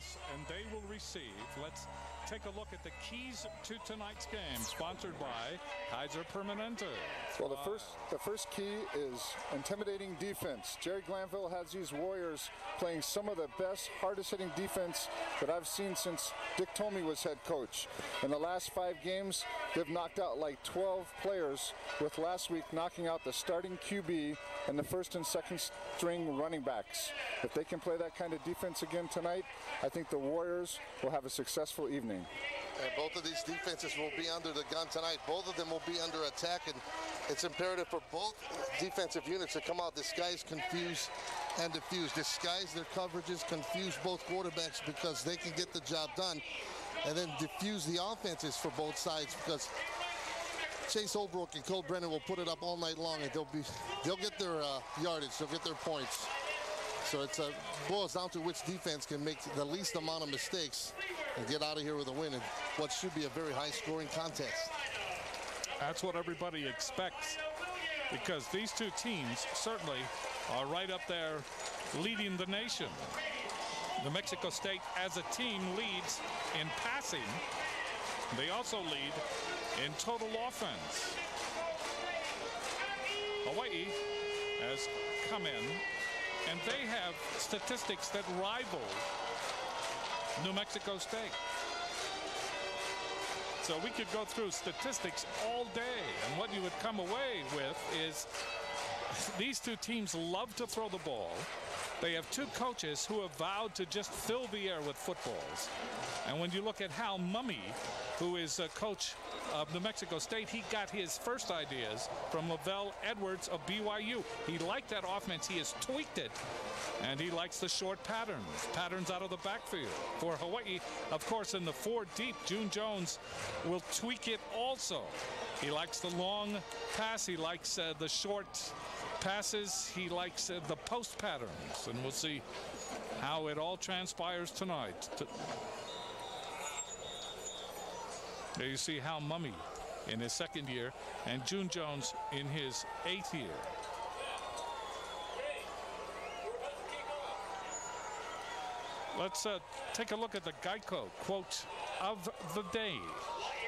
toss, and they will receive. Let's take a look at the keys to tonight's game, sponsored by Kaiser Permanente. Well, the first key is intimidating defense. Jerry Glanville has these Warriors playing some of the best, hardest-hitting defense that I've seen since Dick Tomey was head coach. In the last 5 games, they've knocked out like 12 players, with last week knocking out the starting QB and the first and second string running backs. If they can play that kind of defense again tonight, I think the Warriors will have a successful evening. And both of these defenses will be under the gun tonight. Both of them will be under attack, and it's imperative for both defensive units to come out disguised, confused, and diffused. Disguise their coverages, confuse both quarterbacks because they can get the job done, and then diffuse the offenses for both sides because Chase Holbrook and Colt Brennan will put it up all night long, and they'll get their yardage, they'll get their points. So it boils down to which defense can make the least amount of mistakes and get out of here with a win in what should be a very high-scoring contest. That's what everybody expects, because these two teams certainly are right up there leading the nation. New Mexico State as a team leads in passing. They also lead in total offense. Hawaii has come in, and they have statistics that rival New Mexico State. So we could go through statistics all day, and what you would come away with is these two teams love to throw the ball. They have two coaches who have vowed to just fill the air with footballs. And when you look at Hal Mumme, who is a coach of New Mexico State, he got his first ideas from Lavelle Edwards of BYU. He liked that offense. He has tweaked it, and he likes the short patterns out of the backfield. For Hawaii, of course, in the 4 deep, June Jones will tweak it also. He likes the long pass. He likes the short passes. He likes the post patterns, and we'll see how it all transpires tonight. There you see Hal Mumme in his 2nd year and June Jones in his 8th year. Let's take a look at the Geico quote of the day.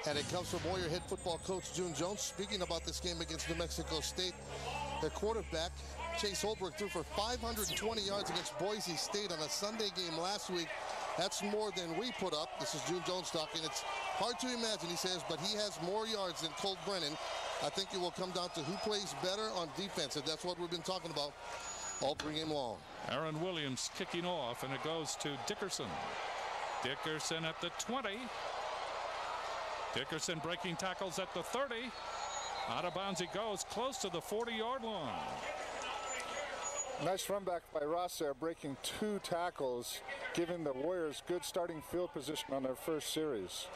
And it comes from Warrior head football coach June Jones, speaking about this game against New Mexico State. Their quarterback, Chase Holbrook, threw for 520 yards against Boise State on a Sunday game last week. That's more than we put up. This is June Jones talking. It's hard to imagine, he says, but he has more yards than Colt Brennan. I think it will come down to who plays better on defense, and that's what we've been talking about all game long. Aaron Williams kicking off, and it goes to Dickerson. Dickerson at the 20. Dickerson breaking tackles at the 30. Out of bounds he goes, close to the 40-yard line. Nice run back by Ross there, breaking 2 tackles, giving the Warriors good starting field position on their first series.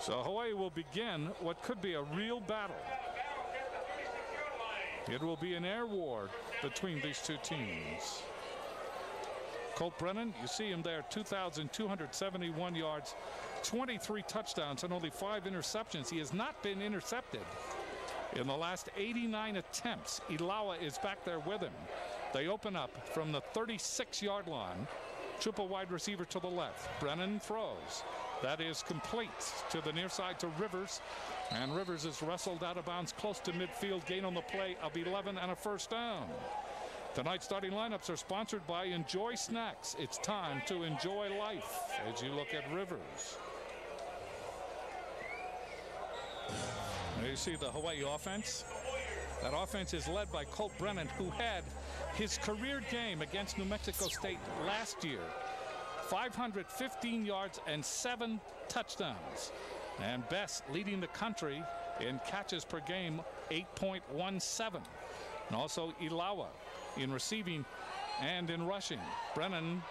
So Hawaii will begin what could be a real battle. It will be an air war between these two teams. Colt Brennan, you see him there, 2,271 yards, 23 touchdowns, and only 5 interceptions. He has not been intercepted in the last 89 attempts. Ilawa is back there with him. They open up from the 36-yard line. Triple wide receiver to the left. Brennan throws. That is complete to the near side to Rivers. And Rivers is wrestled out of bounds close to midfield. Gain on the play of 11 and a first down. Tonight's starting lineups are sponsored by Enjoy Snacks. It's time to enjoy life as you look at Rivers. There you see the Hawaii offense. That offense is led by Colt Brennan, who had his career game against New Mexico State last year. 515 yards and 7 touchdowns. And best leading the country in catches per game, 8.17. And also Ilawa in receiving and in rushing. Brennan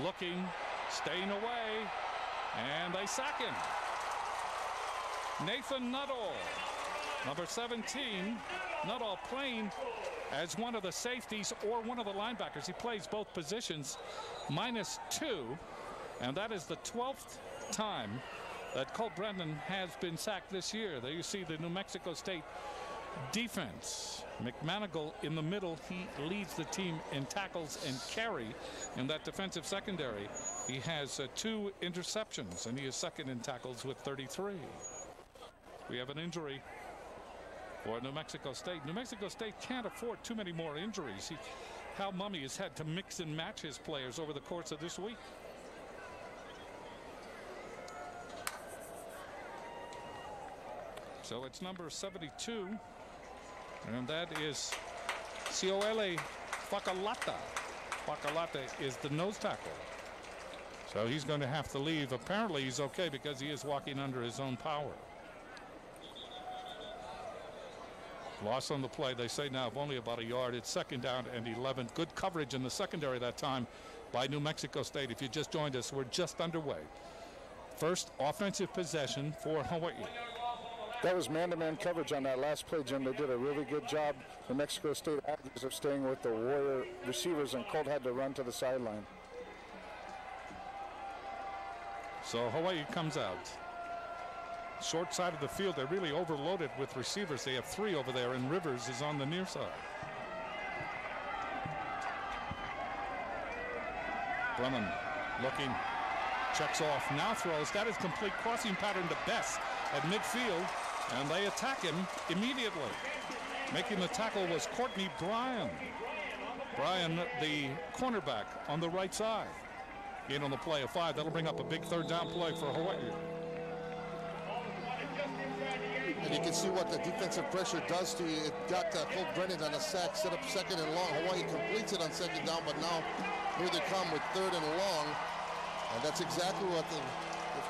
looking, staying away, and they sack him. Nathan Nuttall, number 17. Nuttall playing as one of the safeties or one of the linebackers. He plays both positions, -2, and that is the 12th time that Colt Brennan has been sacked this year. There you see the New Mexico State defense. McManigal in the middle. He leads the team in tackles and carry in that defensive secondary. He has 2 interceptions, and he is second in tackles with 33. We have an injury for New Mexico State. New Mexico State can't afford too many more injuries. Hal Mumme has had to mix and match his players over the course of this week. So it's number 72, and that is Sioele Fakalata. Fakalata is the nose tackle. So he's going to have to leave. Apparently he's okay because he is walking under his own power. Loss on the play, they say now, of only about a yard. It's second down and 11. Good coverage in the secondary that time by New Mexico State. If you just joined us, we're just underway. First offensive possession for Hawaii. That was man-to-man coverage on that last play, Jim. They did a really good job. The Mexico State Aggies are staying with the Warrior receivers, and Colt had to run to the sideline. So Hawaii comes out. Short side of the field, they're really overloaded with receivers. They have 3 over there, and Rivers is on the near side. Brennan looking, checks off, now throws. That is complete, crossing pattern to Bess at midfield, and they attack him immediately. Making the tackle was Courtney Bryan. Bryan, the cornerback on the right side. Gain on the play of 5. That'll bring up a big third down play for Hawaii. And you can see what the defensive pressure does to you. It got Colt Brennan on a sack, set up second and long. Hawaii completes it on second down, but now here they come with third and long. And that's exactly what the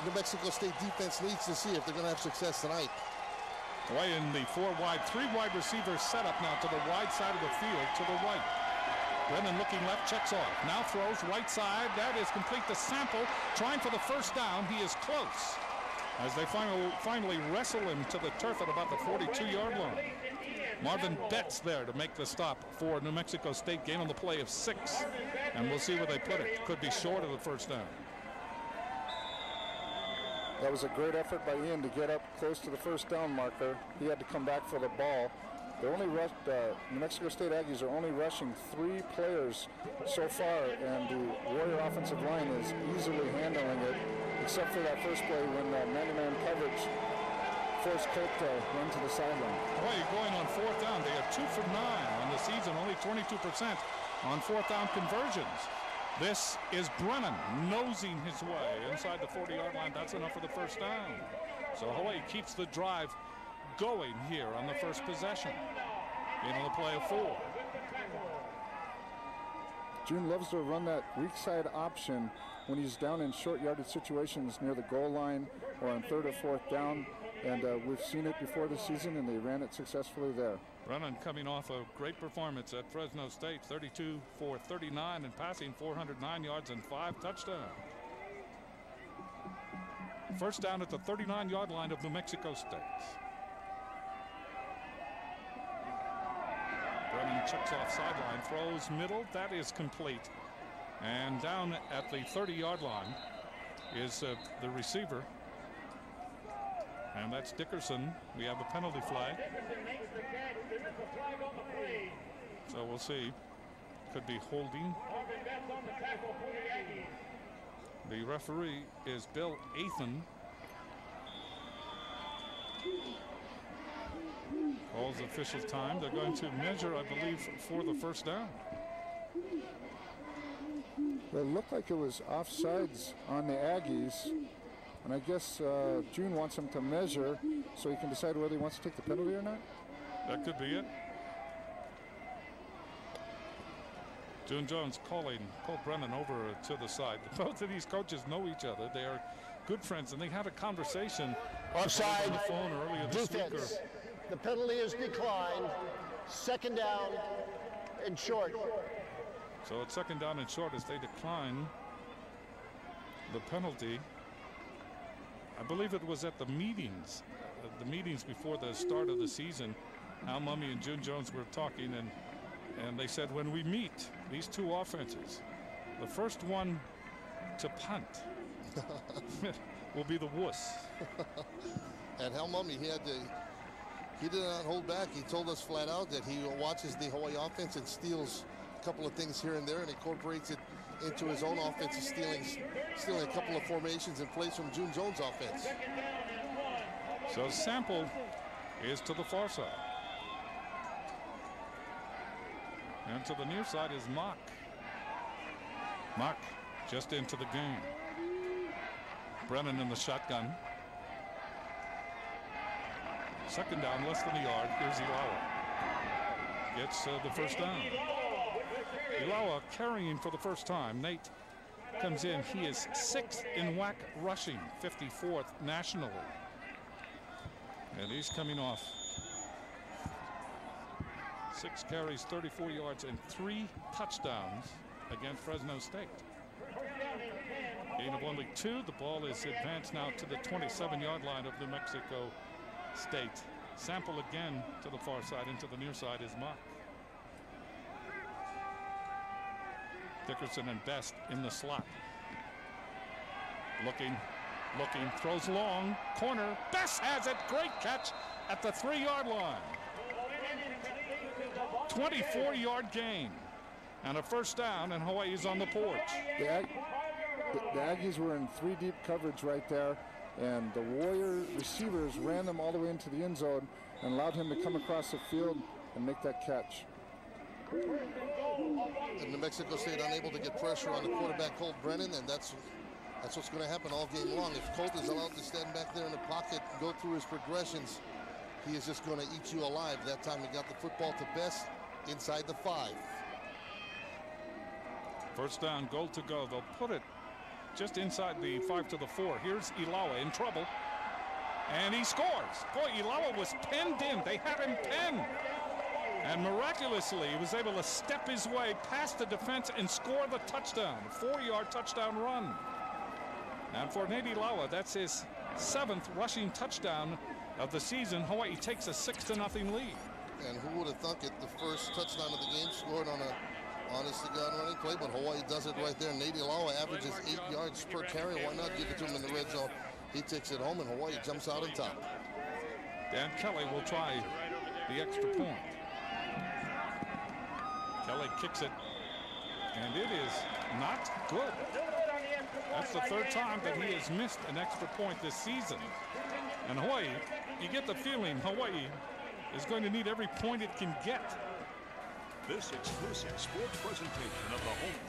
New Mexico State defense needs to see if they're going to have success tonight. Hawaii in the 4 wide, 3 wide receivers set up now to the wide side of the field to the right. Brennan looking left, checks off. Now throws right side. That is complete to Sample. Trying for the first down. He is close, as they finally wrestle him to the turf at about the 42-yard line. Marvin Betts there to make the stop for New Mexico State. Gain on the play of 6, and we'll see where they put it. Could be short of the first down. That was a great effort by Ian to get up close to the first down marker. He had to come back for the ball. They only rushed, New Mexico State Aggies are only rushing 3 players so far, and the Warrior offensive line is easily handling it, except for that first play when man-to-man coverage forced Colt to run to the sideline. Hawaii going on 4th down. They are 2 for 9 on the season, only 22% on 4th down conversions. This is Brennan nosing his way inside the 40-yard line. That's enough for the first down. So Hawaii keeps the drive going here on the first possession. In on the play of 4. June loves to run that weak side option when he's down in short yardage situations near the goal line or on 3rd or 4th down. And we've seen it before this season, and they ran it successfully there. Brennan coming off a great performance at Fresno State, 32 for 39 and passing 409 yards and 5 touchdowns. First down at the 39-yard line of New Mexico State. Brennan checks off sideline, throws middle. That is complete. And down at the 30-yard line is the receiver. And that's Dickerson. We have a penalty flag. So we'll see. Could be holding. The referee is Bill Athan. Calls official time. They're going to measure, I believe, for the first down. Well, it looked like it was offsides on the Aggies. And I guess June wants him to measure so he can decide whether he wants to take the penalty or not. That could be it. June Jones calling Colt Brennan over to the side. Both of these coaches know each other. They are good friends, and they had a conversation offside on the phone earlier this defense. week. The penalty is declined. Second down and short. So it's second down and short as they decline the penalty. I believe it was at the meetings before the start of the season. Al Mumme and June Jones were talking, and they said when we meet these 2 offenses, the first one to punt will be the wuss. And Al Mumme, he had he did not hold back. He told us flat out that he watches the Hawaii offense and steals a couple of things here and there and incorporates it into his own offense, stealing a couple of formations and plays from June Jones' offense. So Sample is to the far side. And to the near side is Mock. Mock just into the game. Brennan in the shotgun. Second down, less than a yard. Here's Ilawa. Gets the first down. Ilawa carrying for the first time. Nate comes in. He is 6th in WAC rushing, 54th nationally. And he's coming off 6 carries, 34 yards, and 3 touchdowns against Fresno State. Gain of only 2. The ball is advanced now to the 27-yard line of New Mexico State. Sample again to the far side. Into the near side is Mock. Dickerson and Best in the slot. Looking, throws long, corner. Best has it. Great catch at the 3-yard line. 24-yard gain and a first down, and Hawaii's on the porch. The Aggies were in 3 deep coverage right there, and the Warrior receivers ran them all the way into the end zone and allowed him to come across the field and make that catch. And New Mexico State unable to get pressure on the quarterback, Colt Brennan, and that's what's going to happen all game long. If Colt is allowed to stand back there in the pocket and go through his progressions, he is just going to eat you alive. That time he got the football to Best inside the 5. First down, goal to go. They'll put it just inside the 5 to the 4. Here's Ilawa in trouble, and he scores. Boy, Ilawa was penned in. They had him penned, and miraculously he was able to step his way past the defense and score the touchdown. 4-yard touchdown run. And for Nate Ilawa, that's his 7th rushing touchdown of the season. Hawaii takes a 6-0 lead. And who would have thunk it? The first touchdown of the game scored on a honest-to-God running play, but Hawaii does it right there. Nate Ilawa averages 8 yards per carry. Why not give it to him in the red zone? He takes it home, and Hawaii jumps out on top. Dan Kelly will try the extra point. Kelly kicks it, and it is not good. That's the 3rd time that he has missed an extra point this season. And Hawaii, you get the feeling Hawaii is going to need every point it can get. This exclusive sports presentation of the home.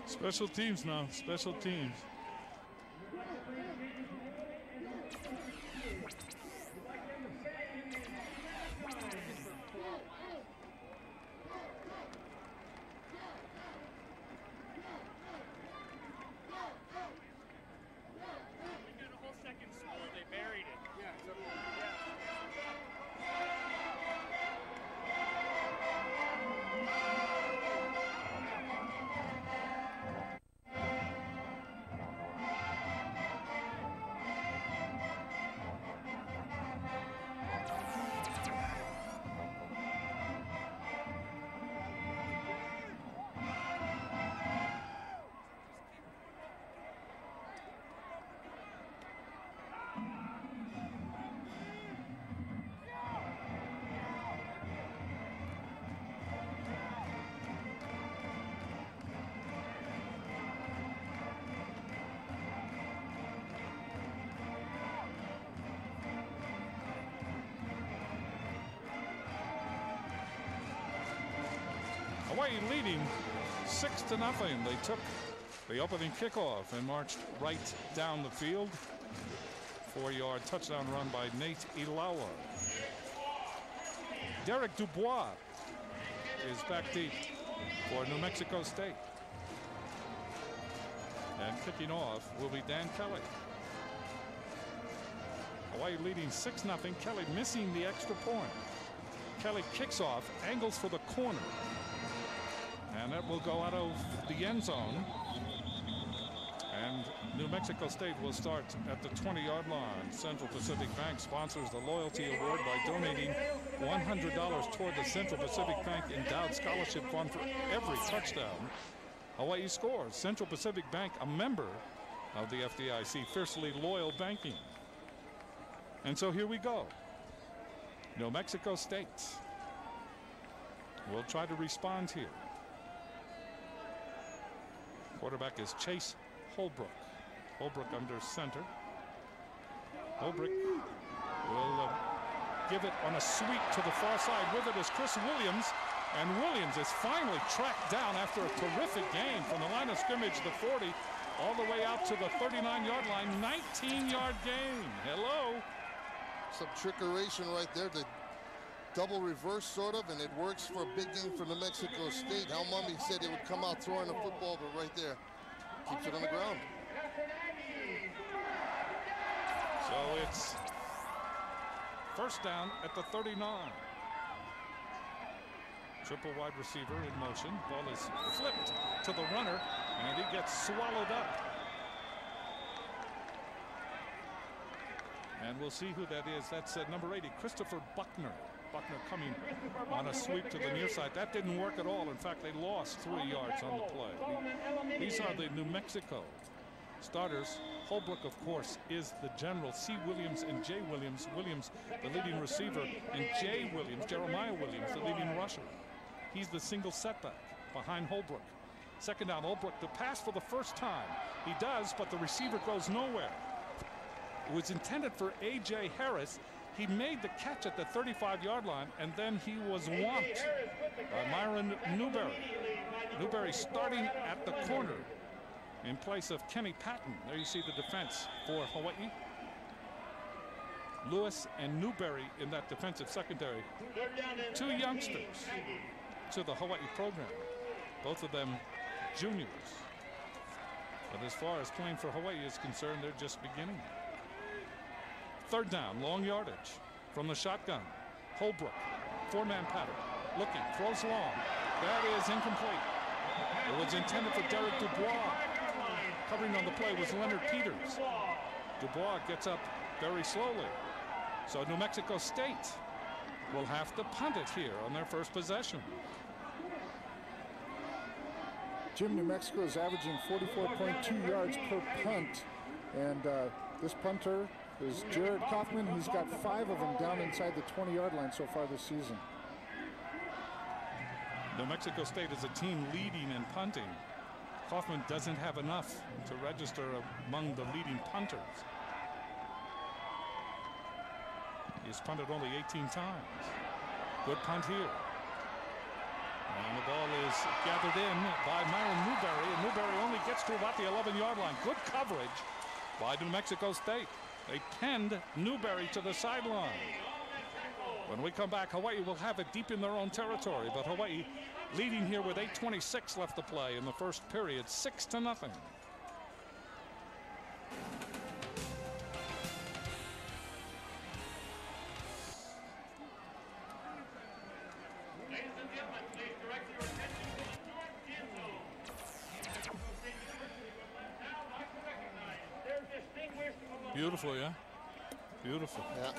Special teams now, special teams. Hawaii leading 6-0. They took the opening kickoff and marched right down the field. 4-yard touchdown run by Nate Ilawa. Derek Dubois is back deep for New Mexico State. And kicking off will be Dan Kelly. Hawaii leading 6-0. Kelly missing the extra point. Kelly kicks off, angles for the corner. And that will go out of the end zone. And New Mexico State will start at the 20-yard line. Central Pacific Bank sponsors the Loyalty Award by donating $100 toward the Central Pacific Bank Endowed Scholarship Fund for every touchdown Hawaii scores. Central Pacific Bank, a member of the FDIC, fiercely loyal banking. And so here we go. New Mexico State will try to respond here. Quarterback is Chase Holbrook. Holbrook under center. Holbrook will give it on a sweep to the far side. With it is Chris Williams. And Williams is finally tracked down after a terrific game from the line of scrimmage, the 40, all the way out to the 39-yard line. 19-yard gain. Hello. Some trickeration right there. The double reverse sort of, and it works for a big game for New Mexico State. How Mummy said it would come out throwing the football, but right there keeps it on the ground. So it's first down at the 39. Triple wide receiver in motion. Ball is flipped to the runner, and he gets swallowed up. And we'll see who that is. That's number 80, Christopher Buckner. Buckner coming on a sweep to the near side. That didn't work at all. In fact, they lost 3 yards on the play. These are the New Mexico starters. Holbrook, of course, is the general. C. Williams and J. Williams. Williams, the leading receiver, and J. Williams, Jeremiah Williams, the leading rusher. He's the single setback behind Holbrook. Second down, Holbrook to pass for the first time. He does, but the receiver goes nowhere. It was intended for A.J. Harris. He made the catch at the 35-yard line, and then he was whomped by Myron Newberry. Newberry starting at the corner in place of Kenny Patton. There you see the defense for Hawaii. Lewis and Newberry in that defensive secondary. 2 youngsters to the Hawaii program. Both of them juniors. But as far as playing for Hawaii is concerned, they're just beginning. Third down, long yardage from the shotgun. Holbrook, 4-man pattern, looking, throws long. That is incomplete. It was intended for Derek Dubois. Covering on the play was Leonard Peters. Dubois gets up very slowly. So New Mexico State will have to punt it here on their first possession. Jim, New Mexico is averaging 44.2 yards per punt. And this punter is Jared Kaufman. He's got 5 of them down inside the 20-yard line so far this season. New Mexico State is a team leading in punting. Kaufman doesn't have enough to register among the leading punters. He's punted only 18 times. Good punt here. And the ball is gathered in by Myron Newberry, and Newberry only gets to about the 11-yard line. Good coverage by New Mexico State. They penned Newberry to the sideline. When we come back, Hawaii will have it deep in their own territory, but Hawaii leading here with 8:26 left to play in the first period, 6-0. Beautiful, yeah? Beautiful. Yeah.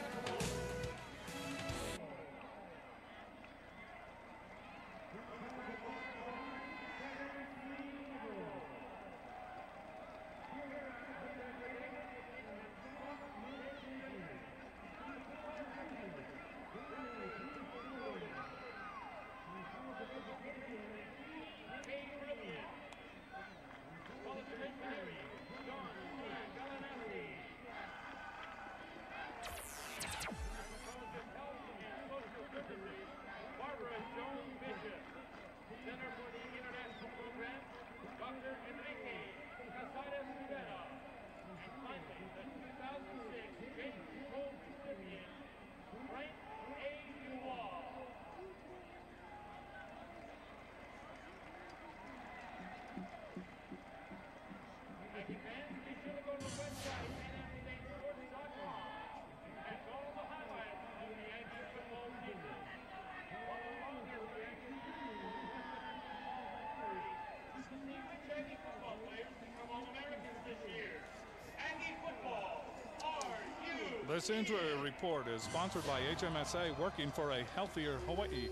This injury report is sponsored by HMSA, working for a healthier Hawaii.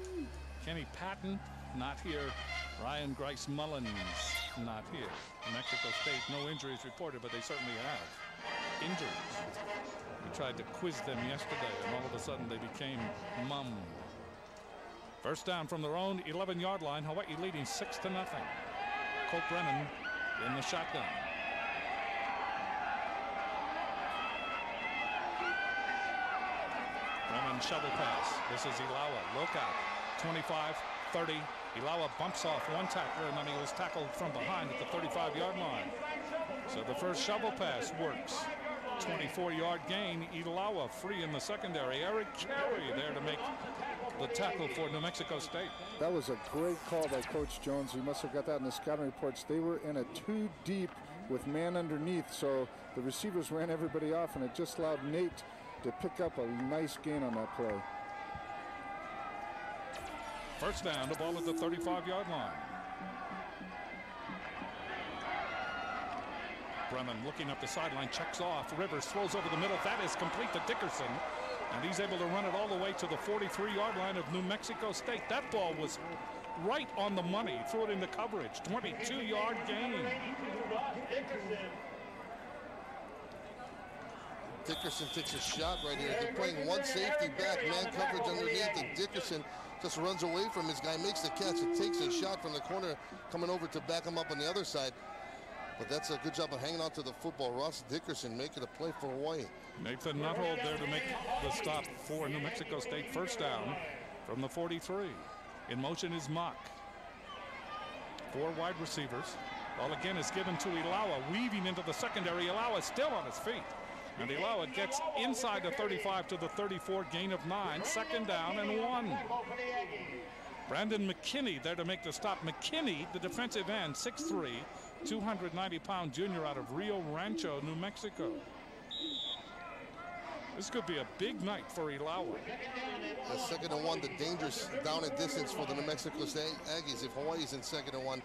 Kenny Patton, not here. Ryan Grice Mullins, not here. Mexico State, no injuries reported, but they certainly have injuries. We tried to quiz them yesterday, and all of a sudden they became mum. First down from their own 11-yard line. Hawaii leading 6-0. Colt Brennan in the shotgun. Brennan shovel pass. This is Ilawa. Look out. 25, 30. Ilawa bumps off one tackler, and then he was tackled from behind at the 35-yard line. So the first shovel pass works. 24-yard gain. Ilawa free in the secondary. Eric Carey there to make the tackle for New Mexico State. That was a great call by Coach Jones. He must have got that in the scouting reports. They were in a 2 deep with man underneath, so the receivers ran everybody off, and it just allowed Nate to pick up a nice gain on that play. First down, the ball at the 35-yard line. Brennan looking up the sideline, checks off. Rivers throws over the middle. That is complete to Dickerson. And he's able to run it all the way to the 43-yard line of New Mexico State. That ball was right on the money. Threw it into coverage. 22-yard gain. Dickerson takes a shot right here. They're playing one safety back, man coverage underneath, and Dickerson just runs away from his guy, makes the catch, and takes a shot from the corner, coming over to back him up on the other side. But that's a good job of hanging on to the football. Ross Dickerson making a play for Hawaii. Nathan Nuthold there to make the stop for New Mexico State. First down from the 43. In motion is Mock. 4 wide receivers. Ball again is given to Ilawa, weaving into the secondary. Ilawa still on his feet. And Ilawa gets inside the 35 to the 34, gain of 9. Second down and 1. Brandon McKinney there to make the stop. McKinney, the defensive end, 6'3", 290-pound junior out of Rio Rancho, New Mexico. This could be a big night for Ilawa. The second and 1, the dangerous down and distance for the New Mexico State Aggies. If Hawaii's in second and 1,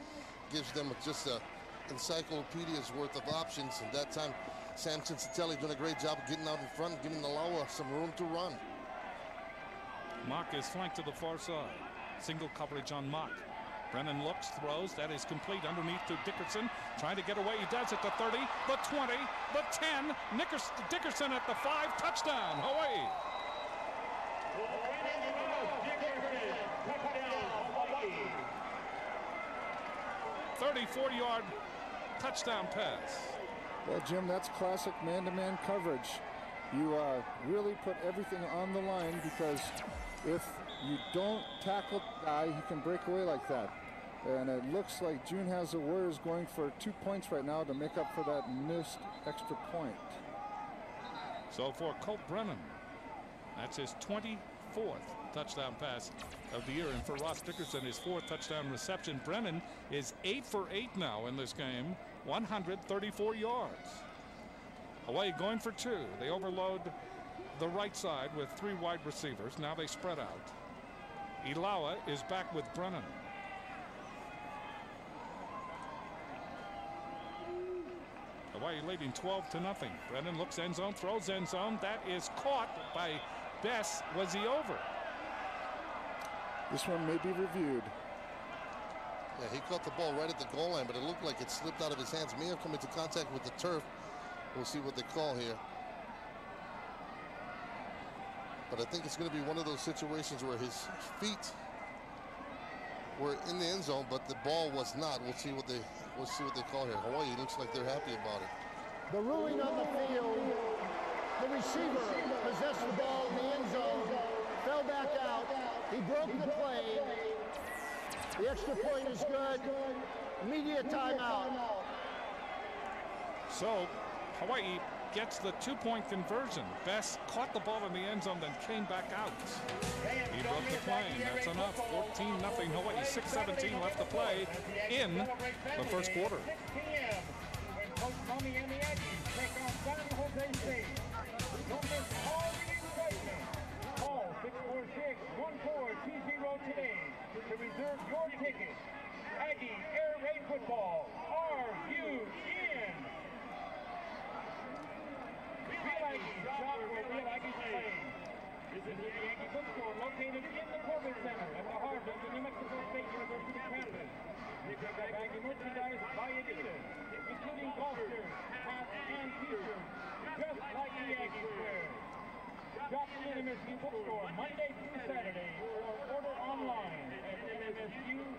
gives them just a encyclopedia's worth of options. And that time, Sam Cincinnati doing a great job of getting out in front, giving Ilawa some room to run. Mock is flanked to the far side. Single coverage on Mock. Brennan looks, throws. That is complete underneath to Dickerson. Trying to get away. He does at the 30, the 20, the 10. Dickerson at the 5. Touchdown, Hawaii. 34-yard touchdown pass. Well, Jim, that's classic man-to-man coverage. You really put everything on the line, because if you don't tackle the guy, he can break away like that. And it looks like June has the Warriors going for 2 points right now to make up for that missed extra point. So for Colt Brennan, that's his 24th touchdown pass of the year. And for Ross Dickerson, his 4th touchdown reception. Brennan is 8 for 8 now in this game, 134 yards. Hawaii going for 2. They overload the right side with 3 wide receivers. Now they spread out. Ilawa is back with Brennan. Hawaii leading 12-0. Brennan looks end zone, throws end zone. That is caught by Bess. Was he over? This one may be reviewed. Yeah, he caught the ball right at the goal line, but it looked like it slipped out of his hands. May have come into contact with the turf. We'll see what they call here. But I think it's going to be one of those situations where his feet were in the end zone, but the ball was not. We'll see what they call here. Hawaii looks like they're happy about it. The ruling on the field, the receiver possessed the ball in the end zone, fell back out. He broke the play. The extra point is good. Immediate timeout. So Hawaii gets the 2-point conversion. Bess caught the ball in the end zone, then came back out. He broke the plane. That's enough. 14-0 Hawaii. 6:17 left to play in the first quarter. When Coach Tommy and the Aggies take on San Jose State. Don't miss all the excitement. Call 646-1420 today to reserve your ticket. Aggie Air Raid Football. Are you in? Aggies shop where real Aggies play. This is the Aggie bookstore located in the Corbett Center at the heart of the New Mexico State University campus. You can buy Aggie merchandise by Adidas, including golf shirts, hats, and t-shirts, just like the Aggies wear. Shop in the MSU bookstore Monday through Saturday or order online at msu.edu.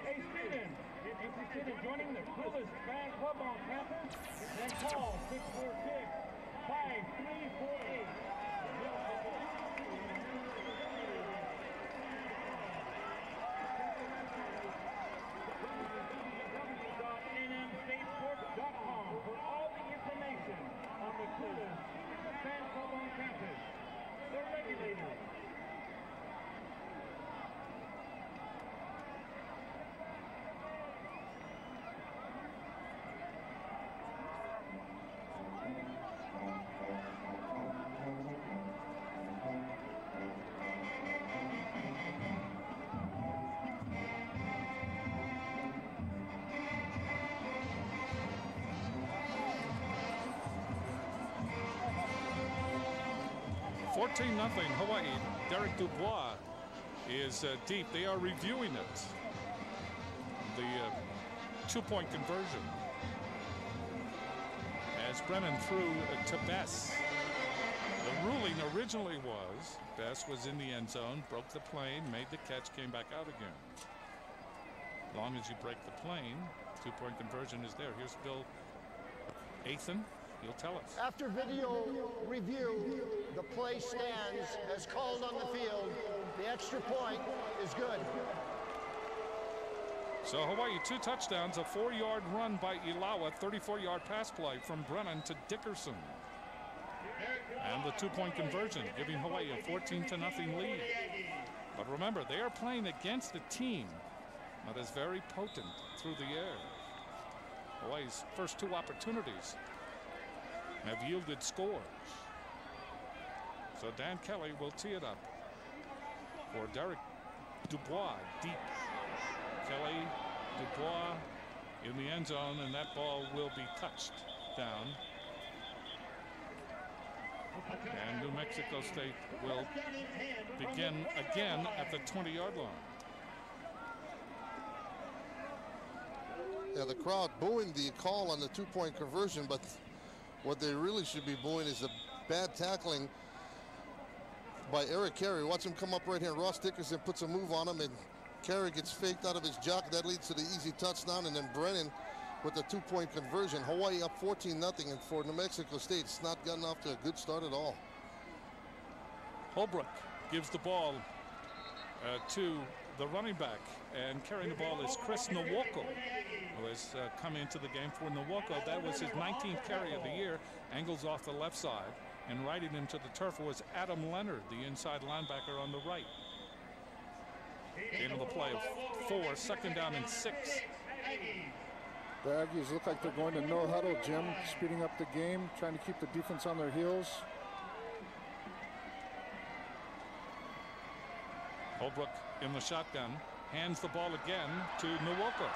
Hey students, interested in joining the coolest fan club on campus? Then call 646-5348. www.nmstatesports.com for all the information on the coolest fan club on campus. The Regulators. Nothing. Hawaii. Derek Dubois is deep. They are reviewing it. The two-point conversion. As Brennan threw to Bess. The ruling originally was Bess was in the end zone, broke the plane, made the catch, came back out again. As long as you break the plane, two-point conversion is there. Here's Bill Athan. He'll tell us. After video review, the play stands as called on the field. The extra point is good. So Hawaii 2 touchdowns, a 4-yard run by Ilawa, 34-yard pass play from Brennan to Dickerson. And the two-point conversion, giving Hawaii a 14-0 lead. But remember, they are playing against a team that is very potent through the air. Hawaii's first 2 opportunities have yielded scores. So Dan Kelly will tee it up for Derek Dubois deep. Kelly, Dubois in the end zone, and that ball will be touched down. And New Mexico State will begin again at the 20-yard line. Yeah, the crowd booing the call on the two-point conversion, but what they really should be booing is the bad tackling by Eric Carey. Watch him come up right here. Ross Dickerson puts a move on him, and Carey gets faked out of his jock. That leads to the easy touchdown, and then Brennan with the two-point conversion. Hawaii up 14-0, and for New Mexico State, it's not gotten off to a good start at all. Holbrook gives the ball to the running back, and carrying the ball is Chris Nwoko, who has come into the game for Nwoko. That was his 19th carry of the year. Angles off the left side, and riding him to the turf was Adam Leonard, the inside linebacker on the right. Into the play of 4, 2nd down and 6. The Aggies look like they're going to no huddle, Jim, speeding up the game, trying to keep the defense on their heels. Holbrook in the shotgun, hands the ball again to Nwoko,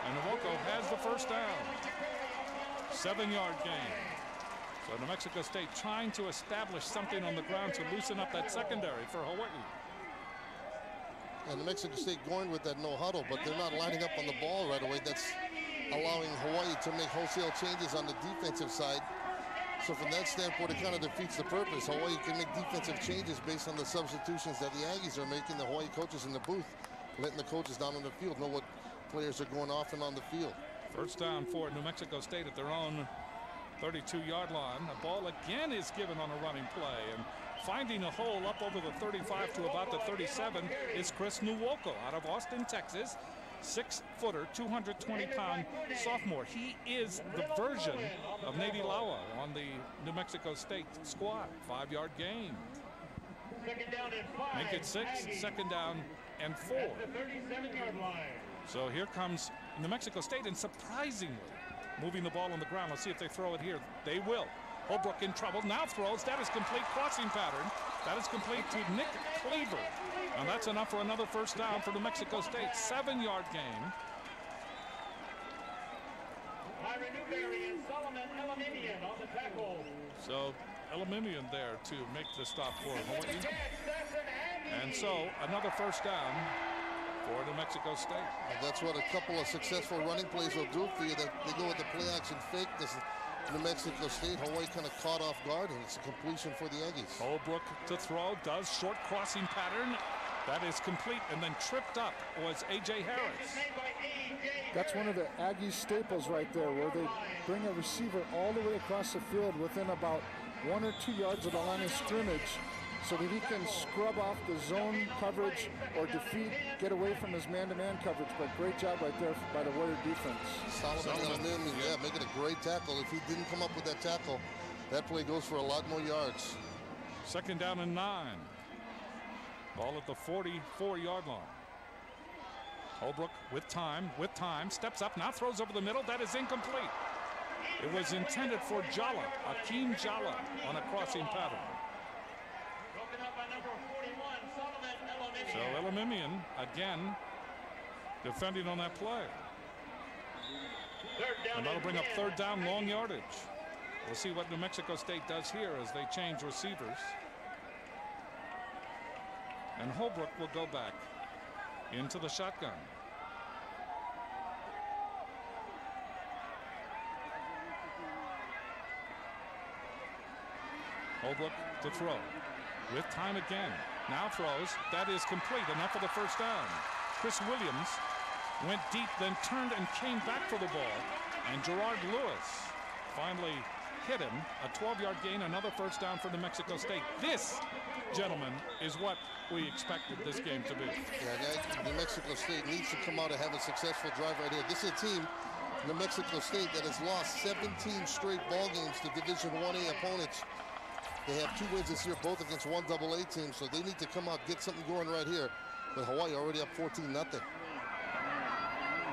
and Nwoko has the first down. 7-yard gain. So New Mexico State trying to establish something on the ground to loosen up that secondary for Hawaii. And New Mexico State going with that no huddle, but they're not lining up on the ball right away. That's allowing Hawaii to make wholesale changes on the defensive side. So from that standpoint, it kind of defeats the purpose. Hawaii can make defensive changes based on the substitutions that the Aggies are making. The Hawaii coaches in the booth, letting the coaches down on the field know what players are going off and on the field. First down for New Mexico State at their own 32-yard line. The ball again is given on a running play, and finding a hole up over the 35 to about the 37 is Chris Nwoko out of Austin, Texas. 6-footer, 220-pound sophomore. He is the version of Nate Ilawa on the New Mexico State squad. 5-yard gain. Make it 6, 2nd down and 4. So here comes New Mexico State, and surprisingly moving the ball on the ground. Let's see if they throw it here. They will. Holbrook in trouble. Now throws. That is complete. Crossing pattern. That is complete to Nick Cleaver. And that's enough for another first down for New Mexico State. 7-yard gain. So Eliminian there to make the stop for Hawaii. And so another first down for New Mexico State. And that's what a couple of successful running plays will do for you. They go with the play action fake. This is New Mexico State. Hawaii kind of caught off guard, and it's a completion for the Aggies. Holbrook to throw, does short crossing pattern. That is complete, and then tripped up was A.J. Harris. That's one of the Aggie staples right there, where they bring a receiver all the way across the field within about 1 or 2 yards of the line of scrimmage so that he can scrub off the zone coverage or defeat, get away from his man-to-man coverage. But great job right there by the Warrior defense. Solomon, yeah, making a great tackle. If he didn't come up with that tackle, that play goes for a lot more yards. 2nd down and 9. Ball at the 44-yard line. Holbrook with time, steps up, now throws over the middle. That is incomplete. It was intended for Jala, Akeem Jala, on a crossing pattern. So Elimimian again defending on that play. And that'll bring up 3rd down, long yardage. We'll see what New Mexico State does here as they change receivers. And Holbrook will go back into the shotgun. Holbrook to throw. With time again. Now throws. That is complete. Enough for the first down. Chris Williams went deep, then turned and came back for the ball. And Gerard Lewis finally hit him. A 12-yard gain, another first down for New Mexico State. This, gentlemen, is what we expected this game to be. Yeah, New Mexico State needs to come out and have a successful drive right here. This is a team, New Mexico State, that has lost 17 straight ball games to Division 1A opponents. They have 2 wins this year, both against 1AA teams, so they need to come out, get something going right here. But Hawaii already up 14-0.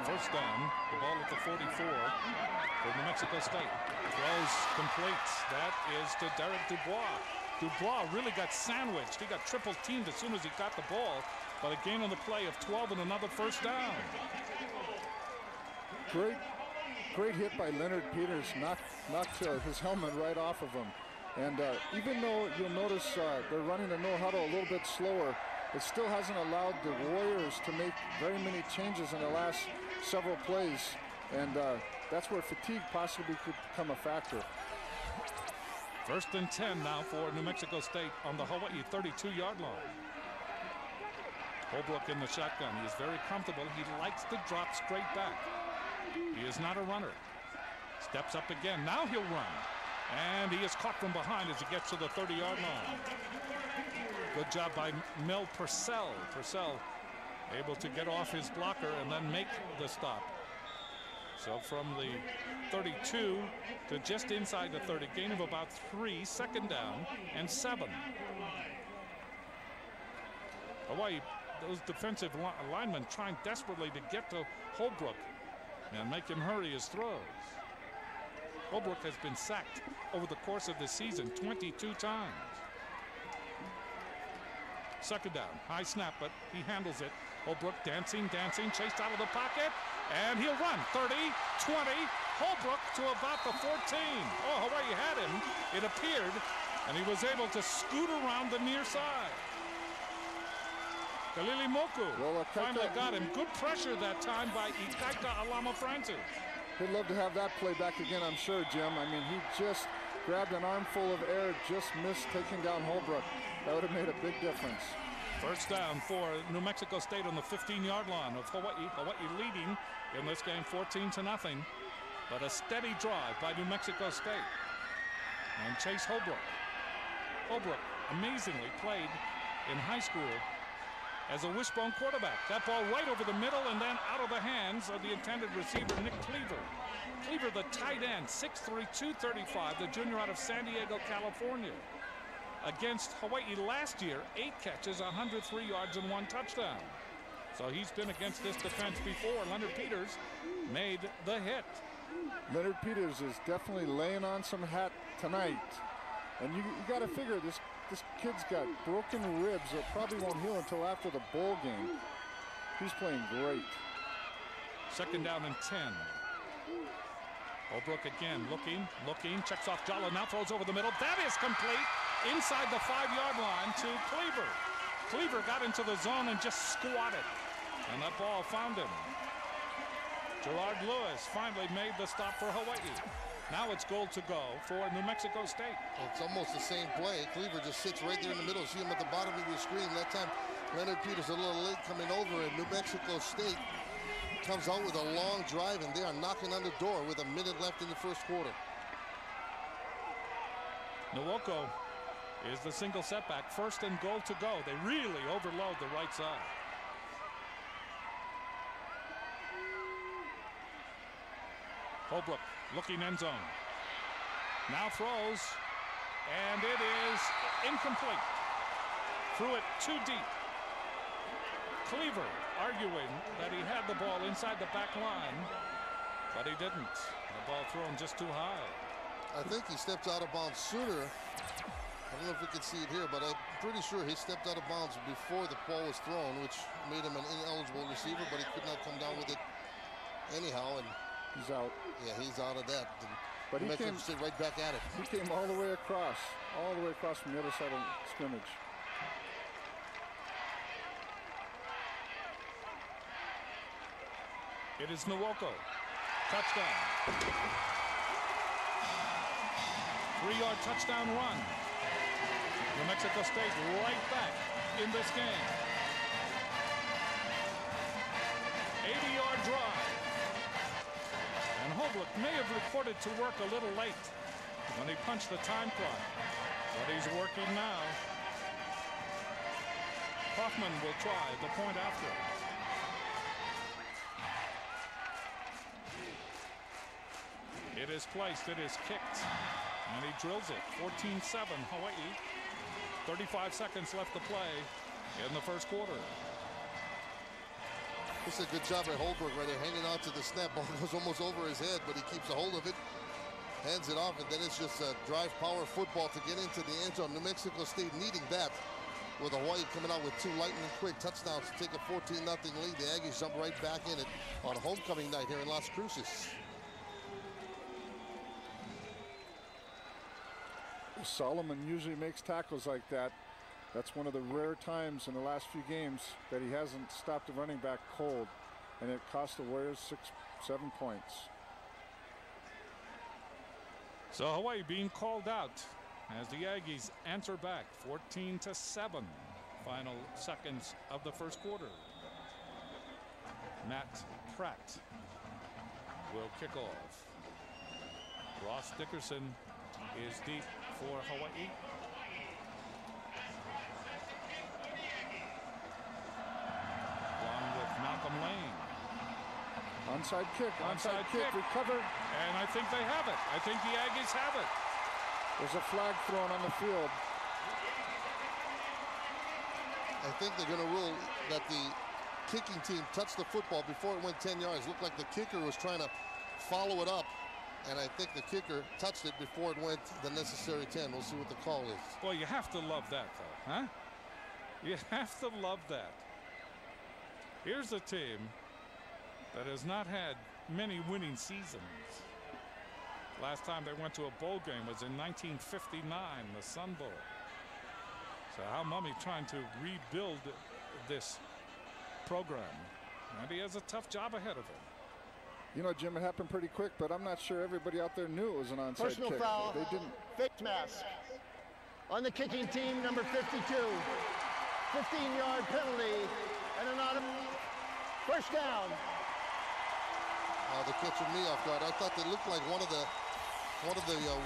First down, the ball at the 44 for New Mexico State. Throws complete. That is to Derek Dubois. Dubois really got sandwiched. He got triple teamed as soon as he got the ball, but a gain on the play of 12 and another first down. Great hit by Leonard Peters. Knocked his helmet right off of him. And even though you'll notice they're running a no huddle a little bit slower, it still hasn't allowed the Warriors to make very many changes in the last several plays. And that's where fatigue possibly could become a factor. 1st and 10 now for New Mexico State on the Hawaii 32-yard line. Holbrook in the shotgun. He is very comfortable. He likes to drop straight back. He is not a runner. Steps up again. Now he'll run. And he is caught from behind as he gets to the 30-yard line. Good job by Melila Purcell. Purcell able to get off his blocker and then make the stop. So from the 32 to just inside the 30, gain of about 3, 2nd down and 7. Hawaii, those defensive linemen trying desperately to get to Holbrook and make him hurry his throws. Holbrook has been sacked over the course of the season 22 times. 2nd down, high snap, but he handles it. Holbrook dancing, chased out of the pocket, and he'll run. 30, 20, Holbrook to about the 14. Oh, Hawaii had him, it appeared, and he was able to scoot around the near side. Kalili Moku finally got him. Good pressure that time by Ikaika Alama Francis. He'd love to have that play back again, I'm sure, Jim. I mean, he just grabbed an armful of air, just missed taking down Holbrook. That would have made a big difference. First down for New Mexico State on the 15-yard line of Hawaii. Hawaii leading in this game 14-0. But a steady drive by New Mexico State. And Chase Holbrook. Holbrook amazingly played in high school as a wishbone quarterback. That ball right over the middle and then out of the hands of the intended receiver, Nick Cleaver. Cleaver, the tight end, 6'3", 235, the junior out of San Diego, California. Against Hawaii last year, 8 catches, 103 yards, and 1 touchdown. So he's been against this defense before. Leonard Peters made the hit. Leonard Peters is definitely laying on some hat tonight. And you got to figure this kid's got broken ribs that probably won't heal until after the bowl game. He's playing great. 2nd down and 10. Holbrook again, looking, checks off Jala, now throws over the middle. That is complete inside the 5-yard line to Cleaver. Cleaver got into the zone and just squatted, and that ball found him. Gerard Lewis finally made the stop for Hawai'i. Now it's goal to go for New Mexico State. It's almost the same play. Cleaver just sits right there in the middle. See him at the bottom of your screen. That time, Leonard Peters a little late coming over, and New Mexico State comes out with a long drive, and they are knocking on the door with a minute left in the first quarter. Nwoko is the single setback. First and goal to go. They really overload the right side. Holbrook looking end zone. Now throws, and it is incomplete. Threw it too deep. Cleaver arguing that he had the ball inside the back line, but he didn't. The ball thrown just too high. I think he stepped out of bounds sooner. I don't know if we can see it here, but I'm pretty sure he stepped out of bounds before the ball was thrown, which made him an ineligible receiver, but he could not come down with it anyhow. And he's out. Yeah, he's out of that. And but he came right back at it. He came all the way across from the other side of scrimmage. It is Nwoko. Touchdown. 3-yard touchdown run. New Mexico State right back in this game. 80-yard drive. And Holbrook may have reported to work a little late when he punched the time clock, but he's working now. Kaufman will try the point after. It is placed, it is kicked, and he drills it. 14-7 Hawai'i. 35 seconds left to play in the first quarter. This is a good job by Holbrook right there, hanging on to the snap. Ball goes almost over his head, but he keeps a hold of it, hands it off, and then it's just a drive power football to get into the end zone. New Mexico State needing that, with Hawai'i coming out with 2 lightning quick touchdowns to take a 14-0 lead. The Aggies jump right back in it on homecoming night here in Las Cruces. Solomon usually makes tackles like that. That's one of the rare times in the last few games that he hasn't stopped a running back cold, and it cost the Warriors 6-7 points. So Hawai'i being called out as the Aggies answer back. 14-7. Final seconds of the first quarter. Matt Pratt will kick off. Ross Dickerson is deep for Hawai'i. Along with Malcolm Lane. Onside kick, onside kick, recovered. And I think they have it. I think the Aggies have it. There's a flag thrown on the field. I think they're going to rule that the kicking team touched the football before it went 10 yards. Looked like the kicker was trying to follow it up. And I think the kicker touched it before it went the necessary 10. We'll see what the call is. Well, you have to love that, though, huh? You have to love that. Here's a team that has not had many winning seasons. Last time they went to a bowl game was in 1959, the Sun Bowl. So how Mummy trying to rebuild this program. And he has a tough job ahead of him. You know, Jim, it happened pretty quick, but I'm not sure everybody out there knew it was an onside Personal kick. foul. They didn't. Face mask on the kicking team, number 52. 15-yard penalty and an first down. They're catching me off guard. I thought they looked like one of the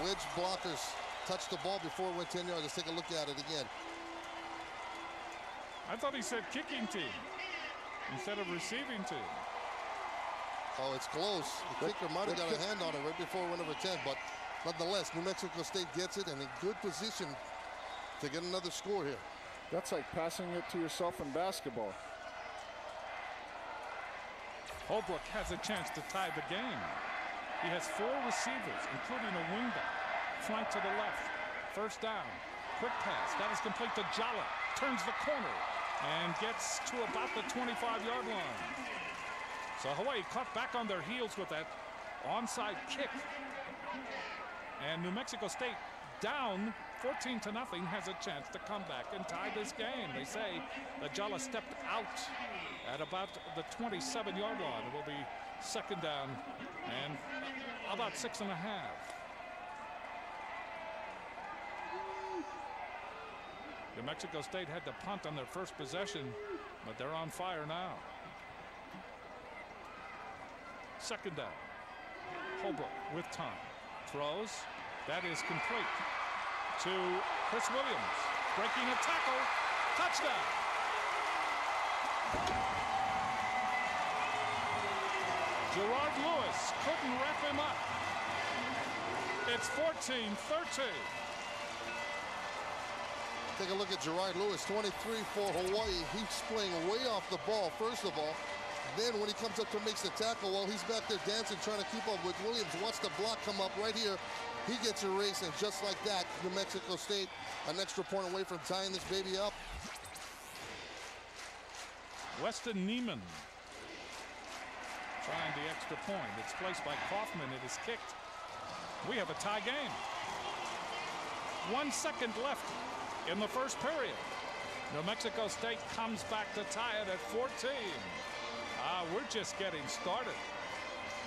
wedge blockers touched the ball before it went 10 yards. Let's take a look at it again. I thought he said kicking team instead of receiving team. Oh, it's close. The kicker might have got a hand on it right before it went over 10, but nonetheless, New Mexico State gets it and in good position to get another score here. That's like passing it to yourself in basketball. Holbrook has a chance to tie the game. He has 4 receivers, including a wingback. Flank to the left. First down. Quick pass. That is complete to Jala. Turns the corner and gets to about the 25-yard line. So Hawai'i caught back on their heels with that onside kick. And New Mexico State, down 14-0, has a chance to come back and tie this game. They say that Jala stepped out at about the 27-yard line. It will be second down and about 6.5. New Mexico State had to punt on their first possession, but they're on fire now. Second down. Holbrook with time. Throws. That is complete to Chris Williams. Breaking a tackle. Touchdown. Gerard Lewis couldn't wrap him up. It's 14-13. Take a look at Gerard Lewis, 23 for Hawaii. He's playing way off the ball, first of all. Then when he comes up to makes the tackle, well, he's back there dancing, trying to keep up with Williams. Watch the block come up right here. He gets erased, and just like that, New Mexico State an extra point away from tying this baby up. Weston Neiman trying the extra point. It's placed by Kaufman. It is kicked. We have a tie game. 1 second left in the first period. New Mexico State comes back to tie it at 14. We're just getting started.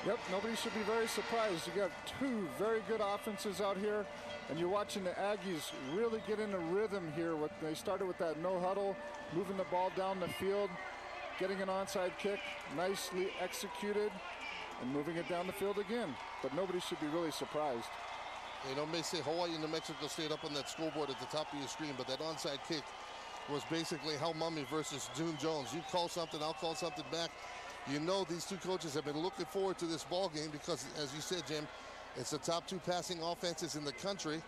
Yep, nobody should be very surprised. You got two very good offenses out here, and you're watching the Aggies really get in a rhythm here. They started with that no huddle, moving the ball down the field, getting an onside kick, nicely executed, and moving it down the field again. But nobody should be really surprised. You know, may say Hawaii and New Mexico State up on that scoreboard at the top of your screen, but that onside kick was basically Hal Mummy versus June Jones. You call something, I'll call something back. You know these two coaches have been looking forward to this ball game because, as you said, Jim, it's the top two passing offenses in the country.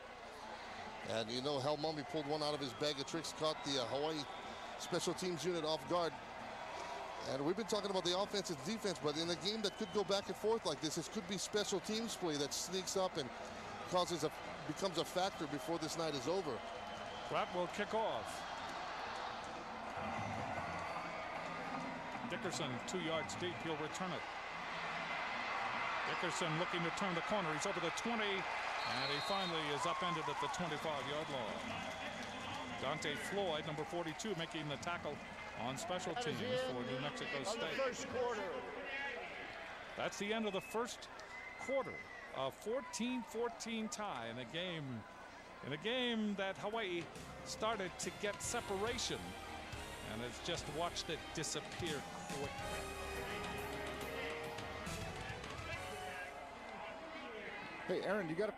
And you know Hal Mummy pulled one out of his bag of tricks, caught the Hawaii special teams unit off guard. And we've been talking about the offense and defense, but in a game that could go back and forth like this could be special teams play that sneaks up and becomes a factor before this night is over. Pratt will kick off. Dickerson 2 yards deep. He'll return it. Dickerson looking to turn the corner. He's over the 20, and he finally is upended at the 25-yard line. Dante Floyd, number 42, making the tackle on special teams for New Mexico State. First quarter. That's the end of the first quarter. A 14-14 tie in a game that Hawaii started to get separation and has just watched it disappear quickly. Hey, Aaron, you got to...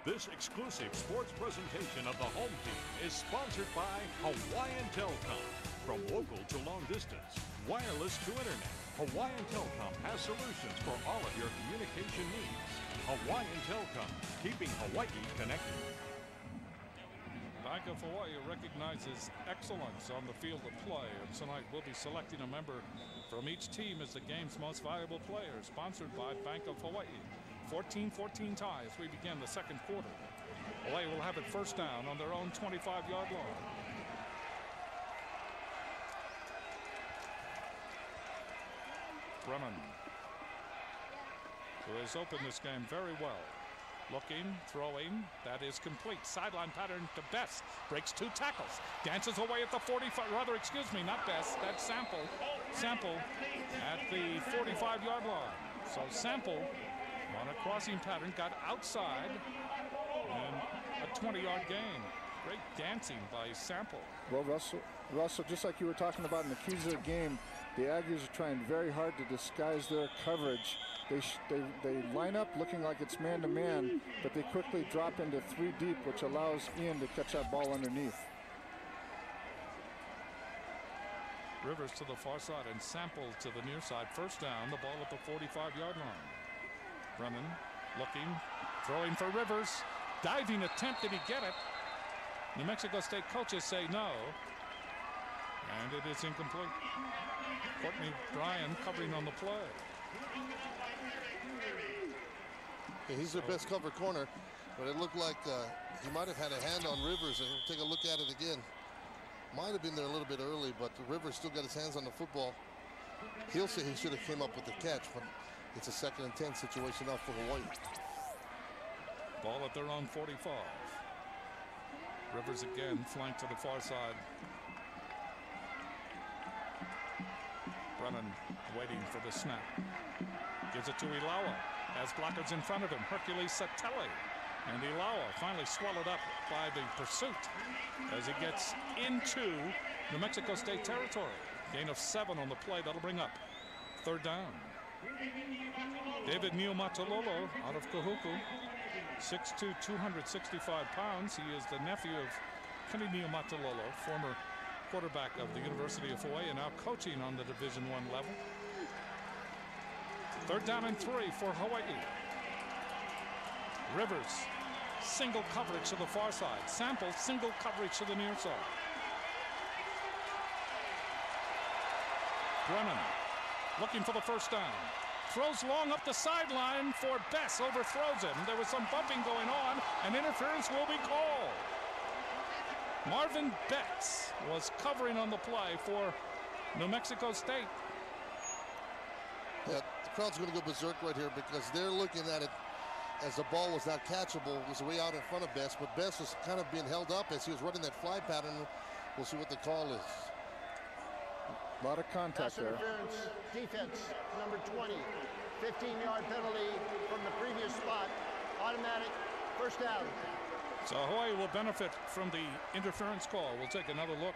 This exclusive sports presentation of the home team is sponsored by Hawaiian Telcom. From local to long distance, wireless to internet, Hawaiian Telcom has solutions for all of your communication needs. Hawaiian Telcom, keeping Hawaii connected. Bank of Hawaii recognizes excellence on the field of play, and tonight we'll be selecting a member from each team as the game's most valuable player, sponsored by Bank of Hawaii. 14-14 tie as we begin the second quarter. Hawaii will have it first down on their own 25-yard line. Brennan, who has opened this game very well. Looking, throwing, that is complete. Sideline pattern to Bess. Breaks 2 tackles. Dances away at the 45, rather, excuse me, not Bess. That's Sample. Sample at the 45-yard line. So Sample on a crossing pattern got outside and a 20-yard gain. Great dancing by Sample. Well, Russell, just like you were talking about in the keys of the game, the Aggies are trying very hard to disguise their coverage. They line up looking like it's man-to-man, but they quickly drop into 3 deep, which allows Ian to catch that ball underneath. Rivers to the far side and Sample to the near side. First down, the ball at the 45-yard line. Brennan looking, throwing for Rivers. Diving attempt, did he get it? New Mexico State coaches say no, and it is incomplete. Courtney Bryan covering on the play. Yeah, he's their best cover corner, but it looked like he might have had a hand on Rivers. And we'll take a look at it again. Might have been there a little bit early, but Rivers still got his hands on the football. He'll say he should have came up with the catch, but it's a 2nd and 10 situation now for Hawaii. Ball at their own 45. Rivers again flanked to the far side. Brennan waiting for the snap. Gives it to Ilawa. Has blockers in front of him. Hercules Satele. And Ilawa finally swallowed up by the pursuit as he gets into New Mexico State territory. Gain of 7 on the play. That'll bring up 3rd down. David Niumatalolo out of Kahuku. 6'2", 265 pounds. He is the nephew of Kenny Niumatalolo, former quarterback of the University of Hawaii and now coaching on the Division I level. 3rd down and 3 for Hawaii. Rivers, single coverage to the far side. Sample, single coverage to the near side. Brennan looking for the first down. Throws long up the sideline for Bess, overthrows him. There was some bumping going on, and interference will be called. Marvin Betts was covering on the play for New Mexico State. Yeah, the crowd's going to go berserk right here because they're looking at it as the ball was not catchable. It was way out in front of Bess, but Bess was kind of being held up as he was running that fly pattern. We'll see what the call is. A lot of contact there. Interference, defense, number 20. 15-yard penalty from the previous spot. Automatic, first down. So Hawaii will benefit from the interference call. We'll take another look.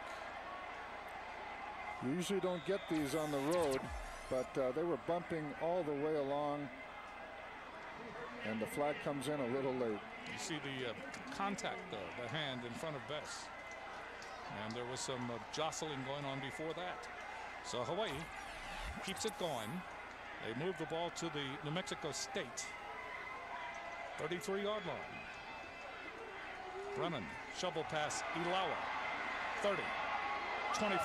You usually don't get these on the road, but they were bumping all the way along, and the flag comes in a little late. You see the contact, though, the hand in front of Bess. And there was some jostling going on before that. So Hawaii keeps it going. They move the ball to the New Mexico State 33-yard line. Brennan, shovel pass, Ilawa, 30, 25.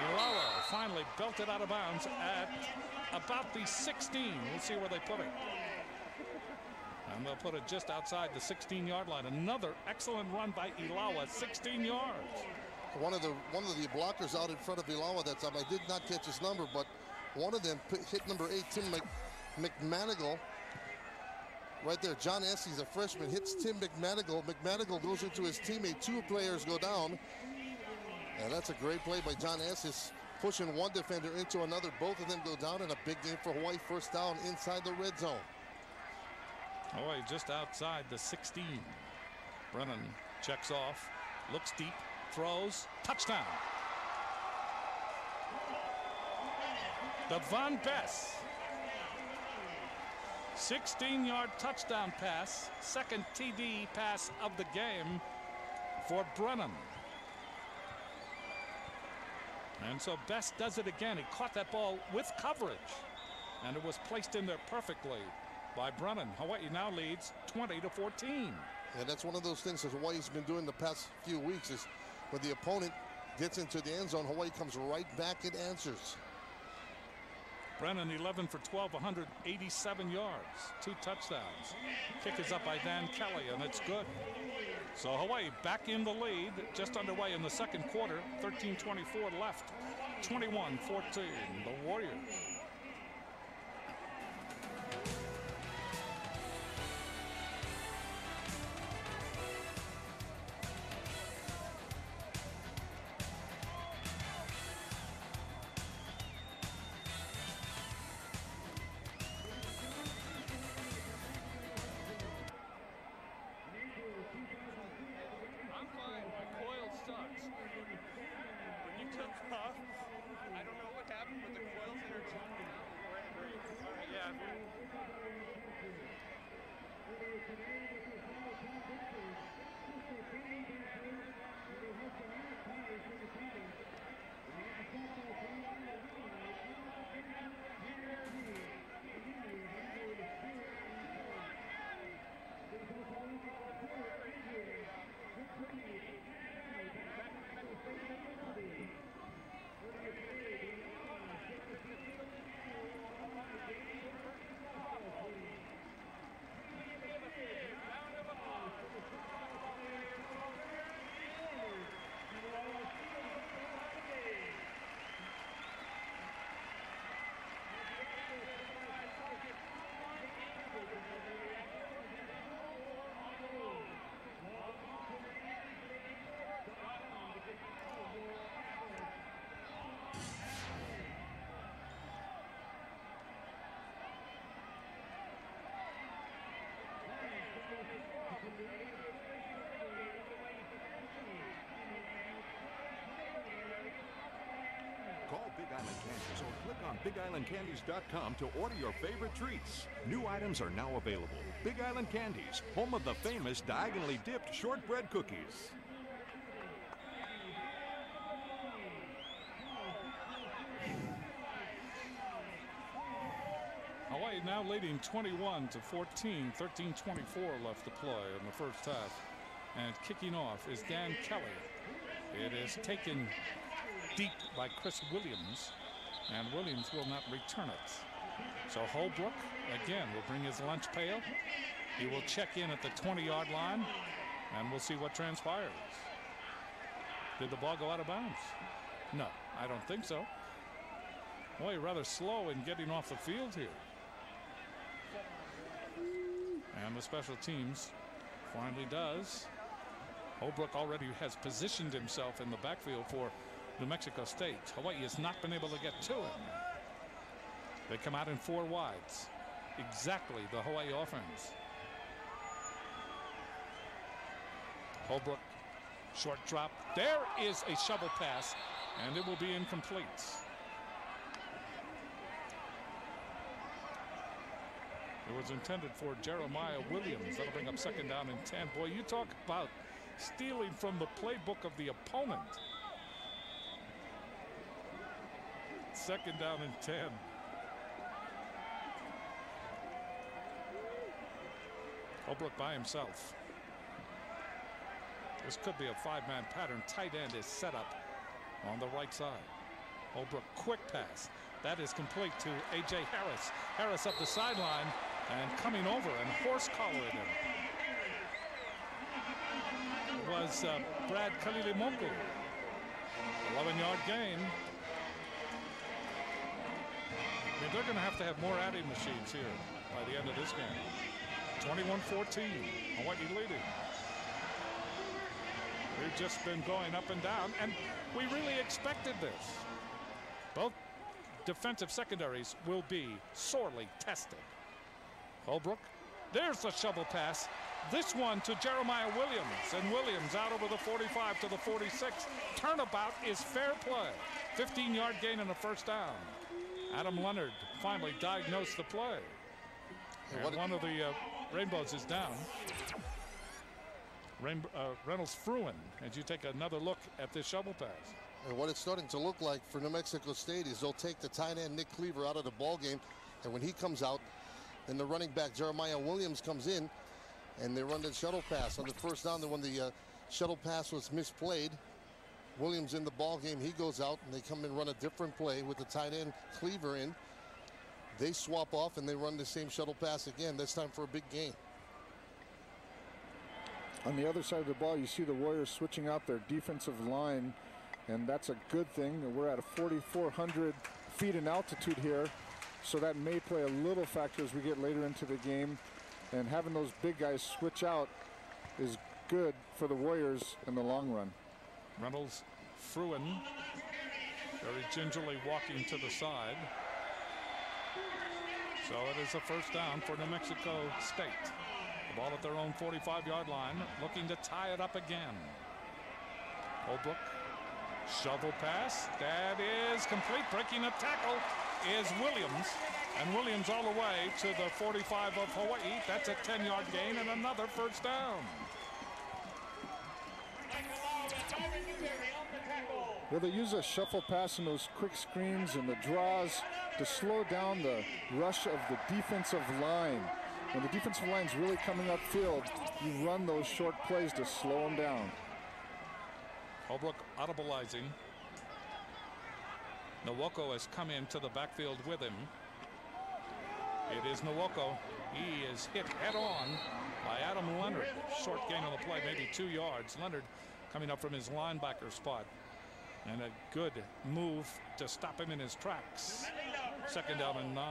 Ilawa finally belted out of bounds at about the 16. We'll see where they put it. And they'll put it just outside the 16-yard line. Another excellent run by Ilawa, 16 yards. One of the blockers out in front of Ilawa that time, I did not catch his number, but one of them hit number 8, Tim McManigal. Right there, John Essie's a freshman, hits Tim McManigal. McManigal goes into his teammate. 2 players go down. And that's a great play by John Esses, pushing one defender into another. Both of them go down, and a big game for Hawaii. First down inside the red zone. Hawaii just outside the 16. Brennan checks off, looks deep, throws, touchdown. Devon Bess 16-yard touchdown pass, second TD pass of the game for Brennan. And so Best does it again. He caught that ball with coverage, and it was placed in there perfectly by Brennan. Hawaii now leads 20-14. And that's one of those things that Hawaii's been doing the past few weeks, is when the opponent gets into the end zone, Hawaii comes right back and answers. Brennan 11 for 12, 187 yards, 2 touchdowns. Kick is up by Dan Kelly, and it's good. So Hawaii back in the lead, just underway in the second quarter, 13:24 left, 21-14, the Warriors. Call Big Island Candies or click on BigIslandCandies.com to order your favorite treats. New items are now available. Big Island Candies, home of the famous diagonally dipped shortbread cookies. Hawaii now leading 21-14, 13:24 left to play in the first half. And kicking off is Dan Kelly. It is taken deep by Chris Williams, and Williams will not return it. So Holbrook again will bring his lunch pail. He will check in at the 20-yard line, and we'll see what transpires. Did the ball go out of bounds? No, I don't think so. Boy, rather slow in getting off the field here. And the special teams finally does. Holbrook already has positioned himself in the backfield for New Mexico State. Hawaii has not been able to get to him. They come out in 4 wides. Exactly the Hawaii offense. Holbrook, short drop. There is a shovel pass, and it will be incomplete. It was intended for Jeremiah Williams. That'll bring up second down and 10. Boy, you talk about stealing from the playbook of the opponent. Second down and 10. Holbrook by himself. This could be a 5-man pattern. Tight end is set up on the right side. Holbrook, quick pass. That is complete to A.J. Harris. Harris up the sideline and coming over and horse-collared him. It was Brad Kalilimoku. 11-yard gain. I mean, they're going to have more adding machines here by the end of this game. 21-14, Hawaii leading. We've just been going up and down, and we really expected this. Both defensive secondaries will be sorely tested. Holbrook, there's the shovel pass. This one to Jeremiah Williams, and Williams out over the 45 to the 46. Turnabout is fair play. 15-yard gain and a first down. Adam Leonard finally diagnosed the play. And one of the Rainbows is down. Reynolds Fruin, as you take another look at this shovel pass. And what it's starting to look like for New Mexico State is they'll take the tight end Nick Cleaver out of the ball game, and when he comes out, then the running back Jeremiah Williams comes in, and they run the shuttle pass on the first down. When the shuttle pass was misplayed, Williams in the ball game, he goes out, and they come and run a different play with the tight end Cleaver in. They swap off and they run the same shuttle pass again, this time for a big gain. On the other side of the ball, you see the Warriors switching out their defensive line, and that's a good thing. We're at a 4,400 feet in altitude here, so that may play a little factor as we get later into the game. And having those big guys switch out is good for the Warriors in the long run. Reynolds Fruin very gingerly walking to the side. So it is a first down for New Mexico State. The ball at their own 45-yard line, looking to tie it up again. Holbrook, shovel pass. That is complete. Breaking a tackle is Williams. And Williams all the way to the 45 of Hawai'i. That's a 10-yard gain and another first down. Well, they use a shuffle pass in those quick screens and the draws to slow down the rush of the defensive line. When the defensive line's really coming upfield, you run those short plays to slow them down. Holbrook audibleizing. Nwoko has come into the backfield with him. It is Nwoko. He is hit head on by Adam Leonard. Short gain on the play, maybe 2 yards. Leonard coming up from his linebacker spot. And a good move to stop him in his tracks. Second down and 9.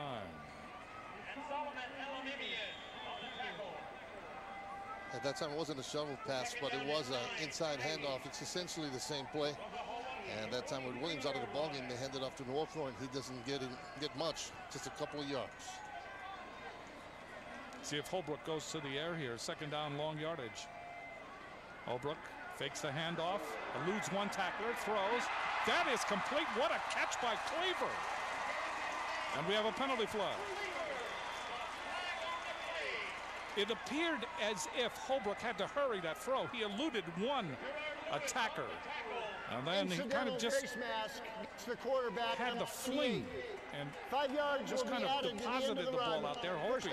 At that time, it wasn't a shovel pass, but it was an inside handoff. It's essentially the same play. And that time with Williams out of the ballgame, they handed off to Nwoko, and he doesn't get much, just a couple of yards. See if Holbrook goes to the air here. Second down, long yardage. Holbrook fakes the handoff, eludes one tackler, throws. That is complete. What a catch by Cleaver. And we have a penalty flag. It appeared as if Holbrook had to hurry that throw. He eluded one attacker. And then he kind of just the quarterback had the fling and 5 yards just kind of deposited the ball out there, hoping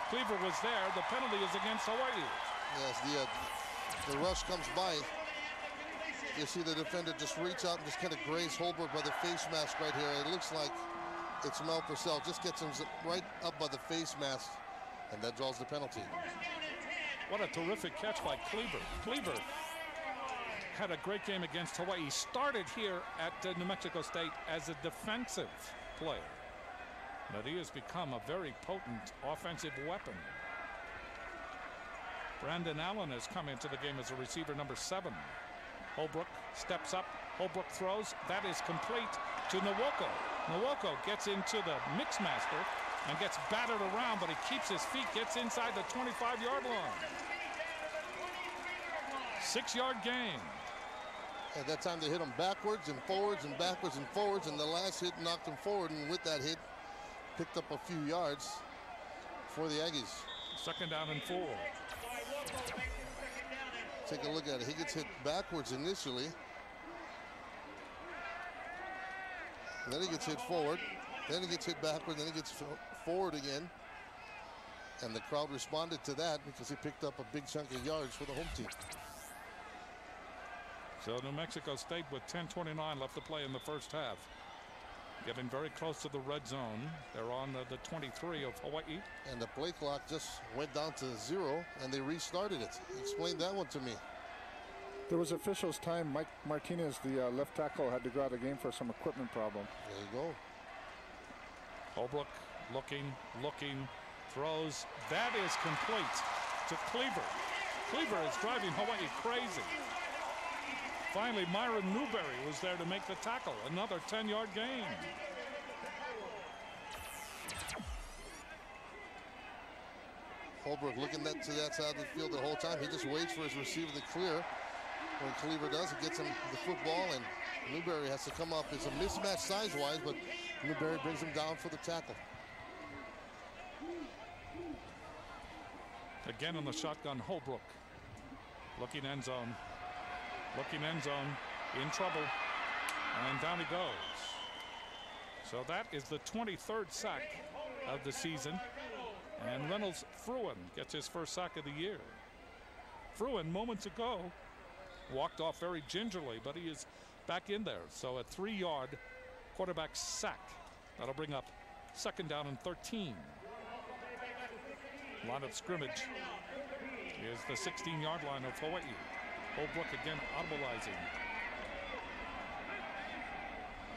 Cleaver was there. The penalty is against Hawai'i. Yes, the rush comes by. You see the defender just reach out and just kind of graze Holbrook by the face mask right here. It looks like it's Melila Purcell. Just gets him right up by the face mask, and that draws the penalty. What a terrific catch by Cleaver. Cleaver had a great game against Hawai'i. Started here at New Mexico State as a defensive player, but he has become a very potent offensive weapon. Brandon Allen has come into the game as a receiver, number 7. Holbrook steps up. Holbrook throws. That is complete to Nwoko. Nwoko gets into the mixmaster and gets battered around, but he keeps his feet, gets inside the 25-yard line. 6-yard gain. At that time, they hit him backwards and forwards and backwards and forwards, and the last hit knocked him forward, and with that hit, picked up a few yards for the Aggies. Second down and 4. Take a look at it. He gets hit backwards initially. And then he gets hit forward. Then he gets hit backward. Then he gets forward again. And the crowd responded to that because he picked up a big chunk of yards for the home team. So New Mexico State with 10:29 left to play in the first half. Getting very close to the red zone. They're on the 23 of Hawai'i. And the play clock just went down to 0, and they restarted it. Explain that one to me. There was officials' time. Mike Martinez, the left tackle, had to go out of the game for some equipment problem. There you go. Holbrook looking, throws. That is complete to Cleaver. Cleaver is driving Hawai'i crazy. Finally, Myron Newberry was there to make the tackle. Another 10-yard gain. Holbrook looking to that side of the field the whole time. He just waits for his receiver to clear. When Cleaver does, he gets him the football, and Newberry has to come up. It's a mismatch size-wise, but Newberry brings him down for the tackle. Again in the shotgun, Holbrook. Looking end zone. Looking end zone. In trouble. And down he goes. So that is the 23rd sack of the season. And Reynolds Fruin gets his first sack of the year. Fruin, moments ago, walked off very gingerly, but he is back in there. So a 3-yard quarterback sack. That'll bring up 2nd down and 13. Line of scrimmage is the 16-yard line of Hawai'i. Holbrook again audibleizing.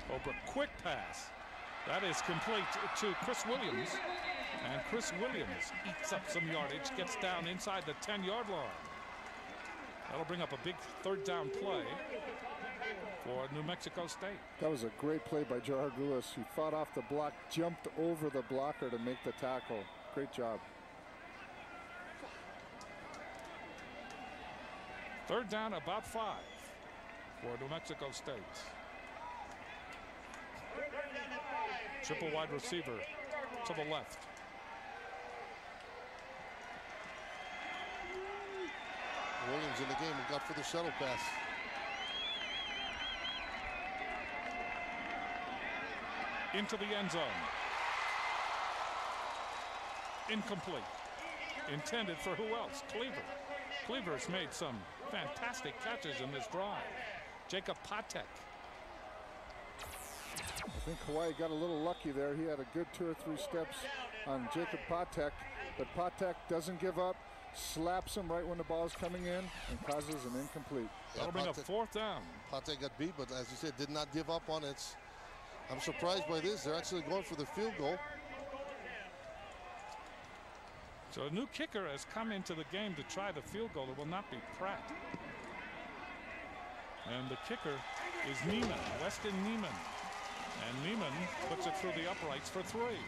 Holbrook, quick pass. That is complete to Chris Williams. And Chris Williams eats up some yardage, gets down inside the 10-yard line. That'll bring up a big 3rd down play for New Mexico State. That was a great play by Gerard Lewis. He fought off the block, jumped over the blocker to make the tackle. Great job. 3rd down, about 5 for New Mexico State. Triple wide receiver to the left. Williams in the game and got for the shuttle pass. Into the end zone. Incomplete. Intended for who else? Cleaver. Cleaver's made some fantastic catches in this drive. Jacob Patek. I think Hawai'i got a little lucky there. He had a good 2 or 3 steps on Jacob Patek, but Patek doesn't give up, slaps him right when the ball is coming in, and causes an incomplete. That'll bring up 4th down. Patek got beat, but as you said, did not give up on it. I'm surprised by this. They're actually going for the field goal. So a new kicker has come into the game to try the field goal. It will not be Pratt. And the kicker is Neiman, Weston Neiman. And Neiman puts it through the uprights for 3.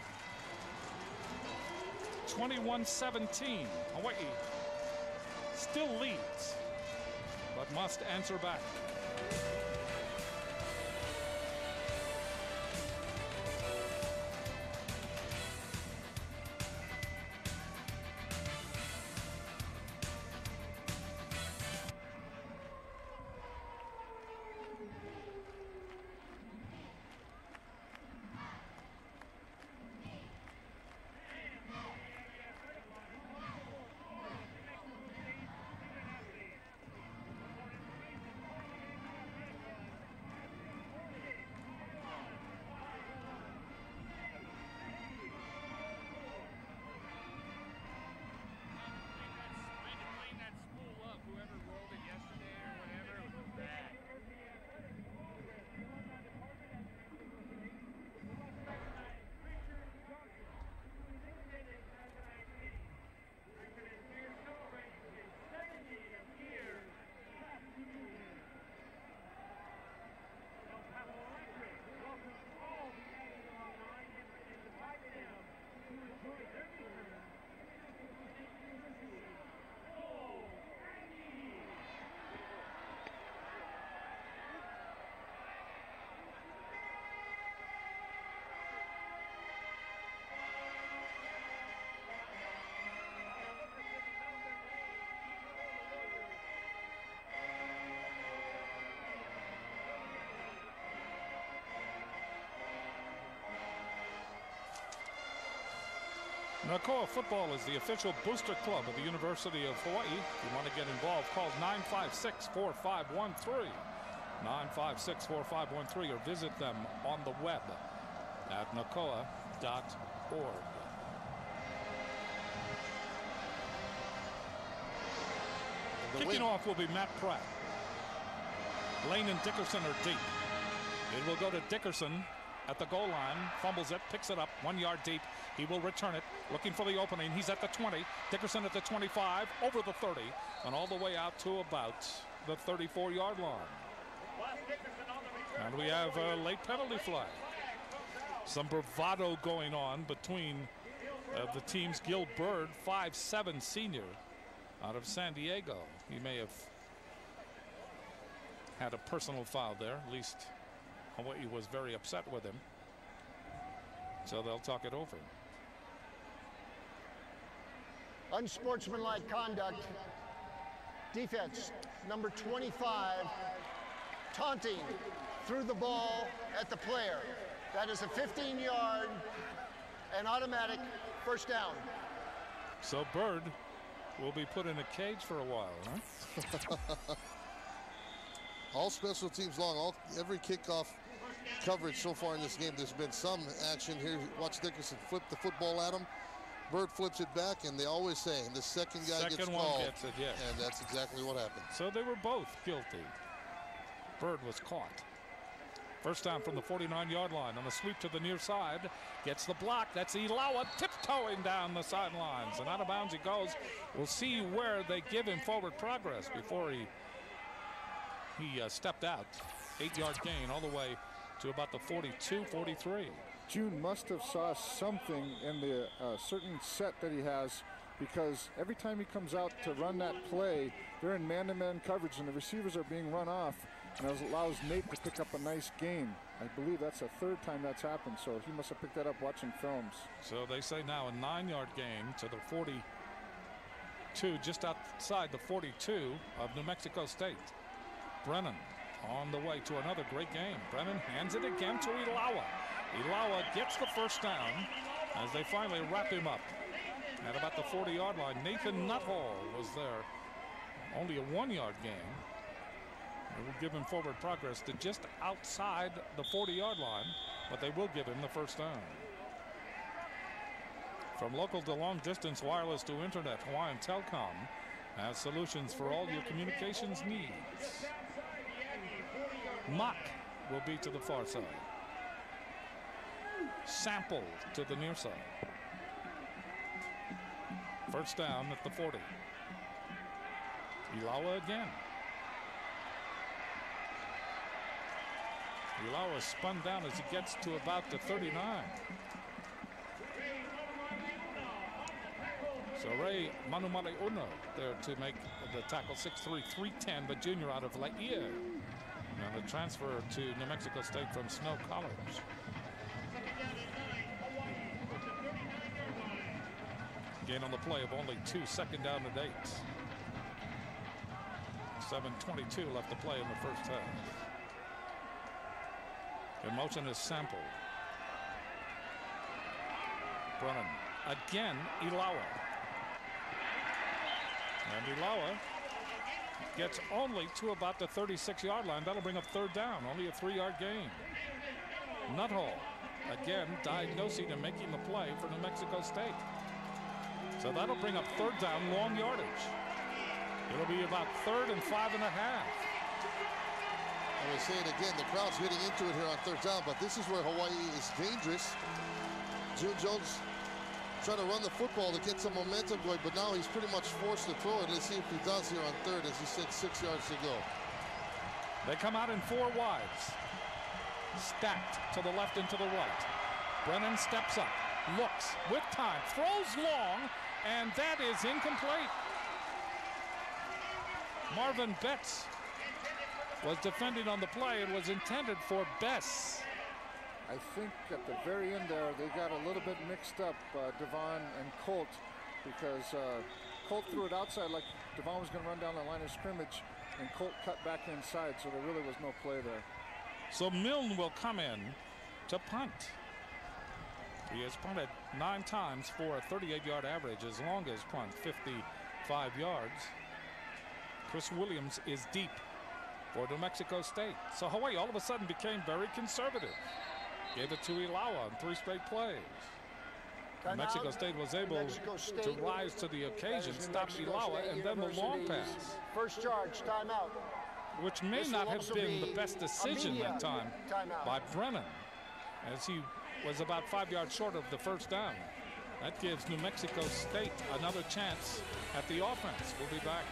21-17. Hawai'i still leads, but must answer back. Nakoa Football is the official booster club of the University of Hawaii. If you want to get involved, call 956-4513. 956-4513 or visit them on the web at nakoa.org. Kicking off will be Matt Pratt. Lane and Dickerson are deep. It will go to Dickerson at the goal line, fumbles it, picks it up 1 yard deep. He will return it, looking for the opening. He's at the 20. Dickerson at the 25, over the 30, and all the way out to about the 34-yard line. And we have a late penalty flag. Some bravado going on between the teams. Gil Bird, 5'7" senior out of San Diego. He may have had a personal foul there. At least Hawai'i was very upset with him. So they'll talk it over. Unsportsmanlike conduct. Defense, number 25, taunting, threw the ball at the player. That is a 15-yard and automatic first down. So Bird will be put in a cage for a while, huh? All special teams long, every kickoff coverage so far in this game, there's been some action here. Watch Dickerson flip the football at him. Bird flips it back, and they always say, the second guy gets called. Gets it, yes. And that's exactly what happened. So they were both guilty. Bird was caught. First down from the 49-yard line on a sweep to the near side. Gets the block. That's Ilawa tiptoeing down the sidelines. And out of bounds he goes. We'll see where they give him forward progress before he stepped out. 8-yard gain all the way to about the 42, 43. June must have saw something in the certain set that he has, because every time he comes out to run that play, they're in man-to-man coverage and the receivers are being run off, and it allows Nate to pick up a nice gain. I believe that's the third time that's happened, so he must have picked that up watching films. So they say now a 9-yard gain to the 42, just outside the 42 of New Mexico State. Brennan on the way to another great game. Brennan hands it again to Ilawa. Ilawa gets the first down as they finally wrap him up at about the 40-yard line. Nathan Nuthall was there. Only a 1-yard gain. They will give him forward progress to just outside the 40-yard line, but they will give him the first down. From local to long distance, wireless to internet, Hawaiian Telcom has solutions for all your communications needs. Mock will be to the far side. Sample to the near side. First down at the 40. Ilawa again. Ilawa spun down as he gets to about the 39. So Ray Manumale Uno there to make the tackle. 6'3", 310, the junior out of Laia. And a transfer to New Mexico State from Snow College. Gain on the play of only 2, second down and 8. 7:22 left to play in the first half. In motion is Sample. Brennan. Again, Ilawa. And Ilawa gets only to about the 36-yard line. That'll bring up third down. Only a 3-yard gain. Nuthall again diagnosing and making the play for New Mexico State. So that'll bring up third down, long yardage. It'll be about 3rd and 5.5. I will say it again, the crowd's getting into it here on third down, but this is where Hawaii is dangerous. June Jones trying to run the football to get some momentum going, but now he's pretty much forced to throw it. Let's see if he does here on third, as he said, 6 yards to go. They come out in 4 wides. Stacked to the left and to the right. Brennan steps up, looks with time, throws long, and that is incomplete. Marvin Betts was defending on the play. It was intended for Bess. I think at the very end there, they got a little bit mixed up, Devon and Colt, because Colt threw it outside like Devon was going to run down the line of scrimmage, and Colt cut back inside, so there really was no play there. So Milne will come in to punt. He has punted 9 times for a 38-yard average, his longest punt, 55 yards. Chris Williams is deep for New Mexico State. So Hawaii all of a sudden became very conservative. Gave it to Ilawa on 3 straight plays. New Mexico State was able to rise to the occasion, stop Ilawa, and then the long pass. First charge, timeout. Which may not have been the best decision that time by Brennan, as he was about 5 yards short of the first down. That gives New Mexico State another chance at the offense. We'll be back.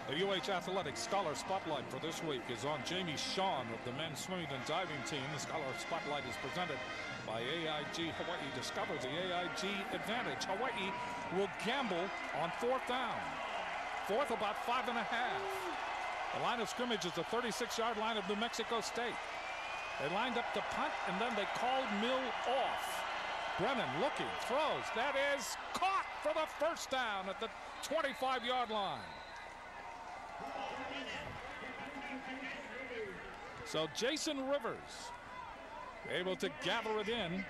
The UH Athletics Scholar Spotlight for this week is on Jamie Shawn of the men's swimming and diving team. The Scholar Spotlight is presented by AIG Hawaii. Discover the AIG advantage. Hawaii will gamble on 4th down. 4th, about 5.5. The line of scrimmage is the 36-yard line of New Mexico State. They lined up to punt, and then they called Mill off. Brennan looking, throws. That is caught for the first down at the 25-yard line. So Jason Rivers able to gather it in.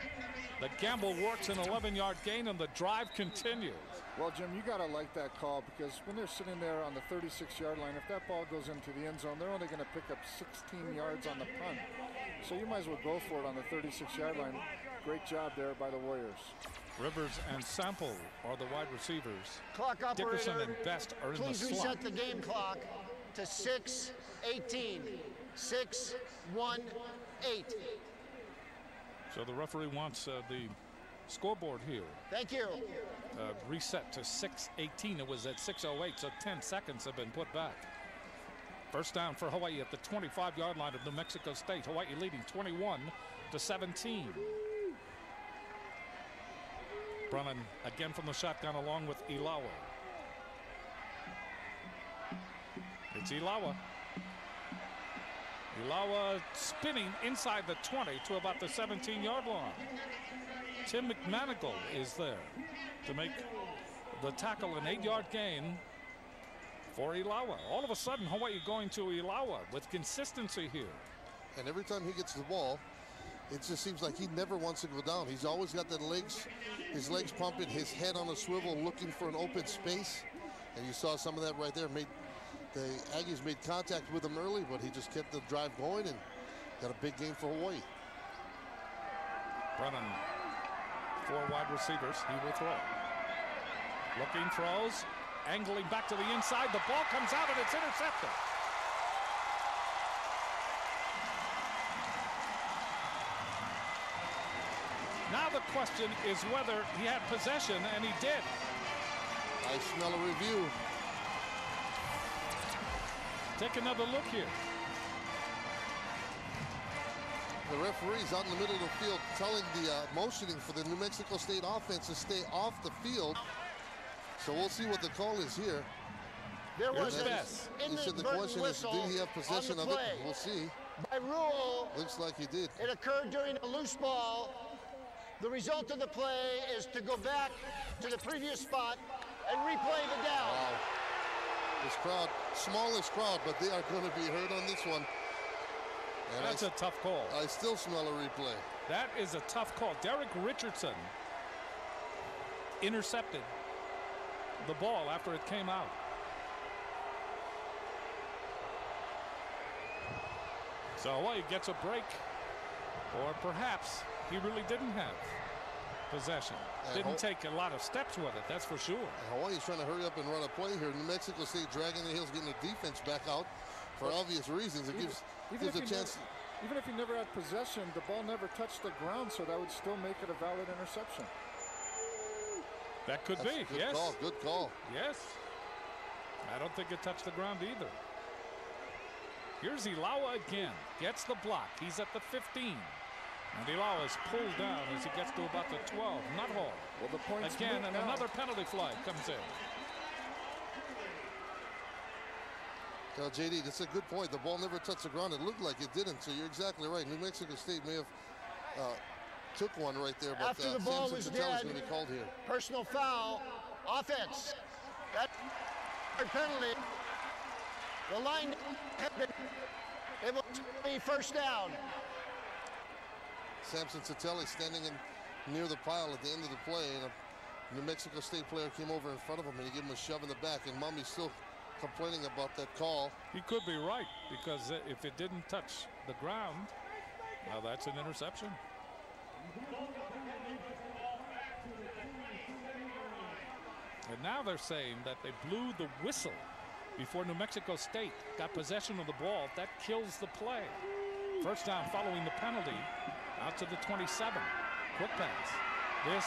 The gamble works, an 11-yard gain, and the drive continues. Well, Jim, you got to like that call, because when they're sitting there on the 36-yard line, if that ball goes into the end zone, they're only going to pick up 16 yards on the punt. So you might as well go for it on the 36-yard line. Great job there by the Warriors. Rivers and Sample are the wide receivers. Clock operator, Dickerson and Best are in the please slot. reset the game clock to 6:18. 6-1-8. So the referee wants the scoreboard here Thank you. reset to 6:18. It was at 6:08, so 10 seconds have been put back. First down for Hawaii at the 25-yard line of New Mexico State. Hawaii leading 21-17. Brennan again from the shotgun along with Ilawa. It's Ilawa. Ilawa spinning inside the 20 to about the 17-yard line. Tim McManigal is there to make the tackle, an 8-yard gain for Ilawa. All of a sudden, Hawaii going to Ilawa with consistency here. And every time he gets the ball, it just seems like he never wants to go down. He's always got his legs pumping, his head on a swivel, looking for an open space. And you saw some of that right there. The Aggies made contact with him early, but he just kept the drive going and got a big game for Hawaii. Brennan, 4 wide receivers. He will throw. Looking, throws, angling back to the inside. The ball comes out and it's intercepted. Now the question is whether he had possession, and he did. I smell a review. Take another look here. The referee's out in the middle of the field telling motioning for the New Mexico State offense to stay off the field. So we'll see what the call is here. There was an He said the question is, did he have possession of it? We'll see. By rule, looks like he did. It occurred during a loose ball. The result of the play is to go back to the previous spot and replay the down. Wow. This crowd, smallest crowd, but they are going to be heard on this one. And that's a tough call. I still smell a replay. That is a tough call. Derek Richardson intercepted the ball after it came out. So Hawaii gets a break, or perhaps he really didn't have possession. Didn't take a lot of steps with it, that's for sure. Hawaii's trying to hurry up and run a play here. New Mexico State dragging the heels, getting the defense back out for obvious reasons. It gives a chance. Even if he never had possession, the ball never touched the ground, so that would still make it a valid interception. That could be, good yes. Call, good call. Yes. I don't think it touched the ground either. Here's Ilawa again. Gets the block. He's at the 15. And Ilawa is pulled down as he gets to about the 12. Nuthall. Well, the point's again, and now. another penalty flag comes in. Well, JD, that's a good point. The ball never touched the ground. It looked like it didn't, so you're exactly right. New Mexico State may have took one right there, but after the ball was dead, going to be called here. Personal foul, offense. That penalty. The line had been able to be first down. Samson Satelli standing near the pile at the end of the play, and a New Mexico State player came over in front of him and he gave him a shove in the back, and Mummy's still complaining about that call. He could be right, because if it didn't touch the ground, now that's an interception. And now they're saying that they blew the whistle before New Mexico State got possession of the ball. That kills the play. First down following the penalty, out to the 27. Quick pass. This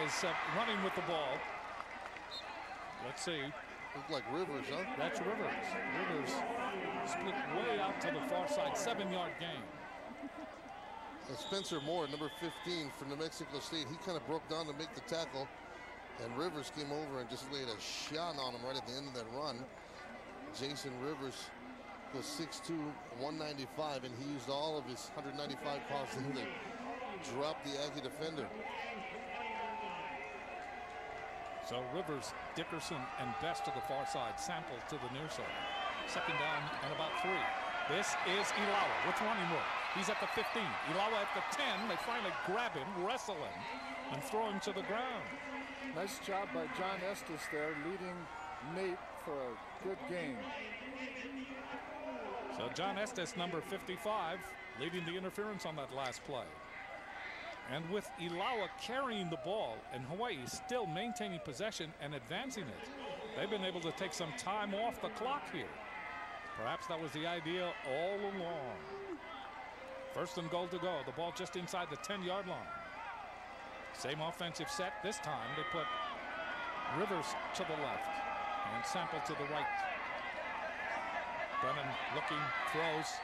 is running with the ball. Let's see. Look like Rivers, huh? That's Rivers. Rivers split way out to the far side, 7-yard gain. And Spencer Moore, number 15 for New Mexico State, he kind of broke down to make the tackle. And Rivers came over and just laid a shot on him right at the end of that run. Jason Rivers was 6'2", 195, and he used all of his 195 pounds to drop the Aggie defender. So Rivers, Dickerson, and Best to the far side, Sample to the near side. 2nd down and about 3. This is Ilawa with running room. He's at the 15. Ilawa at the 10. They finally grab him, wrestle him, and throw him to the ground. Nice job by John Estes there, leading Nate for a good game. So John Estes, number 55, leading the interference on that last play. And with Ilawa carrying the ball and Hawaii still maintaining possession and advancing it, they've been able to take some time off the clock here. Perhaps that was the idea all along. 1st and goal to go. The ball just inside the 10-yard line. Same offensive set. This time they put Rivers to the left and Sample to the right. Brennan looking, throws.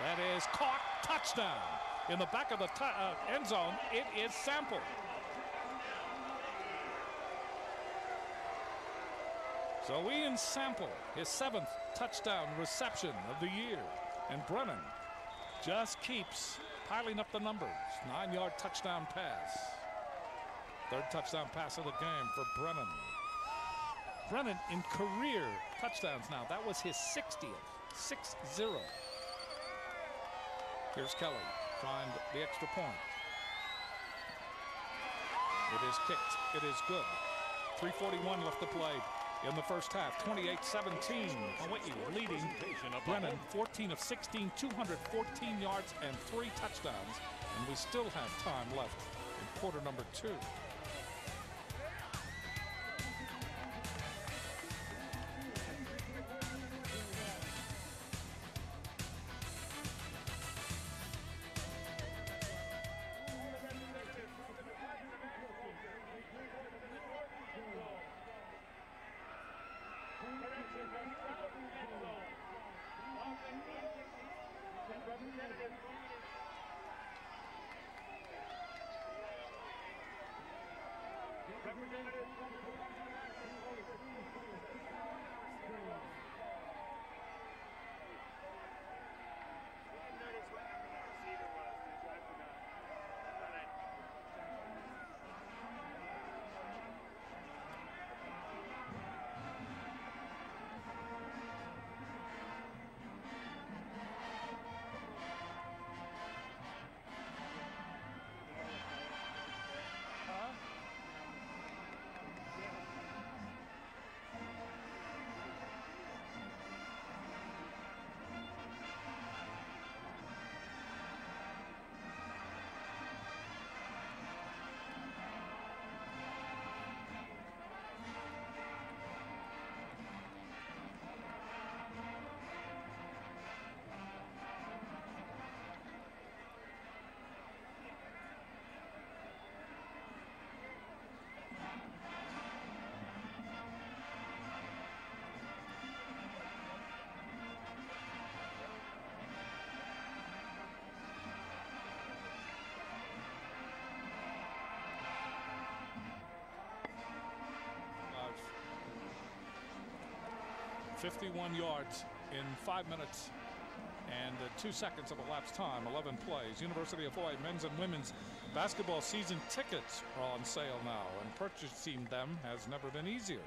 That is caught. Touchdown. In the back of the end zone, it is Sample. So Ian Sample, his 7th touchdown reception of the year. And Brennan just keeps piling up the numbers. 9-yard touchdown pass. 3rd touchdown pass of the game for Brennan. Brennan in career touchdowns now. That was his 60th. 6-0. Here's Kelly. Find the extra point. It is kicked. It is good. 3:41 left to play in the first half. 28-17. Hawaii leading. Brennan 14 of 16, 214 yards and 3 touchdowns. And we still have time left in quarter number 2. .51 yards in 5 minutes and 2 seconds of elapsed time. 11 plays. University of Hawaii men's and women's basketball season tickets are on sale now, and purchasing them has never been easier.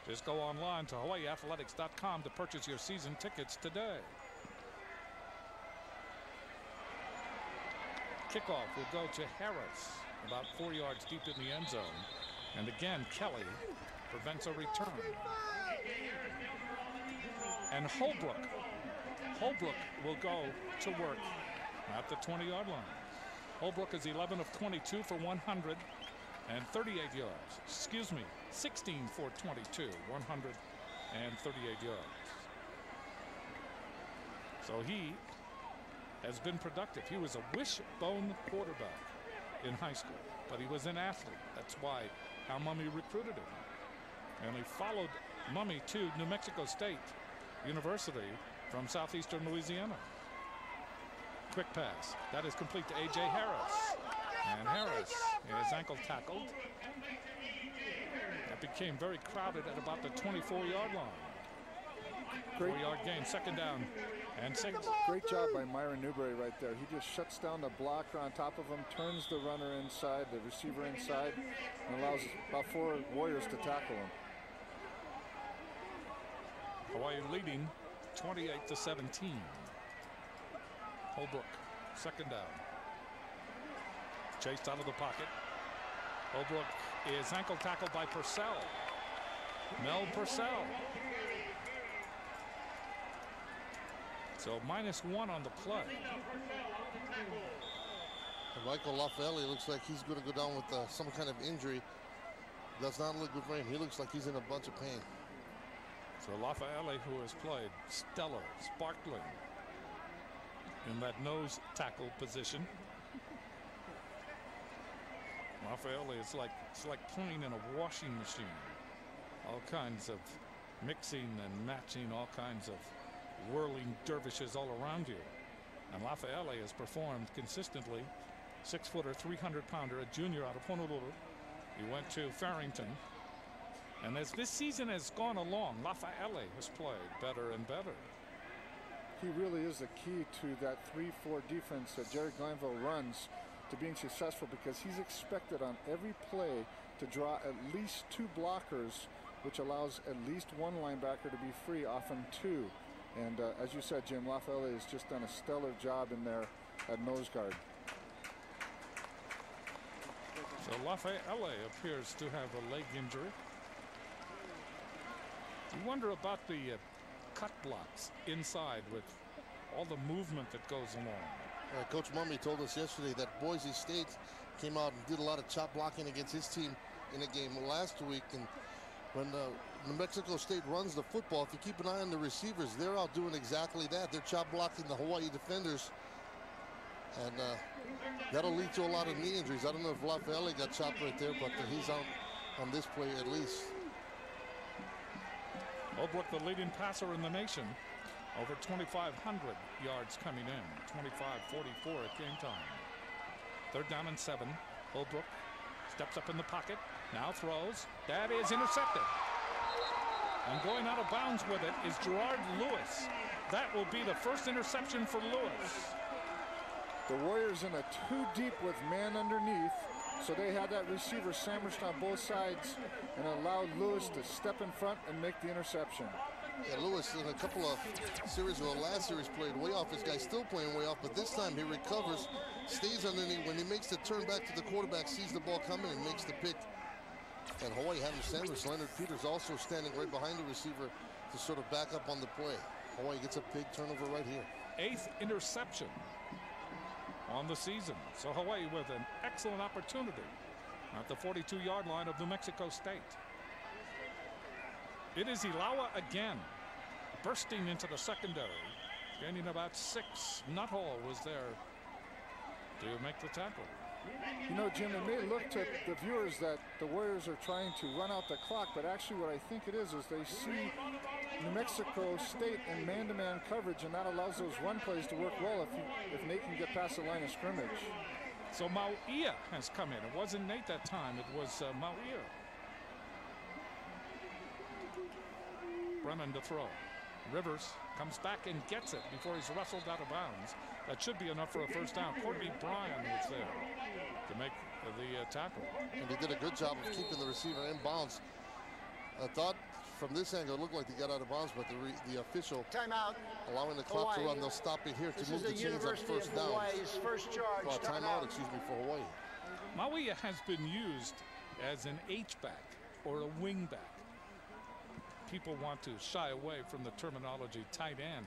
Just go online to hawaiiathletics.com to purchase your season tickets today. Kickoff will go to Harris, about 4 yards deep in the end zone. And again, Kelly prevents a return. And Holbrook will go to work at the 20-yard line. Holbrook is 11 of 22 for 138 yards. Excuse me, 16 for 22, 138 yards. So he has been productive. He was a wishbone quarterback in high school, but he was an athlete. That's why Al Mummy recruited him. And he followed Mummy to New Mexico State University from southeastern Louisiana. Quick pass. That is complete to A.J. Harris. And Harris is ankle tackled. That became very crowded at about the 24-yard line. 4-yard gain, second down and 6. Great job by Myron Newberry right there. He just shuts down the blocker on top of him, turns the runner inside, the receiver inside, and allows about 4 Warriors to tackle him. Hawaii leading 28-17. Holbrook, second down. Chased out of the pocket. Holbrook is ankle tackled by Purcell. Mel Purcell. So -1 on the play. And Michael Lafayette looks like he's going to go down with some kind of injury. Does not look good for him. He looks like he's in a bunch of pain. So Lafayette, who has played stellar, sparkling in that nose tackle position. Lafayette is like playing in a washing machine. All kinds of mixing and matching, all kinds of whirling dervishes all around you. And Lafayette has performed consistently. 6-footer, 300-pounder, a junior out of Honolulu. He went to Farrington. And as this season has gone along, Lafayette has played better and better. He really is the key to that 3-4 defense that Jerry Glanville runs to being successful, because he's expected on every play to draw at least 2 blockers, which allows at least 1 linebacker to be free, often 2. And as you said, Jim, Lafayette has just done a stellar job in there at nose guard. So Lafayette appears to have a leg injury. You wonder about the cut blocks inside with all the movement that goes along. Coach Mummy told us yesterday that Boise State came out and did a lot of chop blocking against his team in a game last week. And when New Mexico State runs the football, if you keep an eye on the receivers, they're out doing exactly that. They're chop blocking the Hawaii defenders. And that'll lead to a lot of knee injuries. I don't know if Lafayette got chopped right there, but he's out on this play at least. Holbrook, the leading passer in the nation, over 2,500 yards coming in, 25-44 at game time. 3rd down and 7. Holbrook steps up in the pocket, now throws. That is intercepted. And going out of bounds with it is Gerard Lewis. That will be the first interception for Lewis. The Warriors in a 2 deep with man underneath, so they had that receiver sandwiched on both sides and allowed Lewis to step in front and make the interception. Yeah, Lewis in a couple of series, well, last series played way off. This guy's still playing way off, but this time he recovers, stays underneath. When he makes the turn back to the quarterback, sees the ball coming and makes the pick. And Hawaii had him sandwiched. Leonard Peters also standing right behind the receiver to sort of back up on the play. Hawaii gets a big turnover right here. 8th interception on the season. So Hawaii with an excellent opportunity at the 42-yard line of New Mexico State. It is Ilawa again, bursting into the secondary, gaining about 6. Nuttall was there to make the tackle. You know, Jim, it may look to the viewers that the Warriors are trying to run out the clock, but actually what I think it is they see New Mexico State in man-to-man coverage, and that allows those run plays to work well if Nate can get past the line of scrimmage. So Mauia has come in. It wasn't Nate that time. It was Mauia. Brennan to throw. Rivers comes back and gets it before he's wrestled out of bounds. That should be enough for a first down. Courtney Bryan was there to make the tackle. And he did a good job of keeping the receiver in bounds. I thought from this angle it looked like he got out of bounds, but the official Timeout. allowing the clock to run. They'll stop it here to move the chains on first down. First charge. Timeout, excuse me, for Hawaii. Mauia has been used as an H-back or a wing-back. People want to shy away from the terminology tight end,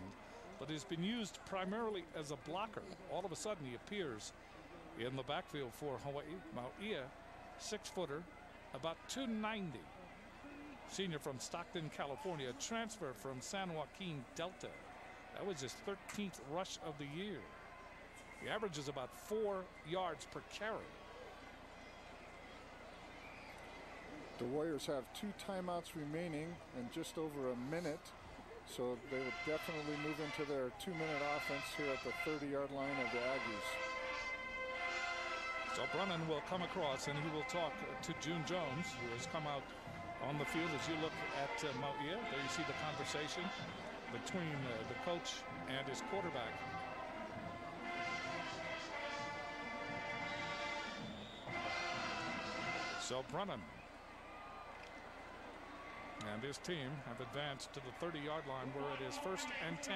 but has been used primarily as a blocker. All of a sudden he appears in the backfield for Hawaii. Mauia, 6-footer, about 290. Senior from Stockton, California, transfer from San Joaquin Delta. That was his 13th rush of the year. He averages about 4 yards per carry. The Warriors have 2 timeouts remaining and just over a minute. So they will definitely move into their 2-minute offense here at the 30-yard line of the Aggies. So Brennan will come across and he will talk to June Jones, who has come out on the field. As you look at Maui, there you see the conversation between the coach and his quarterback. So Brennan and his team have advanced to the 30-yard line where it is 1st and 10.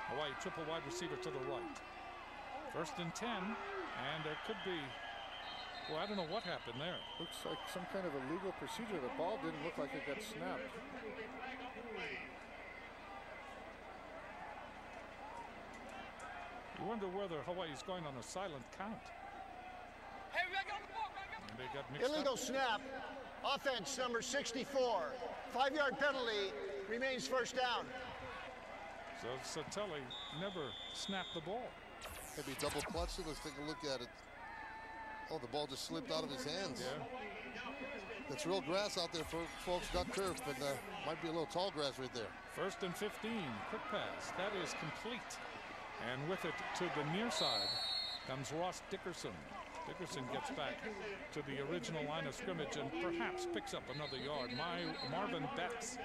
Hawaii triple wide receiver to the right. 1st and 10, and there could be, well, I don't know what happened there. Looks like some kind of illegal procedure. The ball didn't look like it got snapped. You wonder whether Hawaii's going on a silent count. And they got mixed Illegal up. snap. Offense number 64. 5-yard penalty. Remains 1st down. So Satelli never snapped the ball. Maybe double clutched it. Let's take a look at it. Oh, the ball just slipped out of his hands. Yeah. That's real grass out there, for folks. Not turf, but might be a little tall grass right there. 1st and 15. Quick pass. That is complete. And with it to the near side comes Ross Dickerson. Dickerson gets back to the original line of scrimmage and perhaps picks up another yard. Marvin Betts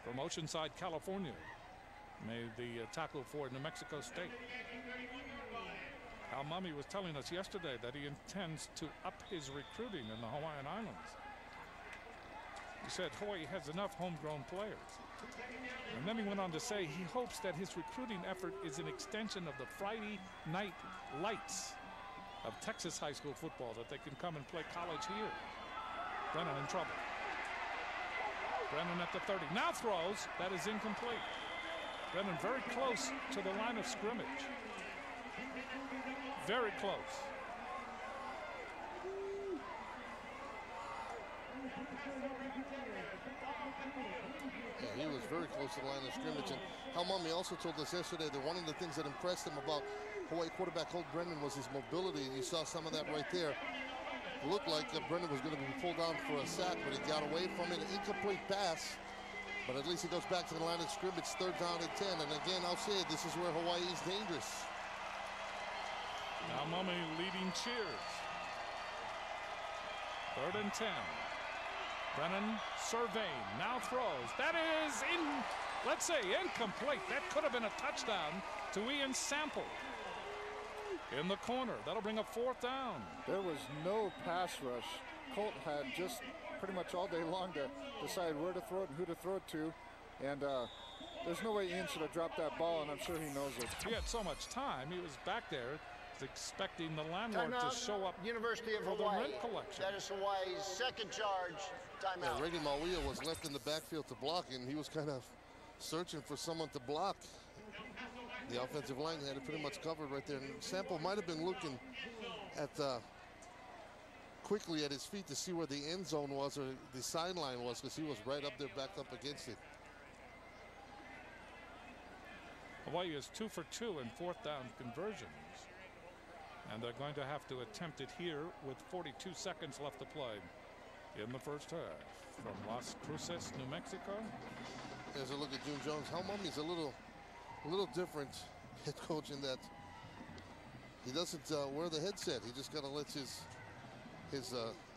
from Oceanside, California, made the tackle for New Mexico State. Al Mummy was telling us yesterday that he intends to up his recruiting in the Hawaiian Islands. He said Hawaii has enough homegrown players. And then he went on to say he hopes that his recruiting effort is an extension of the Friday night lights of Texas high school football, that they can come and play college here. Brennan in trouble. Brennan at the 30. Now throws. That is incomplete. Brennan very close to the line of scrimmage. Very close. Yeah, he was very close to the line of scrimmage. And Hal Mummy also told us yesterday that one of the things that impressed him about Hawaii quarterback Colt Brennan was his mobility, and you saw some of that right there. It looked like Brennan was going to be pulled down for a sack, but he got away from it. An incomplete pass, but at least he goes back to the line of scrimmage. 3rd down and 10. And again, I'll say it, this is where Hawaii is dangerous. Now Mummy leading cheers. 3rd and 10. Brennan surveying, now throws. That is let's say incomplete. That could have been a touchdown to Ian Sample in the corner. That'll bring up 4th down. There was no pass rush. Colt had just pretty much all day long to decide where to throw it and who to throw it to. And there's no way Ian should have dropped that ball, and I'm sure he knows it. He had so much time. He was back there expecting the landlord Timeout, to show up University of for Hawaii. the rent collection. That is Hawaii's 2nd charge. Timeout. Yeah, Reggie Mauia was left in the backfield to block, and he was kind of searching for someone to block. The offensive line had it pretty much covered right there. And Sample might have been looking at quickly at his feet to see where the end zone was or the sideline was, because he was right up there, backed up against it. Hawaii is 2 for 2 in 4th down conversions. And they're going to have to attempt it here with 42 seconds left to play in the 1st half. From Las Cruces, New Mexico. There's a look at June Jones. Hal Mummy's a little different head coach in that he doesn't wear the headset. He just kind of lets his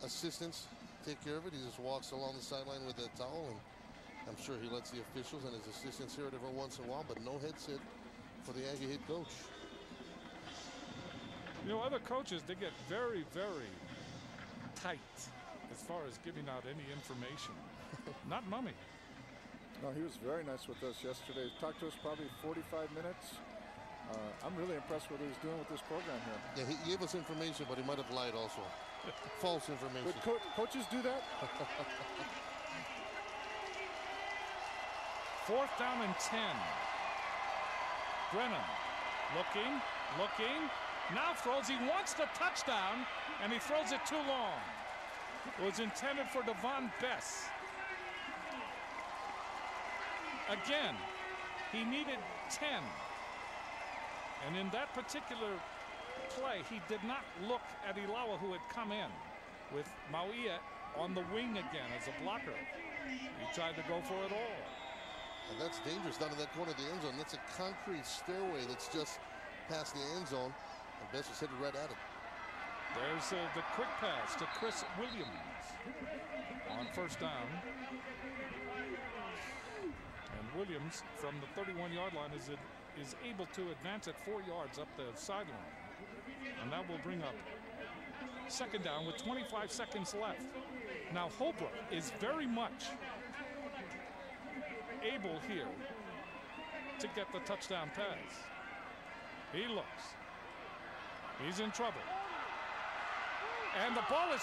assistants take care of it. He just walks along the sideline with a towel, and I'm sure he lets the officials and his assistants hear it every once in a while, but no headset for the Aggie head coach. You know, other coaches, they get very, very tight as far as giving out any information. Not Mummy. No, he was very nice with us yesterday. He talked to us probably 45 minutes. I'm really impressed with what he was doing with this program here. Yeah, he gave us information, but he might have lied also. False information. But coaches do that? 4th down and 10. Brennan looking, now throws. He wants the touchdown, and he throws it too long. It was intended for Devon Bess. Again, he needed 10. And in that particular play, he did not look at Ilawa, who had come in with Maui on the wing again as a blocker. He tried to go for it all. And that's dangerous down in that corner of the end zone. That's a concrete stairway that's just past the end zone. And Best was headed right at it. There's the quick pass to Chris Williams on first down. And Williams from the 31-yard line is able to advance it 4 yards up the sideline. And that will bring up second down with 25 seconds left. Now Holbrook is very much able here to get the touchdown pass. He looks. He's in trouble. And the ball is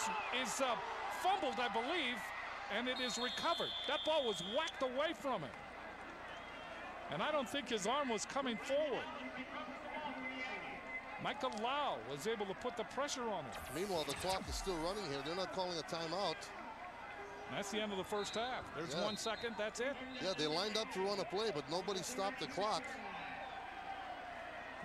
fumbled, I believe, and it is recovered. That ball was whacked away from him. And I don't think his arm was coming forward. Michael Lau was able to put the pressure on him. Meanwhile, the clock is still running here. They're not calling a timeout. And that's the end of the first half. There's 1 second. That's it. Yeah, they lined up to run a play, but nobody stopped the clock.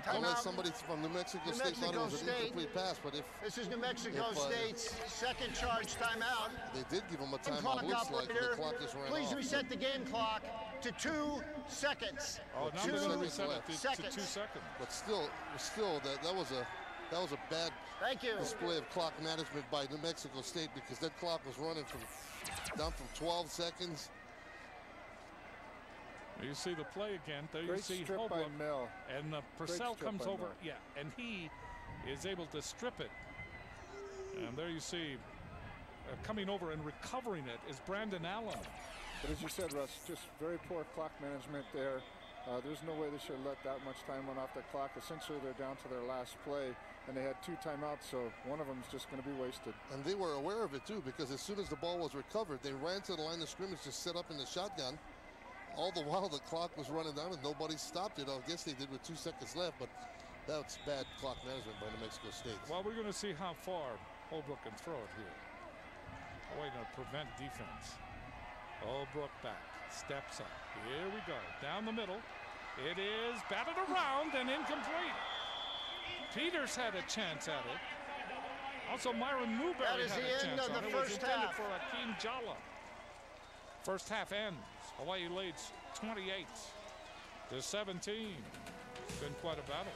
Unless somebody from New Mexico State thought it was an incomplete pass, but if this is New Mexico State's second charge timeout. They did give him a timeout. Looks like the clock just ran off. Please reset the game clock to 2 seconds. Oh, now 2 they're going to reset it to seconds. 2 seconds. But still, that was a bad display of clock management by New Mexico State, because that clock was running down from 12 seconds. You see the play again. There you see strip Holbrook, by Mill. and Purcell comes over. Yeah, and he is able to strip it. And there you see coming over and recovering it is Brandon Allen. But as you said, Russ, just very poor clock management there. There's no way they should have let that much time run off the clock. Essentially, they're down to their last play, and they had 2 timeouts, so one of them is just going to be wasted. And they were aware of it, too, because as soon as the ball was recovered, they ran to the line of scrimmage, just set up in the shotgun. All the while, the clock was running down, and nobody stopped it. I guess they did with 2 seconds left, but that's bad clock management by New Mexico State. Well, we're going to see how far Holbrook can throw it here. Way to prevent defense. Holbrook back, steps up. Here we go, down the middle. It is batted around and incomplete. Peters had a chance at it. Also, Myron Newberry had a chance on it. It was intended for Akeem Jala. First half ends. Hawaii leads 28-17. Been quite a battle.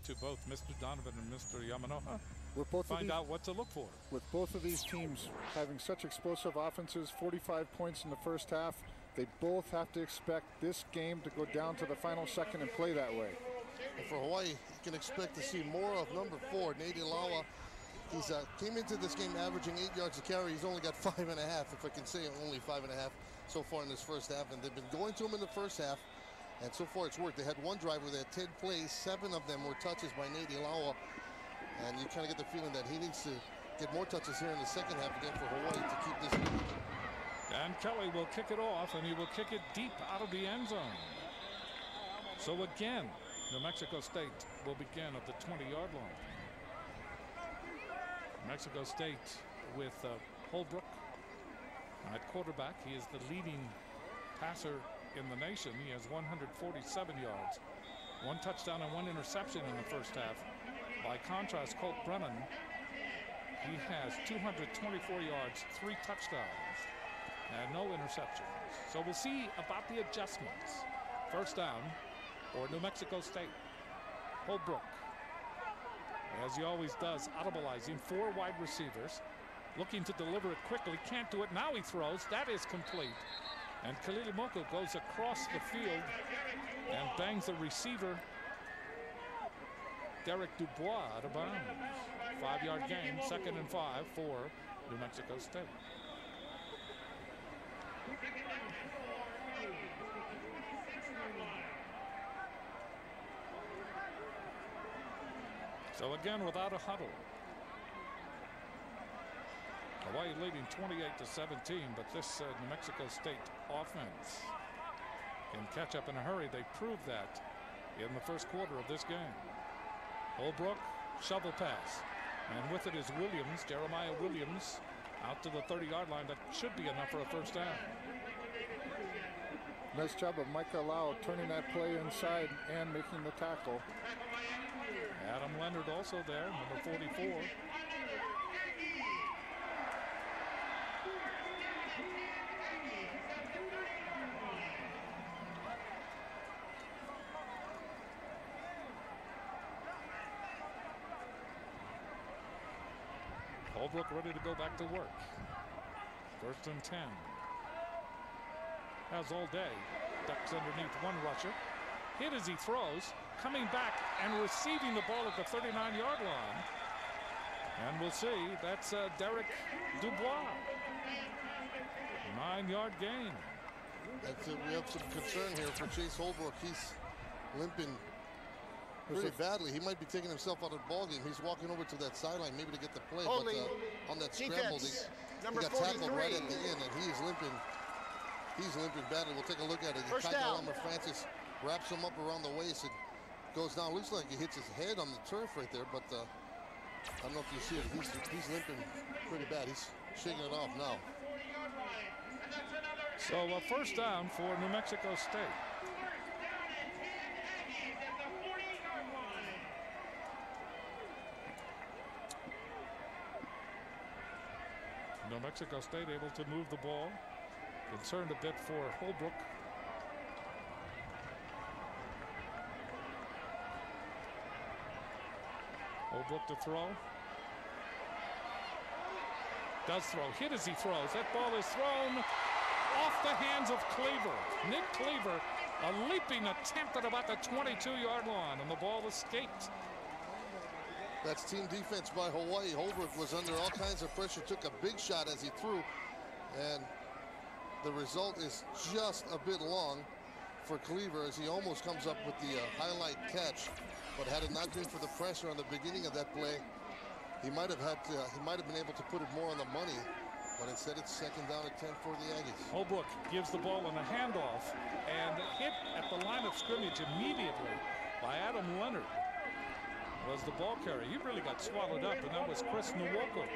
To both Mr. Donovan and Mr. Yamanoha, find out what to look for. With both of these teams having such explosive offenses, 45 points in the first half, they both have to expect this game to go down to the final second and play that way. And for Hawaii, you can expect to see more of number 4, Nate Ilawa. He's came into this game averaging 8 yards a carry. He's only got 5.5, if I can say only 5.5 so far in this first half. And they've been going to him in the first half. And so far it's worked. They had one drive where they had 10 plays. 7 of them were touches by Nate Ilawa. And you kind of get the feeling that he needs to get more touches here in the second half again for Hawaii to keep this lead. Dan Kelly will kick it off, and he will kick it deep out of the end zone. So again, New Mexico State will begin at the 20-yard line. New Mexico State with Holbrook at quarterback. He is the leading passer in the nation. He has 147 yards, 1 touchdown and 1 interception in the first half. By contrast, Colt Brennan, he has 224 yards, 3 touchdowns, and no interceptions. So we'll see about the adjustments. First down for New Mexico State. Holbrook, as he always does, audibilizing 4 wide receivers, looking to deliver it quickly. Can't do it. Now he throws. That is complete. And Kalili Moko goes across the field and bangs the receiver, Derek Dubois, out of bounds. 5-yard gain, 2nd and 5 for New Mexico State. So again, without a huddle. Hawaii leading 28-17, but this New Mexico State offense can catch up in a hurry. They proved that in the first quarter of this game. Holbrook, shovel pass, and with it is Williams, Jeremiah Williams, out to the 30-yard line. That should be enough for a first down. Nice job of Micah Lau turning that play inside and making the tackle. Adam Leonard also there, number 44. Holbrook ready to go back to work. 1st and 10. Has all day. Ducks underneath one rusher. Hit as he throws. Coming back and receiving the ball at the 39-yard line. And we'll see. That's Derek Dubois. 9-yard gain. That's it. We have some concern here for Chase Holbrook. He's limping pretty badly. He might be taking himself out of the ball game. He's walking over to that sideline maybe to get the play. But on that scramble, he got tackled right at the end, and he is limping. He's limping badly. We'll take a look at it. Kaikalamar Francis wraps him up around the waist and goes down. Looks like he hits his head on the turf right there, but I don't know if you see it. He's limping pretty bad. He's shaking it off now. So a first down for New Mexico State. New Mexico State able to move the ball. Concerned a bit for Holbrook. Holbrook to throw. Does throw. Hit as he throws. That ball is thrown off the hands of Cleaver. Nick Cleaver, a leaping attempt at about the 22-yard line, and the ball escaped. That's team defense by Hawaii. Holbrook was under all kinds of pressure, took a big shot as he threw, and the result is just a bit long for Cleaver as he almost comes up with the highlight catch. But had it not been for the pressure on the beginning of that play, he might have been able to put it more on the money. But instead, it's 2nd down at 10 for the Aggies. Holbrook gives the ball in a handoff and hit at the line of scrimmage immediately by Adam Leonard. Was the ball carrier. He really got swallowed up, and that was Chris Nwoko.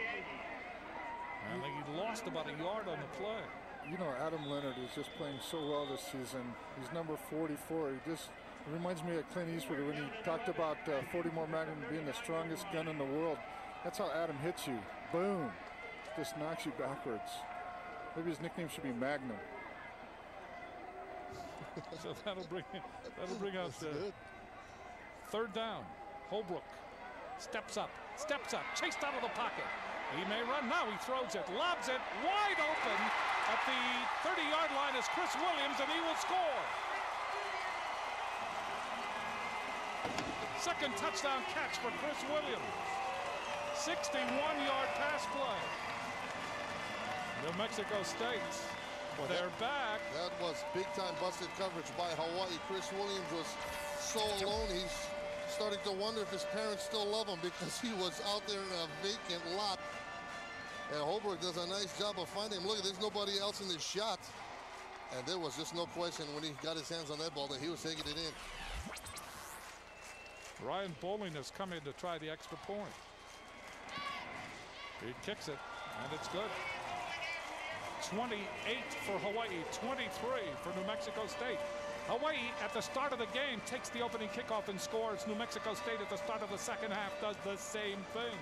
And he lost about a yard on the play. You know, Adam Leonard is just playing so well this season. He's number 44. He just reminds me of Clint Eastwood when he talked about 40 more Magnum being the strongest gun in the world. That's how Adam hits you. Boom. Just knocks you backwards. Maybe his nickname should be Magnum. So that'll bring out the 3rd down. Holbrook steps up, chased out of the pocket. He may run now. He throws it, lobs it wide open at the 30-yard line is Chris Williams, and he will score. 2nd touchdown catch for Chris Williams. 61-yard pass play. New Mexico State, they're back. That was big-time busted coverage by Hawaii. Chris Williams was so alone. He's starting to wonder if his parents still love him because he was out there in a vacant lot. And Holbrook does a nice job of finding him. Look, there's nobody else in this shot. And there was just no question when he got his hands on that ball that he was taking it in. Ryan Bowling has come in to try the extra point. He kicks it, and it's good. 28 for Hawaii, 23 for New Mexico State. Hawaii at the start of the game takes the opening kickoff and scores. New Mexico State at the start of the 2nd half does the same thing.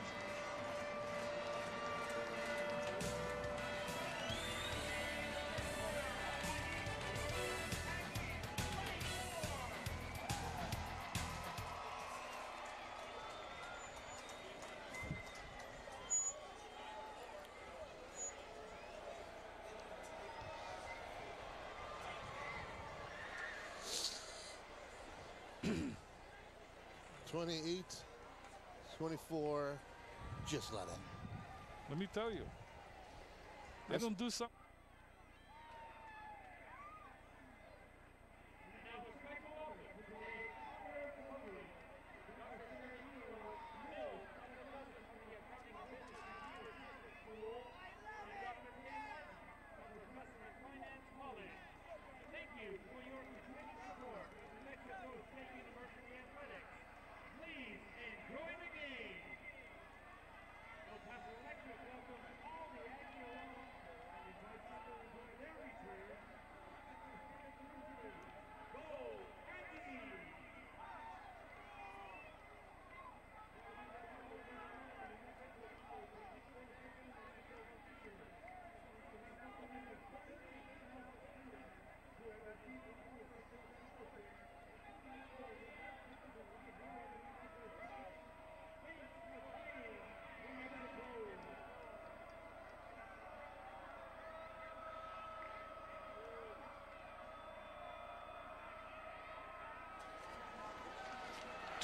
(28, 24), just like that. Let me tell you, they don't do something.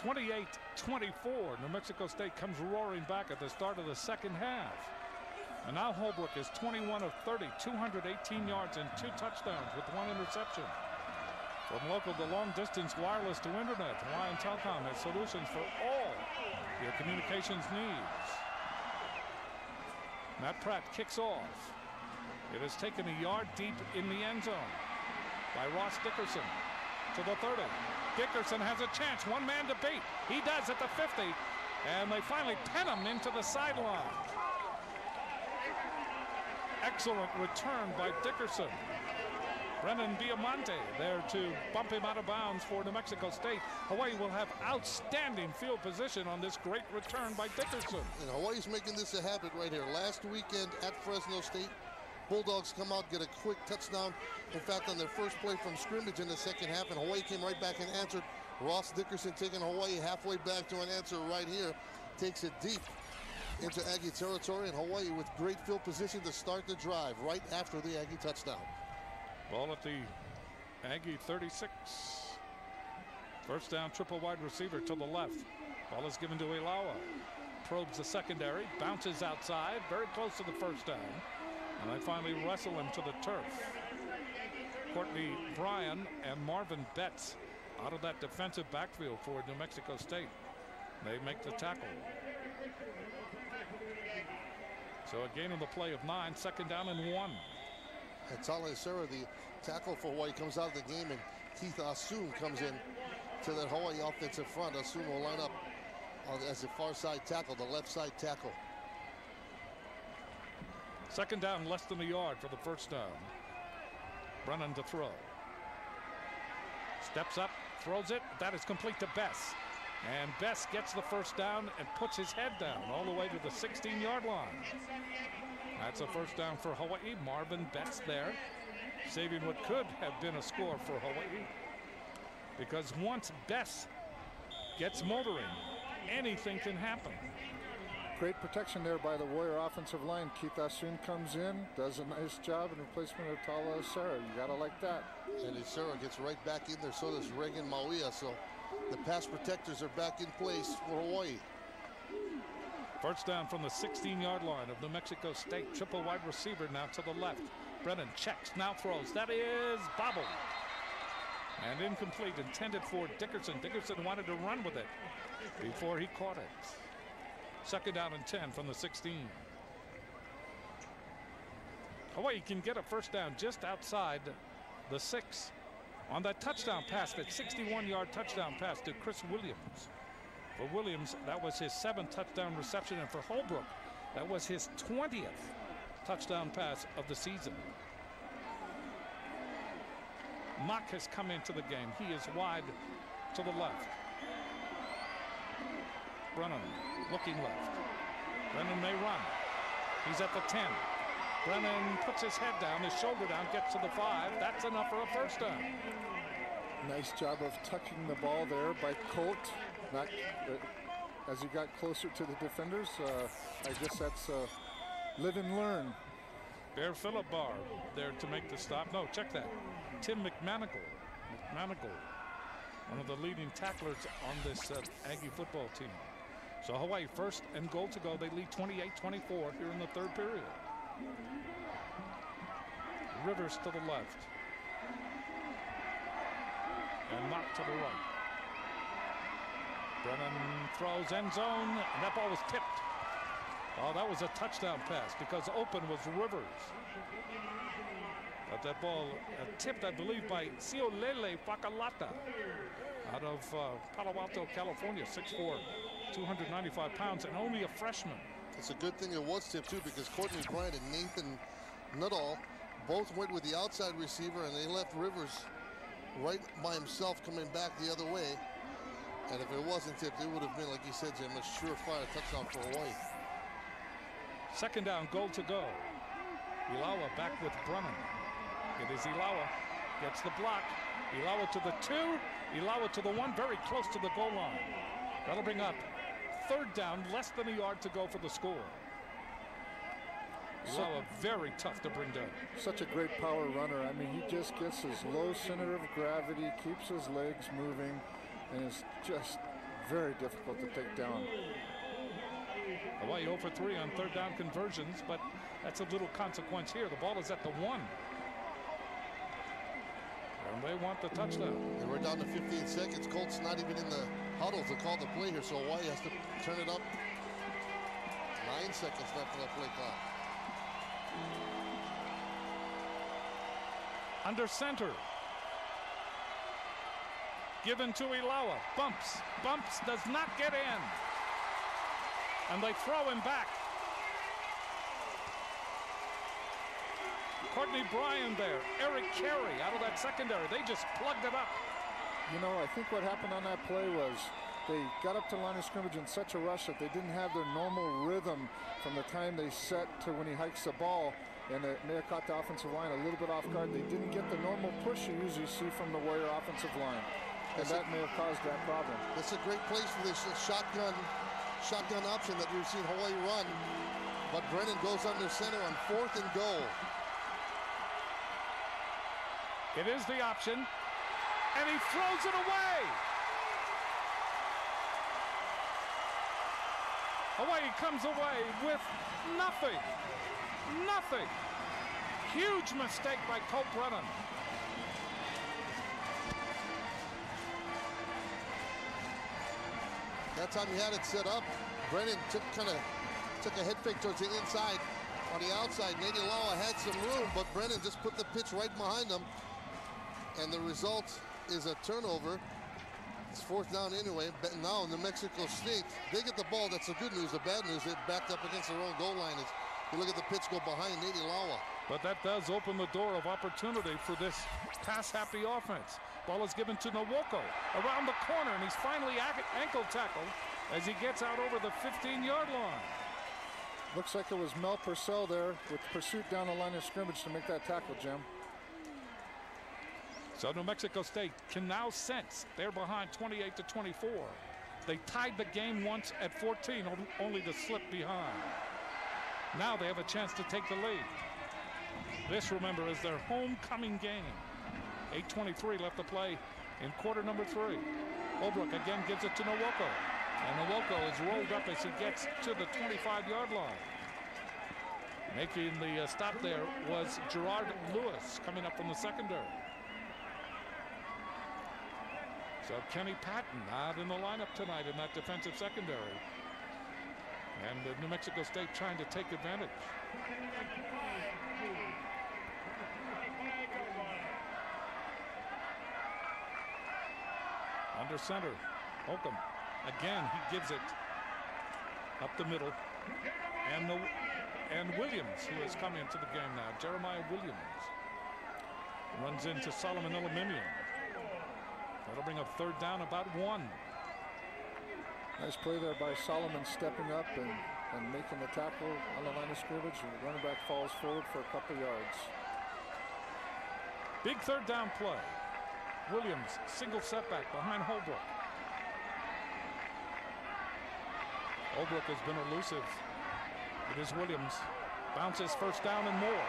28-24. New Mexico State comes roaring back at the start of the second half. And now Holbrook is 21 of 30, 218 yards and 2 touchdowns with 1 interception. From local to long distance, wireless to internet, Hawaiian Telcom has solutions for all your communications needs. Matt Pratt kicks off. It is taken a yard deep in the end zone by Ross Dickerson to the 30. Dickerson has a chance, one man to beat. He does at the 50, and they finally pin him into the sideline. Excellent return by Dickerson. Brennan Biamonte there to bump him out of bounds for New Mexico State. Hawaii will have outstanding field position on this great return by Dickerson. And Hawaii's making this a habit right here. Last weekend at Fresno State, Bulldogs come out, get a quick touchdown. In fact, on their first play from scrimmage in the second half, and Hawaii came right back and answered. Ross Dickerson taking Hawaii halfway back to an answer right here. Takes it deep into Aggie territory, and Hawaii with great field position to start the drive right after the Aggie touchdown. Ball at the Aggie 36. First down, triple wide receiver to the left. Ball is given to Ilawa. Probes the secondary, bounces outside, very close to the first down. And they finally wrestle him to the turf. Courtney Bryan and Marvin Betts out of that defensive backfield for New Mexico State. They make the tackle. So a gain on the play of 9, second down and 1. And Tale Serra, the tackle for Hawaii, comes out of the game, and Keith Asun comes in to that Hawaii offensive front. Asun will line up as a far side tackle, the left side tackle. Second down, less than a yard for the first down. Brennan to throw. Steps up, throws it. That is complete to Bess. And Bess gets the first down and puts his head down all the way to the 16-yard line. That's a first down for Hawaii. Marvin Betts there, saving what could have been a score for Hawaii. Because once Bess gets motoring, anything can happen. Great protection there by the Warrior offensive line. Keith Asun comes in, does a nice job in replacement of Tala Serra. You gotta like that. And Serra gets right back in there, so does Reagan Mauia. So the pass protectors are back in place for Hawaii. First down from the 16-yard line of New Mexico State. Triple wide receiver now to the left. Brennan checks, now throws. That is bobbled. And incomplete, intended for Dickerson. Dickerson wanted to run with it before he caught it. Second down and 10 from the 16. Hawaii can get a first down just outside the 6 on that touchdown pass, that 61-yard touchdown pass to Chris Williams. For Williams, that was his 7th touchdown reception, and for Holbrook, that was his 20th touchdown pass of the season. Mock has come into the game. He is wide to the left. Brennan looking left. Brennan may run. He's at the 10. Brennan puts his head down, his shoulder down, gets to the 5. That's enough for a first down. Nice job of tucking the ball there by Colt. Not as he got closer to the defenders. I guess that's live and learn. Bear Philipbar there to make the stop. No, check that. Tim McManigal, one of the leading tacklers on this Aggie football team. So Hawaii first and goal to go. They lead 28-24 here in the third period. Rivers to the left. And Mock to the right. Brennan throws end zone, and that ball was tipped. Oh, that was a touchdown pass because open was Rivers. But that ball tipped, I believe, by Siolele Fakalata out of Palo Alto, California, 6'4", 295 pounds, and only a freshman. It's a good thing it was tipped, too, because Courtney Bryant and Nathan Nuttall both went with the outside receiver, and they left Rivers right by himself coming back the other way. And if it wasn't tipped, it would have been, like you said, Jim, a surefire touchdown for Hawaii. Second down, goal to go. Ilawa back with Brennan. It is Ilawa, gets the block. Ilawa to the 2, Ilawa to the 1, very close to the goal line. That'll bring up third down, less than a yard to go for the score. Ilawa very tough to bring down. Such a great power runner. I mean, he just gets his low center of gravity, keeps his legs moving, and is just very difficult to take down. Hawaii 0 for 3 on third down conversions, but that's a little consequence here. The ball is at the 1. And they want the touchdown. And we're down to 15 seconds. Colt's not even in the huddle to call the play here, so Hawaii has to turn it up. 9 seconds left on the play clock. Under center. Given to Ilawa. Bumps. Does not get in. And they throw him back. Courtney Bryan there. Eric Carey out of that secondary. They just plugged it up. You know, I think what happened on that play was they got up to line of scrimmage in such a rush that they didn't have their normal rhythm from the time they set to when he hikes the ball. And it may have caught the offensive line a little bit off guard. They didn't get the normal push you usually see from the Warrior offensive line. And that may have caused that problem. That's a great place for this shotgun option that we've seen Hawaii run. But Brennan goes under center on 4th and goal. It is the option. And he throws it away. Hawaii comes away with nothing. Nothing. Huge mistake by Colt Brennan. That time he had it set up. Brennan took a head fake towards the inside. On the outside, Nady Lawa had some room, but Brennan just put the pitch right behind him. And the result is a turnover. It's 4th down anyway. But now New Mexico State, they get the ball. That's the good news. The bad news, it backed up against their own goal line. You look at the pitch go behind Nady Lawa. But that does open the door of opportunity for this pass-happy offense. Ball is given to Nwoko around the corner, and he's finally ankle tackled as he gets out over the 15-yard line. Looks like it was Melila Purcell there with pursuit down the line of scrimmage to make that tackle, Jim. So New Mexico State can now sense they're behind 28-24. They tied the game once at 14, only to slip behind. Now they have a chance to take the lead. This, remember, is their homecoming game. 8:23 left to play in quarter number 3. Holbrook again gives it to Nwoko. And Nwoko is rolled up as he gets to the 25-yard line. Making the stop there was Gerard Lewis coming up from the secondary. So Kenny Patton not in the lineup tonight in that defensive secondary. And New Mexico State trying to take advantage. Under center, Holcomb. Again, he gives it up the middle. And Williams, who has come into the game now, Jeremiah Williams, runs into Solomon Elimimian. That'll bring up 3rd down, about 1. Nice play there by Solomon stepping up and making the tackle on the line of scrimmage. And the running back falls forward for a couple yards. Big 3rd down play. Williams, single setback behind Holbrook. Holbrook has been elusive. It is Williams. Bounces 1st down and more.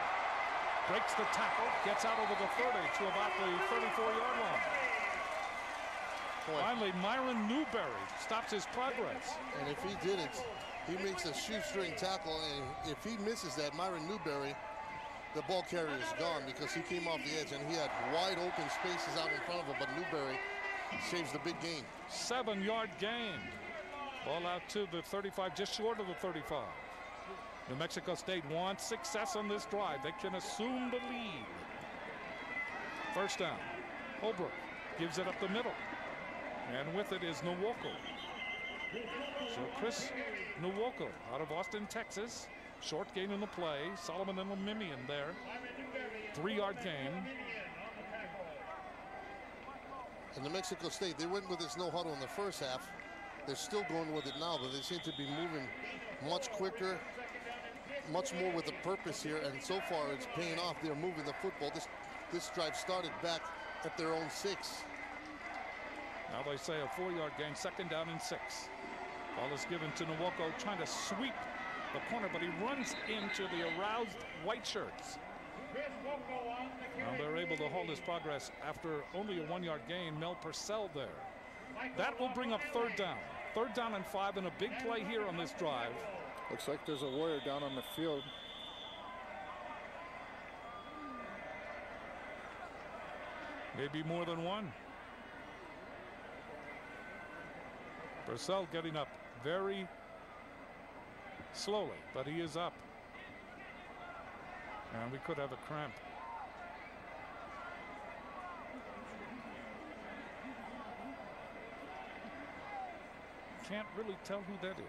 Breaks the tackle, gets out over the 30 to about the 34-yard line. Boy. Finally, Myron Newberry stops his progress. And if he did it, he makes a shoestring tackle. And if he misses that, Myron Newberry, the ball carrier is gone because he came off the edge and he had wide open spaces out in front of him, but Newberry saves the big gain. 7-yard gain. Ball out to the 35, just short of the 35. New Mexico State wants success on this drive. They can assume the lead. 1st down. Holbrook gives it up the middle. And with it is Nwoko. So Chris Nwoko out of Austin, Texas. Short gain in the play. Solomon Elimimian there. 3-yard gain. And New Mexico State, they went with this no huddle in the first half. They're still going with it now, but they seem to be moving much quicker, much more with a purpose here. And so far, it's paying off. They're moving the football. This drive started back at their own 6. Now they say a 4-yard gain, 2nd down and 6. Ball is given to Nwoko, trying to sweep the corner, but he runs into the aroused white shirts. Now they're able to hold his progress after only a 1-yard gain. Melila Purcell there. That will bring up third down. Third down and 5 and a big play here on this drive. Looks like there's a Warrior down on the field. Maybe more than one. Purcell getting up very slowly, but he is up. And we could have a cramp. Can't really tell who that is.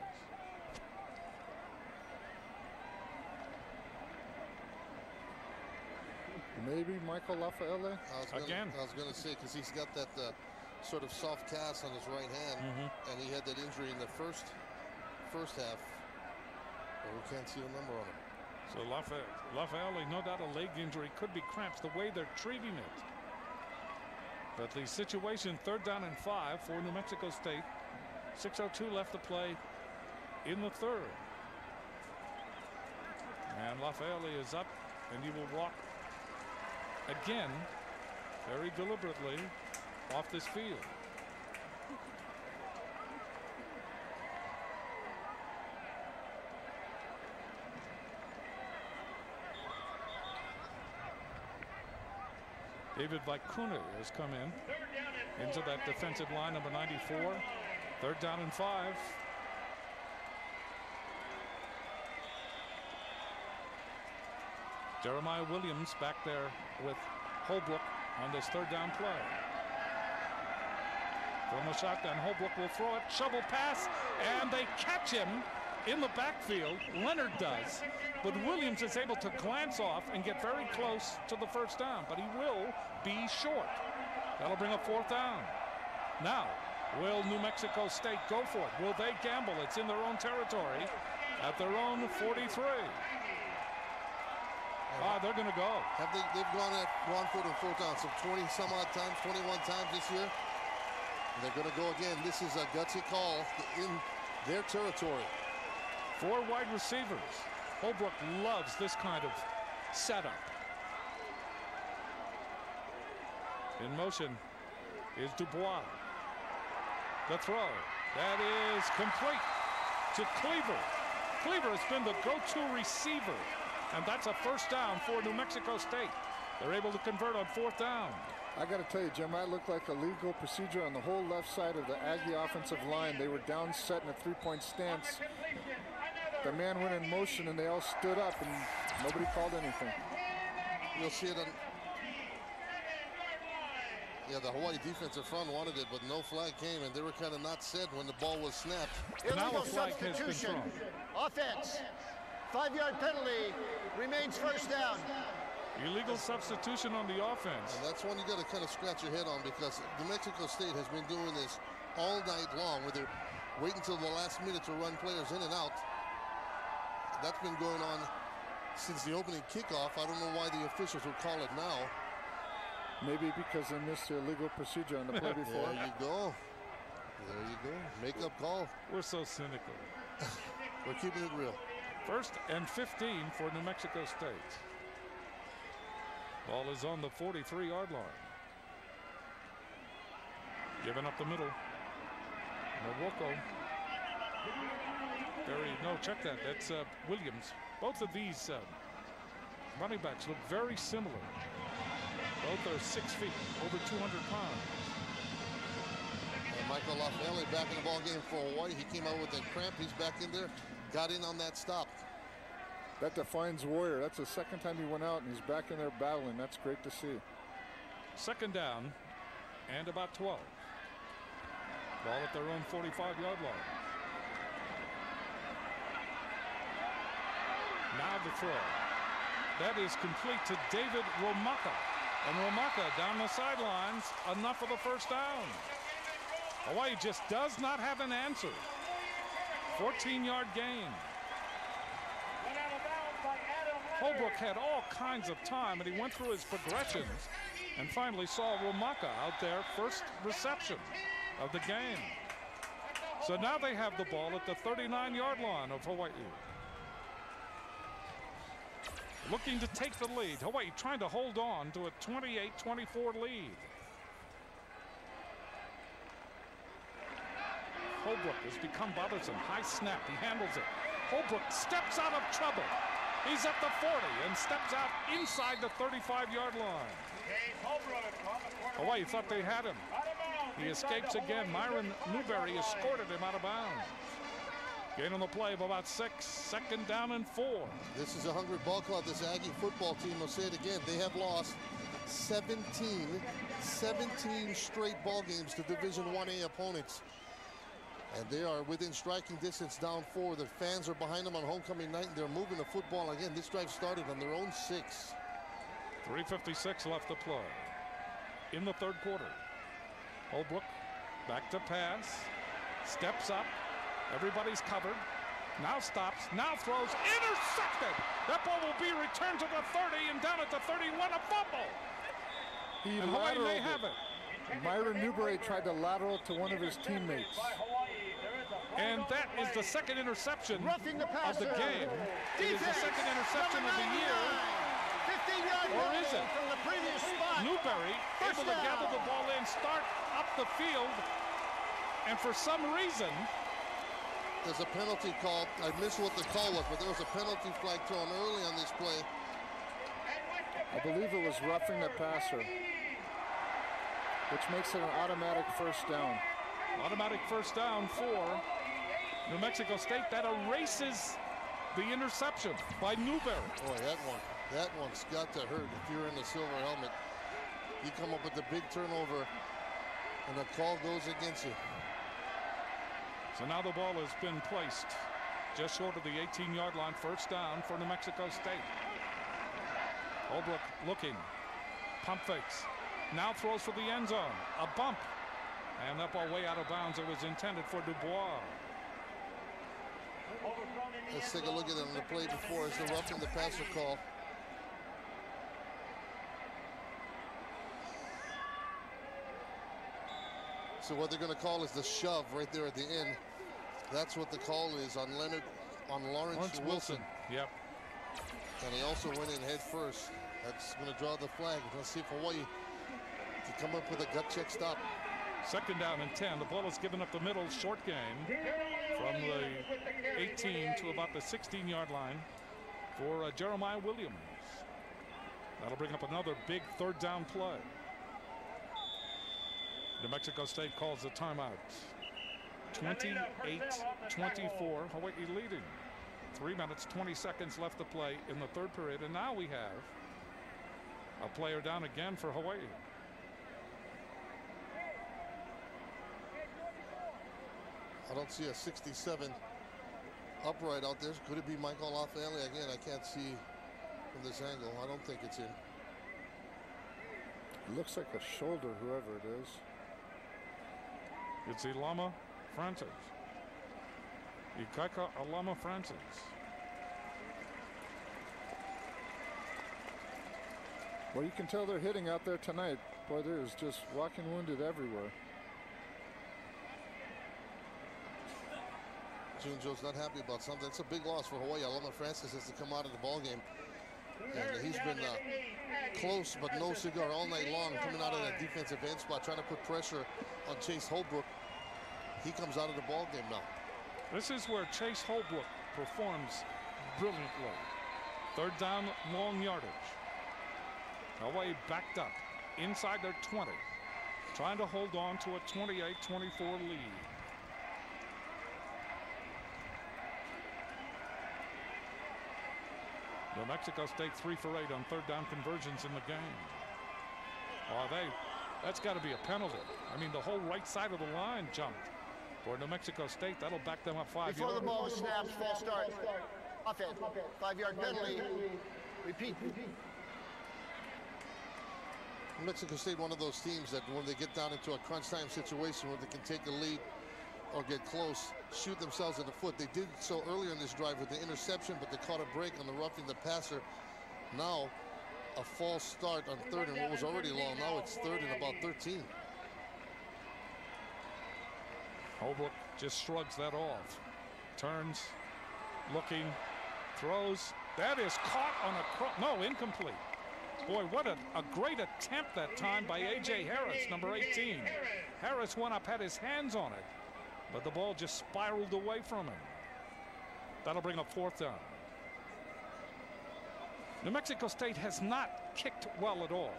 Maybe Michael Lafayette? Again. I was going to say, because he's got that sort of soft cast on his right hand, and he had that injury in the first half. But we can't see the number on him. So Lafayette, no doubt a leg injury, could be cramps the way they're treating it. But the situation, third down and 5 for New Mexico State. 6:02 left to play in the third. And Lafayette is up, and he will walk again very deliberately off this field. David Vicuna has come into that defensive line, number 94. Third down and 5. Jeremiah Williams back there with Holbrook on this third down play. From the shotgun, Holbrook will throw it, shovel pass, and they catch him in the backfield. Leonard does, but Williams is able to glance off and get very close to the first down, but he will be short. That'll bring up fourth down. Now, will New Mexico State go for it? Will they gamble? It's in their own territory at their own 43. They're going to go. They've gone for it on fourth down some 20 some odd times, 21 times this year. And they're going to go again. This is a gutsy call in their territory. 4 wide receivers. Holbrook loves this kind of setup. In motion is Dubois. The throw. That is complete to Cleaver. Cleaver has been the go-to receiver. And that's a first down for New Mexico State. They're able to convert on fourth down. I got to tell you, Jim, that looked like a legal procedure on the whole left side of the Aggie offensive line. They were down set in a three-point stance. The man went in motion, and they all stood up, and nobody called anything. You'll see it on... Yeah, the Hawaii defensive front wanted it, but no flag came, and they were kind of not set when the ball was snapped. Now Illegal a flag has been substitution. thrown. Offense. 5-yard penalty. Remains first down. Illegal substitution on the offense. And that's one you got to kind of scratch your head on, because New Mexico State has been doing this all night long, where they're waiting until the last minute to run players in and out. That's been going on since the opening kickoff. I don't know why the officials would call it now. Maybe because they missed their legal procedure on the play before. There you go. There you go. Make-up call. We're so cynical. We're keeping it real. First and 15 for New Mexico State. Ball is on the 43-yard line. Giving up the middle. Nwoko. Check that. That's Williams. Both of these running backs look very similar. Both are 6 feet, over 200 pounds. And Michael Lafayette back in the ball game for Hawaii. He came out with that cramp. He's back in there. Got in on that stop. That defines Warrior. That's the second time he went out, and he's back in there battling. That's great to see. Second down and about 12. Ball at their own 45-yard line. Now the throw. That is complete to David Romaka. And Romaka down the sidelines. Enough for the first down. Hawaii just does not have an answer. 14-yard gain. Holbrook had all kinds of time, and he went through his progressions and finally saw Romaka out there, first reception of the game. So now they have the ball at the 39-yard line of Hawaii. Looking to take the lead. Hawaii trying to hold on to a 28-24 lead. Holbrook has become bothersome. High snap. He handles it. Holbrook steps out of trouble. He's at the 40 and steps out inside the 35-yard line. Hawai'i thought they had him. He escapes again. Myron Newberry escorted him out of bounds. Gain on the play of about 6. 2nd down and 4. This is a hungry ball club. This Aggie football team, I'll say it again, they have lost 17 straight ball games to Division 1A opponents. And they are within striking distance, down 4. The fans are behind them on homecoming night, and they're moving the football again. This drive started on their own 6. 3:56 left to play in the 3rd quarter. Holbrook back to pass. Steps up. Everybody's covered. Now stops. Now throws. Intercepted. That ball will be returned to the 30 and down at the 31. A fumble. And Hawai'i may have it. Myron Newberry tried to lateral to one of his teammates. And that is the 2nd interception Roughing the of the game. It is the 2nd interception of the year. 15-yard Or is it? from the previous spot. Newberry able to gather the ball in, start up the field, and for some reason, there's a penalty call. I missed what the call was, but there was a penalty flag thrown early on this play. I believe it was roughing the passer, which makes it an automatic 1st down. Automatic 1st down for New Mexico State. That erases the interception by Newberry. Boy, that one's got to hurt if you're in the silver helmet. You come up with the big turnover, and the call goes against you. So now the ball has been placed just short of the 18-yard line. 1st down for New Mexico State. Holbrook looking. Pump fakes. Now throws for the end zone. A bump. And that ball way out of bounds. It was intended for Dubois. Let's take a look at it on the play before. It's the roughing the passer call. So what they're going to call is the shove right there at the end. That's what the call is on Leonard, on Lawrence Wilson. Yep. And he also went in head first. That's going to draw the flag. Let's see if Hawai'i can come up with a gut check stop. 2nd down and 10. The ball is given up the middle. Short game from the 18 to about the 16-yard line for Jeremiah Williams. That'll bring up another big 3rd down play. New Mexico State calls the timeout. 28-24. Hawai'i leading. 3 minutes, 20 seconds left to play in the 3rd period. And now we have a player down again for Hawai'i. I don't see a 67 upright out there. Could it be Michael Lafayette? Again, I can't see from this angle. I don't think it's him. It looks like a shoulder, whoever it is. It's Ilama Francis. Ikaika Ilama Francis. Well, you can tell they're hitting out there tonight. Boy, there's just walking wounded everywhere. June Joe's not happy about something. It's a big loss for Hawai'i. Ilama Francis has to come out of the ball game. And he's been close but no cigar all night long, coming out of that defensive end spot, trying to put pressure on Chase Holbrook. He comes out of the ball game now. This is where Chase Holbrook performs brilliantly. 3rd down, long yardage. Hawai'i backed up inside their 20, trying to hold on to a 28-24 lead. New Mexico State 3 for 8 on 3rd down conversions in the game. Oh, that's got to be a penalty. I mean, the whole right side of the line jumped. For New Mexico State, that'll back them up 5 yards. Before the ball was snapped, false start. Offense. 5-yard penalty. Repeat. New Mexico State, one of those teams that when they get down into a crunch time situation where they can take a lead or get close, shoot themselves in the foot. They did so earlier in this drive with the interception, but they caught a break on the roughing the passer. Now a false start on 3rd and what was already long. Now it's 3rd and about 13. Holbrook just shrugs that off. Turns, looking, throws. That is caught on a no, incomplete. Boy, what a great attempt that time by A.J. Harris, number 18. Harris went up, had his hands on it, but the ball just spiraled away from him. That'll bring up 4th down. New Mexico State has not kicked well at all.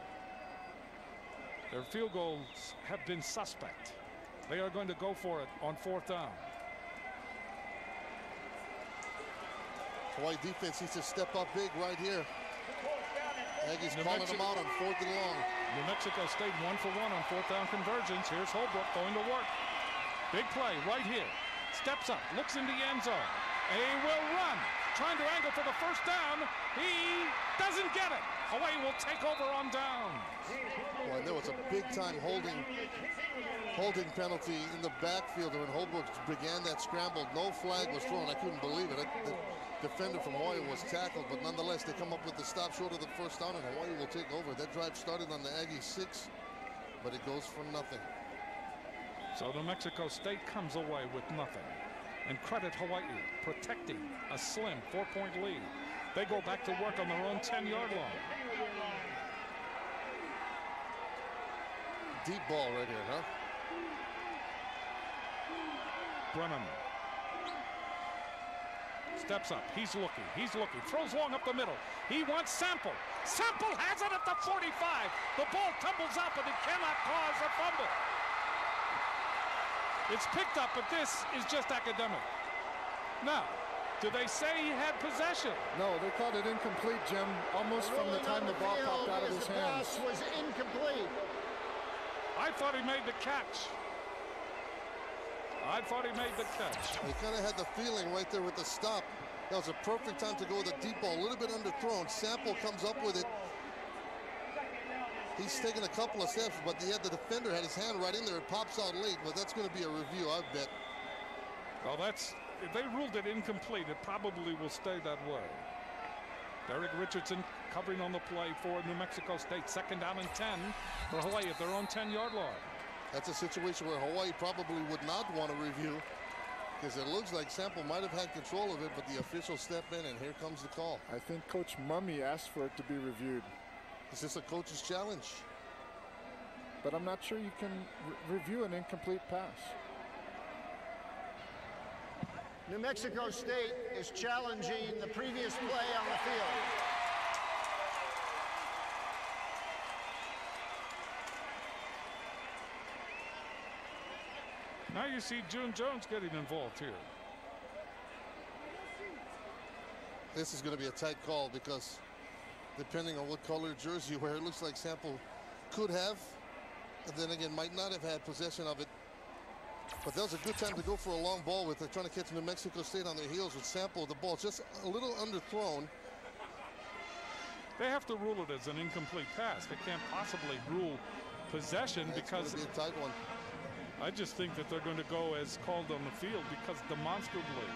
Their field goals have been suspect. They are going to go for it on 4th down. Hawaii defense needs to step up big right here. Aggies calling them out on 4th and long. New Mexico State 1 for 1 on 4th down conversions. Here's Holbrook going to work. Big play right here. Steps up, looks in the end zone. He will run. Trying to angle for the 1st down. He doesn't get it. Hawaii will take over on down. Well, there was a big-time holding penalty in the backfield when Holbrook began that scramble. No flag was thrown. I couldn't believe it. The defender from Hawaii was tackled, but nonetheless, they come up with the stop short of the 1st down, and Hawaii will take over. That drive started on the Aggie 6, but it goes for nothing. So New Mexico State comes away with nothing. And credit Hawaii protecting a slim 4-point lead. They go back to work on their own 10-yard line. Deep ball right here, huh? Brennan steps up. He's looking. Throws long up the middle. He wants Sample. Sample has it at the 45. The ball tumbles up, and it cannot cause a fumble. It's picked up, but this is just academic. Now, do they say he had possession? No, they called it incomplete, Jim, almost from the time the ball popped out of his hands. The pass was incomplete. I thought he made the catch. He kind of had the feeling right there with the stop. That was a perfect time to go with a deep ball, a little bit underthrown. Sample comes up with it. He's taken a couple of steps, but the defender had his hand right in there. It pops out late, but that's going to be a review, I bet. Well, if they ruled it incomplete, it probably will stay that way. Derek Richardson covering on the play for New Mexico State. 2nd down and 10 for Hawaii at their own 10-yard line. That's a situation where Hawaii probably would not want to review, because it looks like Sample might have had control of it, but the officials step in, and here comes the call. I think Coach Mummy asked for it to be reviewed. Is this a coach's challenge? But I'm not sure you can review an incomplete pass. New Mexico State is challenging the previous play on the field. Now you see June Jones getting involved here. This is going to be a tight call, because depending on what color jersey you wear, it looks like Sample could have, and then again might not have had possession of it. But that was a good time to go for a long ball with trying to catch New Mexico State on their heels with Sample. The ball just a little underthrown. They have to rule it as an incomplete pass. They can't possibly rule possession, because it's going to be a tight one. I just think that they're going to go as called on the field, because demonstrably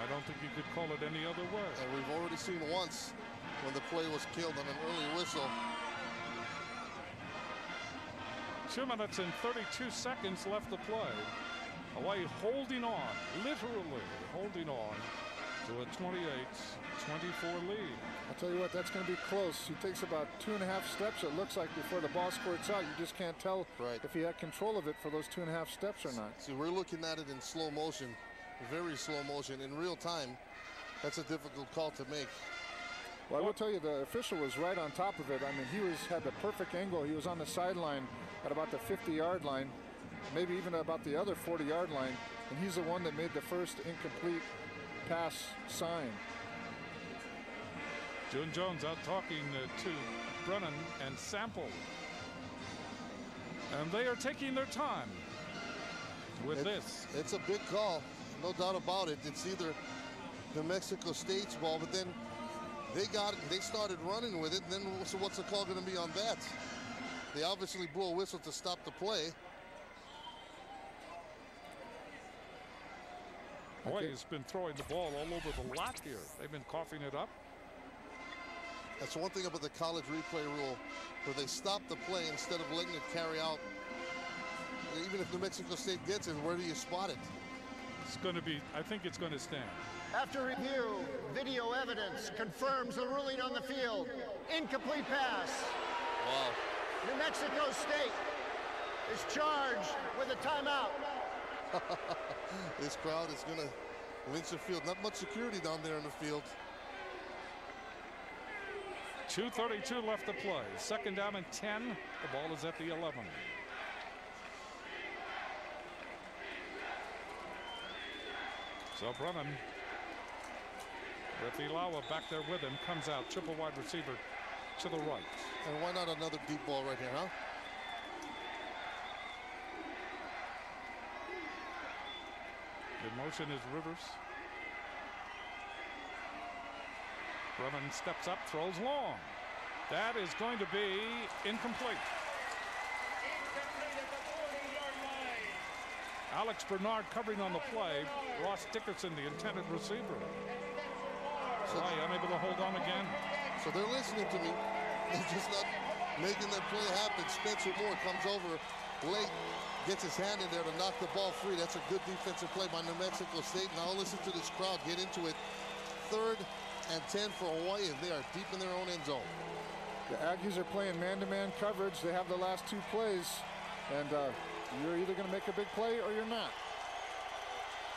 I don't think you could call it any other way. And we've already seen once when the play was killed on an early whistle. 2 minutes and 32 seconds left to play. Hawaii holding on, literally holding on to a 28-24 lead. I'll tell you what, that's going to be close. He takes about 2.5 steps, it looks like, before the ball squirts out. You just can't tell if he had control of it for those 2.5 steps or not. See, we're looking at it in slow motion, very slow motion, in real time. That's a difficult call to make. Well, I will tell you, the official was right on top of it. I mean, he had the perfect angle. He was on the sideline at about the 50-yard line, maybe even about the other 40-yard line, and he's the one that made the first incomplete pass sign. June Jones out talking to Brennan and Sample, and they are taking their time with this. It's a big call, no doubt about it. It's either New Mexico State's ball, but then they got it, they started running with it, and then so what's the call going to be on that? They obviously blew a whistle to stop the play. Hawaii has been throwing the ball all over the lot here. They've been coughing it up. That's one thing about the college replay rule, where they stop the play instead of letting it carry out. Even if New Mexico State gets it, where do you spot it? It's going to be, I think it's going to stand. After review, video evidence confirms the ruling on the field. Incomplete pass. Wow. New Mexico State is charged with a timeout. This crowd is going to lynch the field. Not much security down there in the field. 2:32 left to play. 2nd down and 10. The ball is at the 11. So Brennan with Ilawa back there with him, comes out, triple wide receiver to the right. And why not another deep ball right here, huh? In motion is Rivers. Brennan steps up, throws long. That is going to be incomplete. Alex Bernard covering on the play. Ross Dickerson, the intended receiver. Hawaii unable to hold on again. So they're listening to me. They're just not making their play happen. Spencer Moore comes over late, gets his hand in there to knock the ball free. That's a good defensive play by New Mexico State. Now listen to this crowd get into it. 3rd and 10 for Hawaii, and they are deep in their own end zone. The Aggies are playing man-to-man coverage. They have the last 2 plays, and you're either going to make a big play or you're not.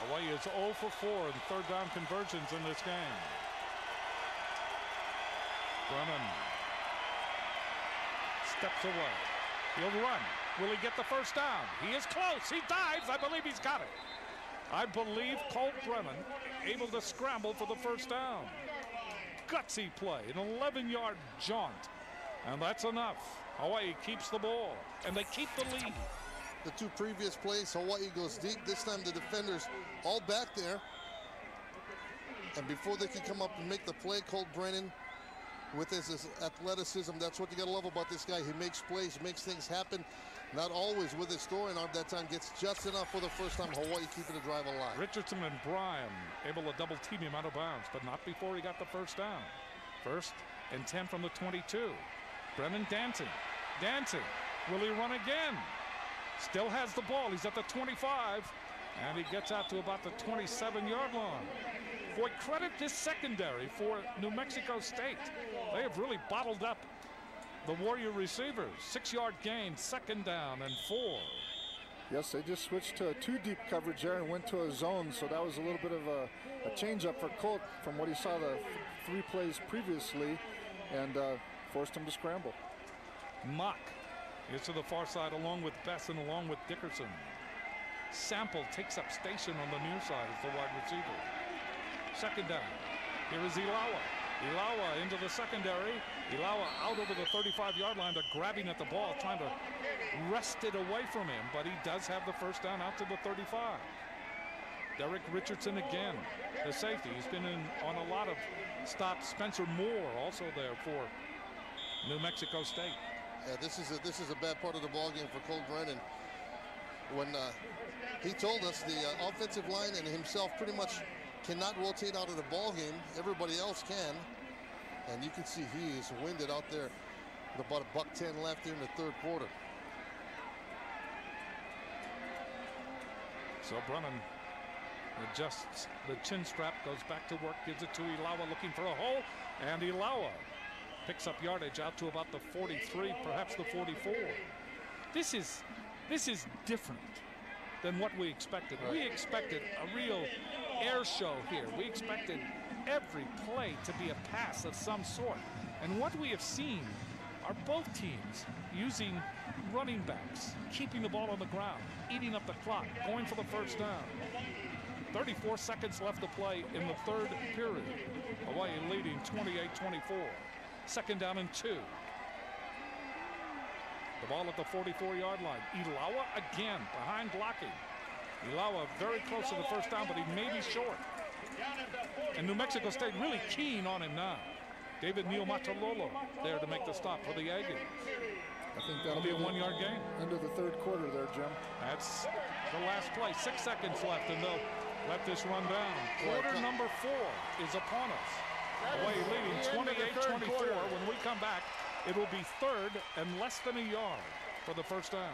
Hawaii is 0 for 4 in 3rd down conversions in this game. Brennan steps away. He'll run. Will he get the 1st down? He is close. He dives. I believe he's got it. I believe Colt Brennan able to scramble for the 1st down. Gutsy play, an 11-yard jaunt. And that's enough. Hawaii keeps the ball, and they keep the lead. The 2 previous plays, Hawaii goes deep. This time the defenders all back there. And before they can come up and make the play, Colt Brennan, with his athleticism, that's what you got to love about this guy. He makes plays, makes things happen. Not always with his throwing arm. That time gets just enough for the 1st time. Hawaii keeping the drive alive. Richardson and Bryan able to double team him out of bounds, but not before he got the 1st down. 1st and 10 from the 22. Brennan dancing. Will he run again? Still has the ball. He's at the 25, and he gets out to about the 27-yard line. Boy, credit this secondary for New Mexico State. They have really bottled up the Warrior receivers. 6-yard gain, 2nd down and 4. Yes, they just switched to a 2-deep coverage there and went to a zone, so that was a little bit of a change-up for Colt from what he saw the 3 plays previously, and forced him to scramble. Mock is to the far side along with Bess and along with Dickerson. Sample takes up station on the near side as the wide receiver. 2nd down. Here is Ilawa. Ilawa into the secondary. Ilawa out over the 35-yard line. They're grabbing at the ball, trying to wrest it away from him, but he does have the 1st down out to the 35. Derek Richardson again, the safety. He's been in on a lot of stops. Spencer Moore also there for New Mexico State. Yeah, this is a bad part of the ball game for Colt Brennan. When he told us the offensive line and himself pretty much cannot rotate out of the ball game. Everybody else can. And you can see he is winded out there with about $1:10 left here in the 3rd quarter. So Brennan adjusts the chin strap, goes back to work, gives it to Ilawa looking for a hole, and Ilawa picks up yardage out to about the 43, perhaps the 44. This is different than what we expected. Right. We expected a real air show here. We expected every play to be a pass of some sort. And what we have seen are both teams using running backs, keeping the ball on the ground, eating up the clock, going for the 1st down. 34 seconds left to play in the 3rd period. Hawaii leading 28-24. 2nd down and 2. The ball at the 44-yard line. Ilawa again behind blocking. Ilawa very close to the 1st down, but he may be short. And New Mexico State really keen on him now. David Neal-Matalolo there to make the stop for the Aggies. I think That'll be a 1-yard gain. End of the 3rd quarter there, Jim. That's the last play. 6 seconds left, and they'll let this run down. Quarter number 4 is upon us. Hawaii leading 28-24. When we come back, it will be 3rd and less than a yard for the 1st down.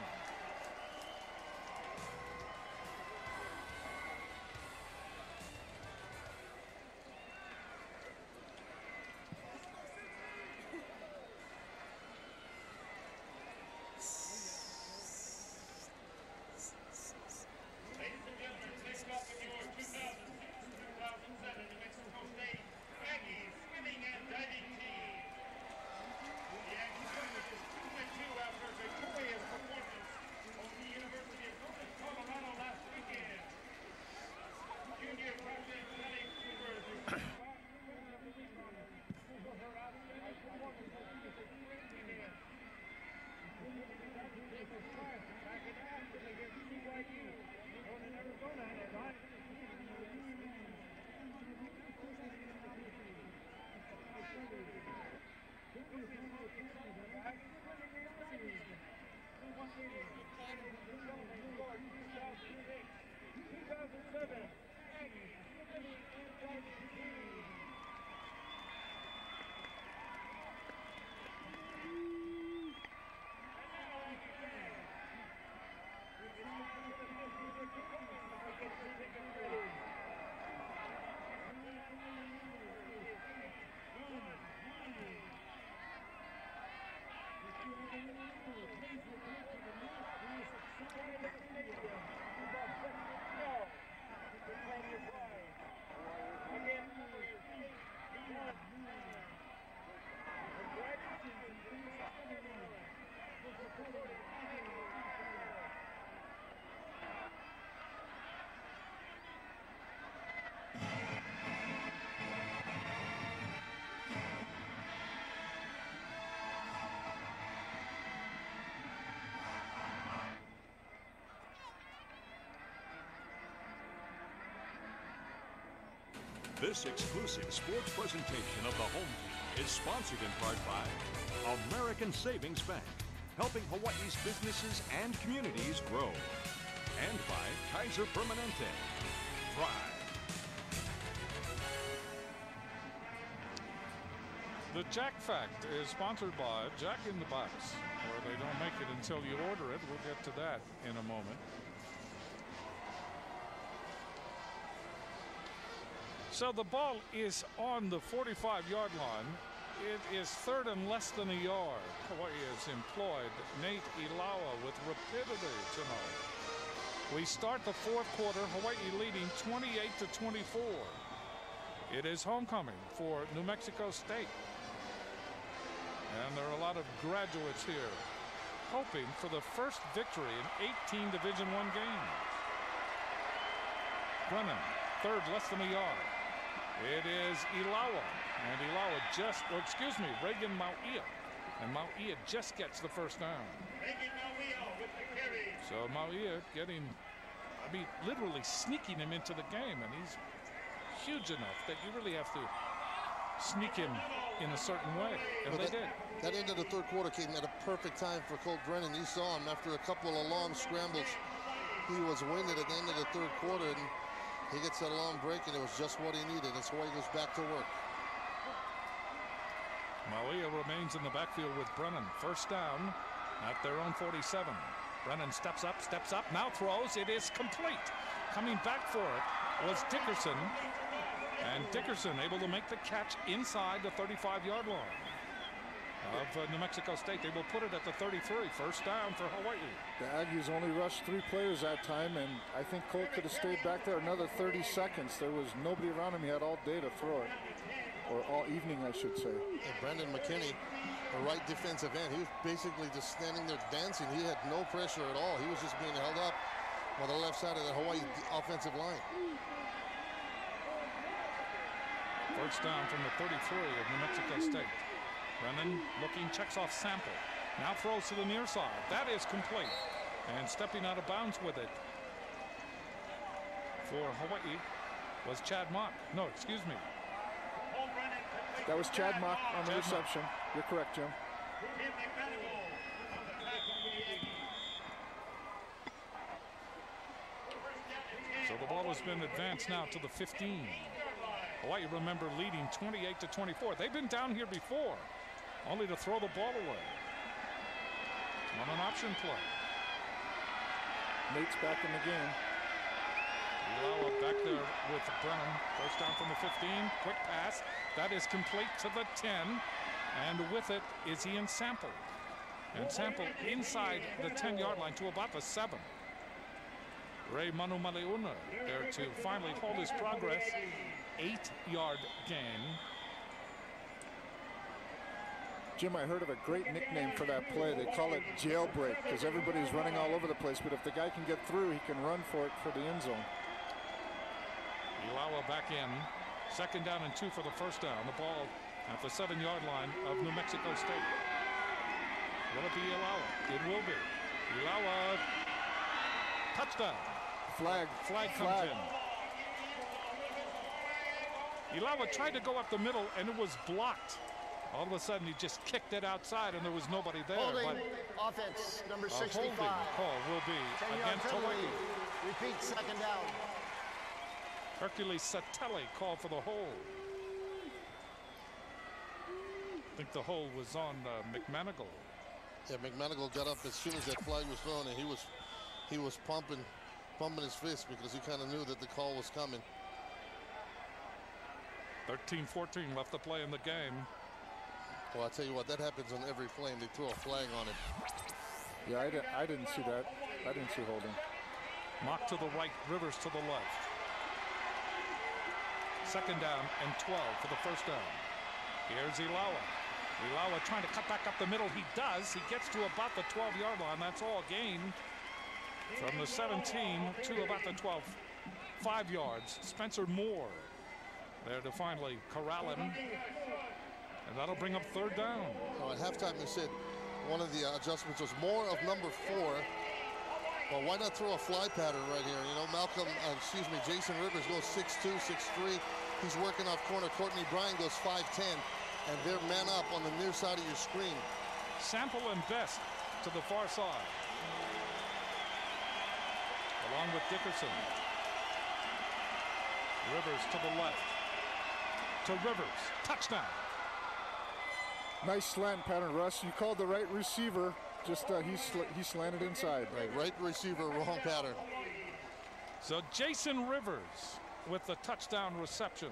This exclusive sports presentation of the home team is sponsored in part by American Savings Bank, helping Hawaii's businesses and communities grow. And by Kaiser Permanente. Thrive. The Jack Fact is sponsored by Jack in the Box, where they don't make it until you order it. We'll get to that in a moment. So the ball is on the 45-yard line. It is third and less than a yard. Hawaii has employed Nate Ilawa with rapidity tonight. We start the fourth quarter, Hawaii leading 28-24. It is homecoming for New Mexico State. And there are a lot of graduates here hoping for the first victory in 18 Division I games. Brennan, third less than a yard. It is Ilawa. And Ilawa just, or excuse me, Reagan Mauia. And Mauia just gets the first down. So Mauia getting, I mean, literally sneaking him into the game. And he's huge enough that you really have to sneak him in a certain way. And they did. That end of the third quarter came at a perfect time for Colt Brennan. You saw him after a couple of long scrambles. He was winded at the end of the third quarter. And he gets that long break, and it was just what he needed. That's why he goes back to work. Mauia remains in the backfield with Brennan. First down at their own 47. Brennan steps up, now throws. It is complete. Coming back for it was Dickerson. And Dickerson able to make the catch inside the 35-yard line of New Mexico State. They will put it at the 33. First down for Hawaii. The Aggies only rushed 3 players that time, and I think Colt could have stayed back there another 30 seconds. There was nobody around him. He had all day to throw it, or all evening, I should say. And Brandon McKinney, the right defensive end, he was basically just standing there dancing. He had no pressure at all. He was just being held up on the left side of the Hawaii offensive line. First down from the 33 of New Mexico State. Brennan looking, checks off Sample. Now throws to the near side. That is complete. And stepping out of bounds with it for Hawaii was Chad Mock. No, excuse me. That was Chad Mock on the reception. You're correct, Jim. So the ball has been advanced now to the 15. Hawaii, remember, leading 28-24. They've been down here before, only to throw the ball away on an option play. Nate's back in the game. Ilawa back there with Brennan. First down from the 15. Quick pass. That is complete to the 10. And with it is Ian Sample. And Sample inside the 10-yard line to about the 7. Ray Manu Maleuna there to finally hold his progress. 8-yard gain. Jim, I heard of a great nickname for that play. They call it jailbreak because everybody's running all over the place. But if the guy can get through, he can run for it for the end zone. Ilawa back in. Second down and 2 for the first down. The ball at the 7-yard line of New Mexico State. Will it be Ilawa? It will be. Ilawa. Touchdown. Flag comes in. Ilawa tried to go up the middle, and it was blocked. All of a sudden, he just kicked it outside, and there was nobody there. Holding but offense, number 65. Holding call will be 10-yard against penalty. Hawaii. Repeat, second down. Hercules Satele called for the hold. I think the hold was on McManigal. Yeah, McManigal got up as soon as that flag was thrown, and he was pumping his fist because he kind of knew that the call was coming. 13-14 left to play in the game. Well, I tell you what, that happens on every play, and they throw a flag on it. Yeah, I didn't see that. I didn't see holding. Mock to the right, Rivers to the left. Second down and 12 for the first down. Here's Ilawa. Ilawa trying to cut back up the middle. He does. He gets to about the 12-yard line. That's all gain from the 17 to about the 12. 5 yards. Spencer Moore there to finally corral him. And that'll bring up third down. At halftime, they said one of the adjustments was more of number 4 Well, why not throw a fly pattern right here? You know, Jason Rivers goes 6'2", 6'3". He's working off corner. Courtney Bryan goes 5'10", and they're man up on the near side of your screen. Sample and Best to the far side, along with Dickerson. Rivers to the left. To Rivers. Touchdown. Nice slant pattern, Russ. You called the right receiver. Just he slanted inside. Right receiver, wrong pattern. So Jason Rivers with the touchdown reception.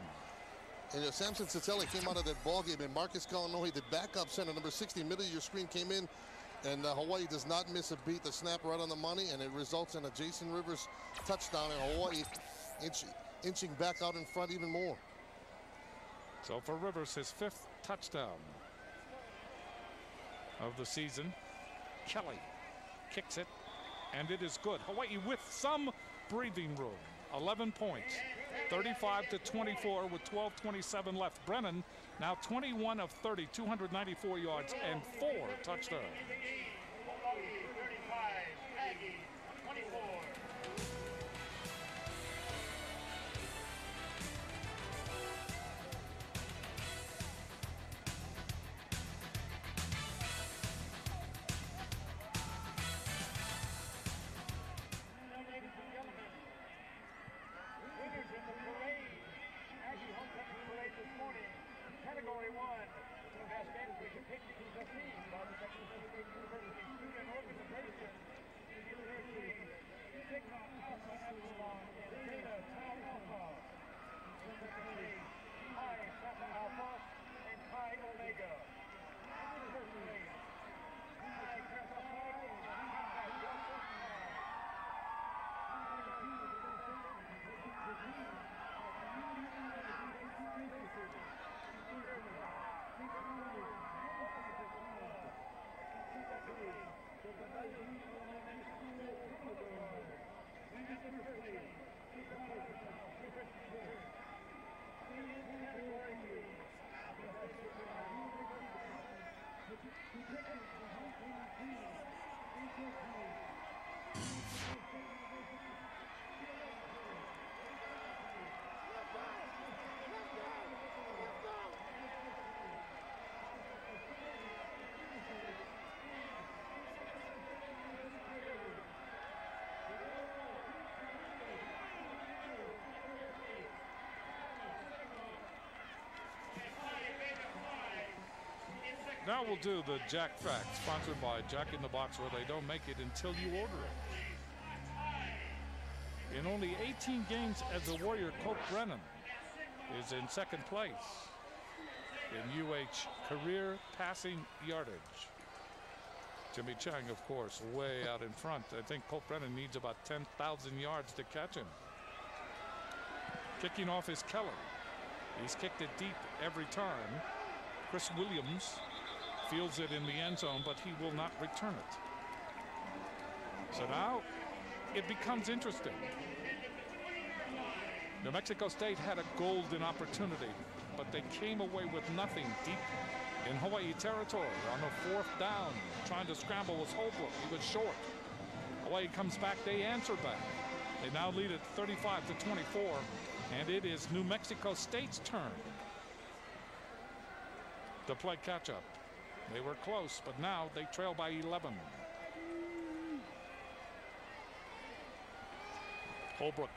And Samson Citelli came out of that ball game, and Marcus Kalanohi, the backup center, number 60, middle of your screen, came in, and Hawaii does not miss a beat. The snap right on the money, and it results in a Jason Rivers touchdown, and Hawaii inching back out in front even more. So for Rivers, his 5th touchdown of the season. Kelly kicks it, and it is good. Hawaii with some breathing room. 11 points, 35-24 with 12:27 left. Brennan now 21 of 30, 294 yards and 4 touchdowns. Category 1, the best entry depicted is the team by the Texas University Student Organization, University, Sigma Alpha Epsilon, and Theta Tau Alpha, University, Pi Kappa Alpha, and Pi Omega, University, Pi Kappa Phi, and Kappa Delta Phi. Now we'll do the Jack Fact, sponsored by Jack in the Box, where they don't make it until you order it. In only 18 games as a Warrior, Colt Brennan is in 2nd place in UH career passing yardage. Jimmy Chang, of course, way out in front. I think Colt Brennan needs about 10,000 yards to catch him. Kicking off is Keller. He's kicked it deep every time. Chris Williams fields it in the end zone, but he will not return it. So now it becomes interesting. New Mexico State had a golden opportunity, but they came away with nothing deep in Hawaii territory on the 4th down. Trying to scramble was Holbrook. He was short. Hawaii comes back. They answer back. They now lead at 35-24, and it is New Mexico State's turn to play catch-up. They were close, but now they trail by 11. Holbrook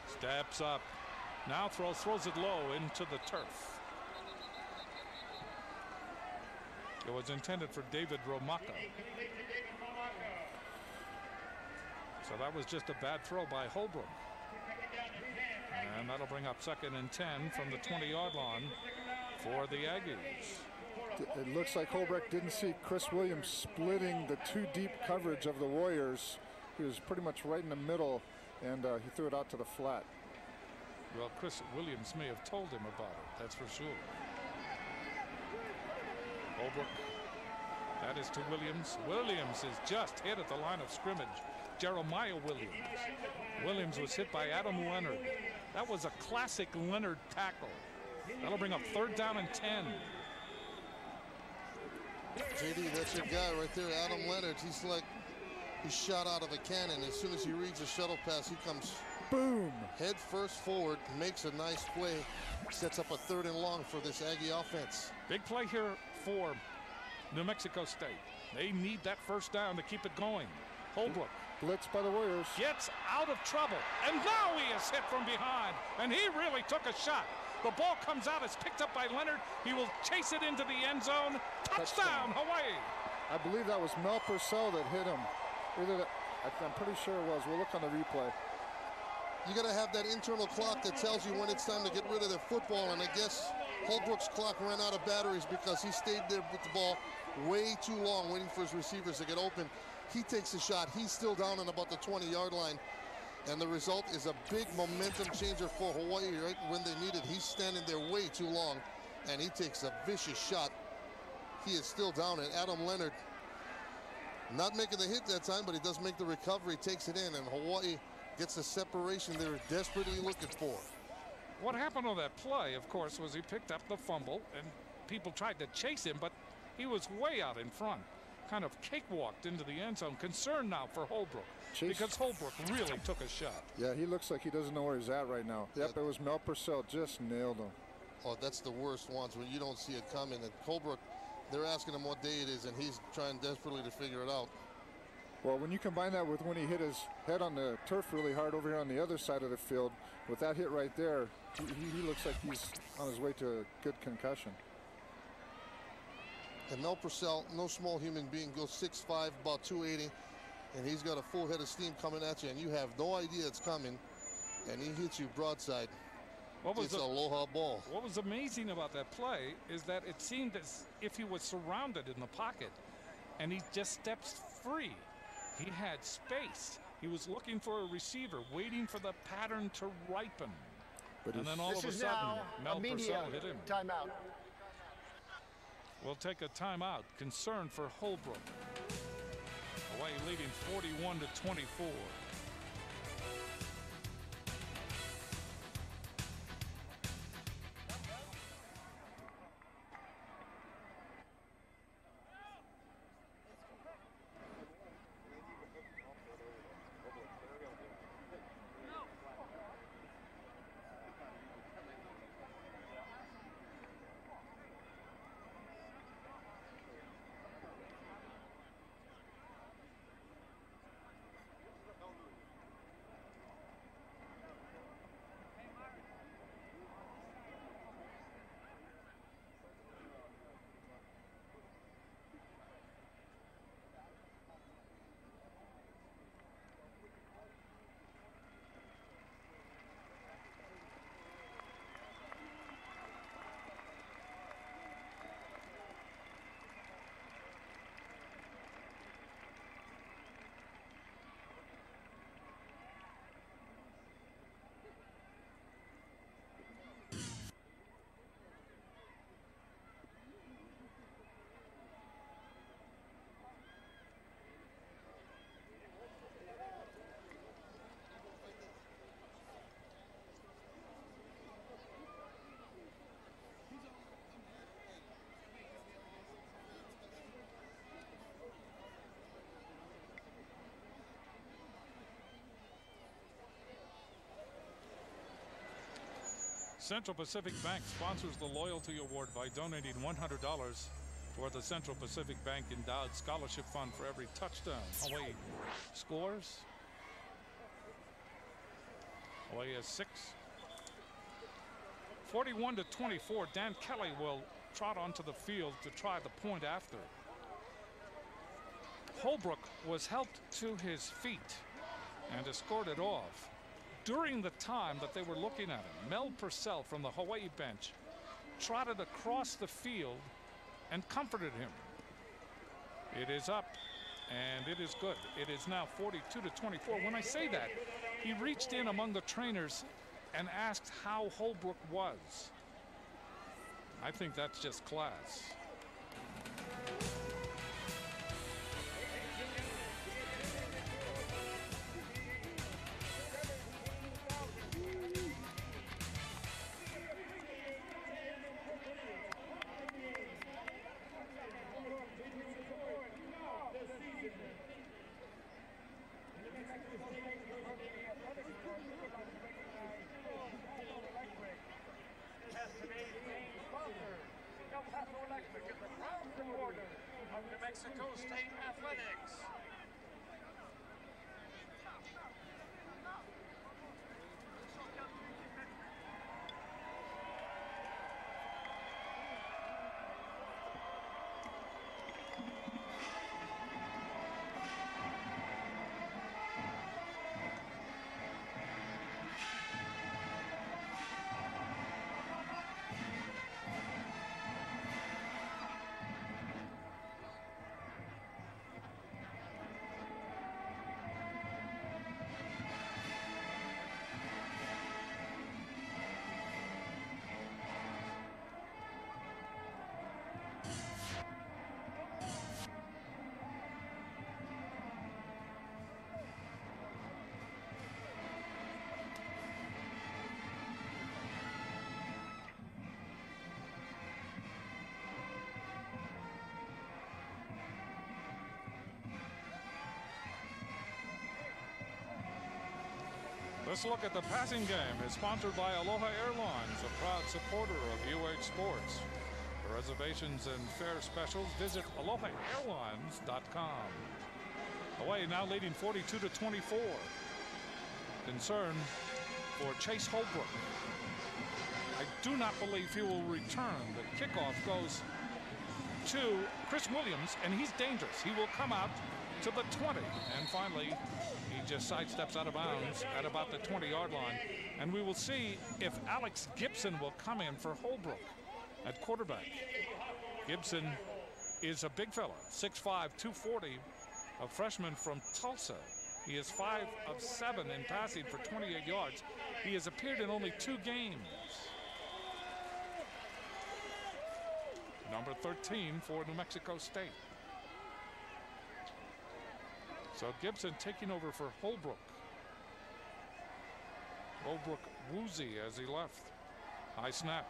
steps up. Now throws it low into the turf. It was intended for David Romaka. So that was just a bad throw by Holbrook. And that'll bring up 2nd and 10 from the 20-yard line for the Aggies. It looks like Holbrook didn't see Chris Williams splitting the 2 deep coverage of the Warriors. He was pretty much right in the middle, and he threw it out to the flat. Well, Chris Williams may have told him about it, that's for sure. Holbrook, that is to Williams. Williams is just hit at the line of scrimmage. Jeremiah Williams. Williams was hit by Adam Leonard. That was a classic Leonard tackle. That'll bring up 3rd down and 10. JD, that's your guy right there, Adam Leonard. He's like He's shot out of a cannon. As soon as he reads a shuttle pass, he comes boom, head first forward, makes a nice play, sets up a 3rd and long for this Aggie offense. Big play here for New Mexico State. They need that first down to keep it going. Holbrook. Blitz by the Warriors. Gets out of trouble. And now he is hit from behind. And he really took a shot. The ball comes out. It's picked up by Leonard. He will chase it into the end zone. Touchdown, Hawaii. I believe that was Melila Purcell that hit him. I'm pretty sure it was. We'll look on the replay. You got to have that internal clock that tells you when it's time to get rid of the football. And I guess Holbrook's clock ran out of batteries because he stayed there with the ball way too long, waiting for his receivers to get open. He takes a shot. He's still down on about the 20-yard line. And the result is a big momentum changer for Hawaii right when they need it. He's standing there way too long, and he takes a vicious shot. He is still down, and Adam Leonard not making the hit that time, but he does make the recovery, takes it in, and Hawaii gets the separation they were desperately looking for. What happened on that play, of course, was he picked up the fumble, and people tried to chase him, but he was way out in front. Kind of cakewalked into the end zone. Concern now for Holbrook, because Holbrook really took a shot. Yeah, he looks like he doesn't know where he's at right now. Yep, it was Melila Purcell, just nailed him. Oh, that's the worst ones when you don't see it coming. And Holbrook, they're asking him what day it is, and he's trying desperately to figure it out. Well, when you combine that with when he hit his head on the turf really hard over here on the other side of the field, with that hit right there, he looks like he's on his way to a good concussion. And Melila Purcell, no small human being, goes 6'5", about 280, and he's got a full head of steam coming at you, and you have no idea it's coming, and he hits you broadside. It's an aloha ball. What was amazing about that play is that it seemed as if he was surrounded in the pocket, and he just steps free. He had space. He was looking for a receiver, waiting for the pattern to ripen. And then all of a sudden, Melila Purcell hit him. Timeout. We'll take a timeout. Concern for Holbrook. Hawaii leading 41-24. Central Pacific Bank sponsors the Loyalty Award by donating $100 toward the Central Pacific Bank Endowed Scholarship Fund for every touchdown Hawaii scores. Hawaii has 6. 41-24. Dan Kelly will trot onto the field to try the point after. Holbrook was helped to his feet and escorted off. During the time that they were looking at him, Melila Purcell from the Hawaii bench trotted across the field and comforted him. It is up, and it is good. It is now 42-24. When I say that, he reached in among the trainers and asked how Holbrook was. I think that's just class. of New Mexico State Athletics. This look at the passing game is sponsored by Aloha Airlines, a proud supporter of UH Sports. For reservations and fare specials, visit aloha-airlines.com. Hawaii now leading 42-24. Concern for Chase Holbrook. I do not believe he will return. The kickoff goes to Chris Williams, and he's dangerous. He will come out to the 20, and finally he just sidesteps out of bounds at about the 20-yard line, and we will see if Alex Gibson will come in for Holbrook at quarterback. Gibson is a big fella, 6'5", 240, a freshman from Tulsa. He is 5 of 7 in passing for 28 yards. He has appeared in only 2 games. Number 13 for New Mexico State. So Gibson taking over for Holbrook. Holbrook woozy as he left. High snap.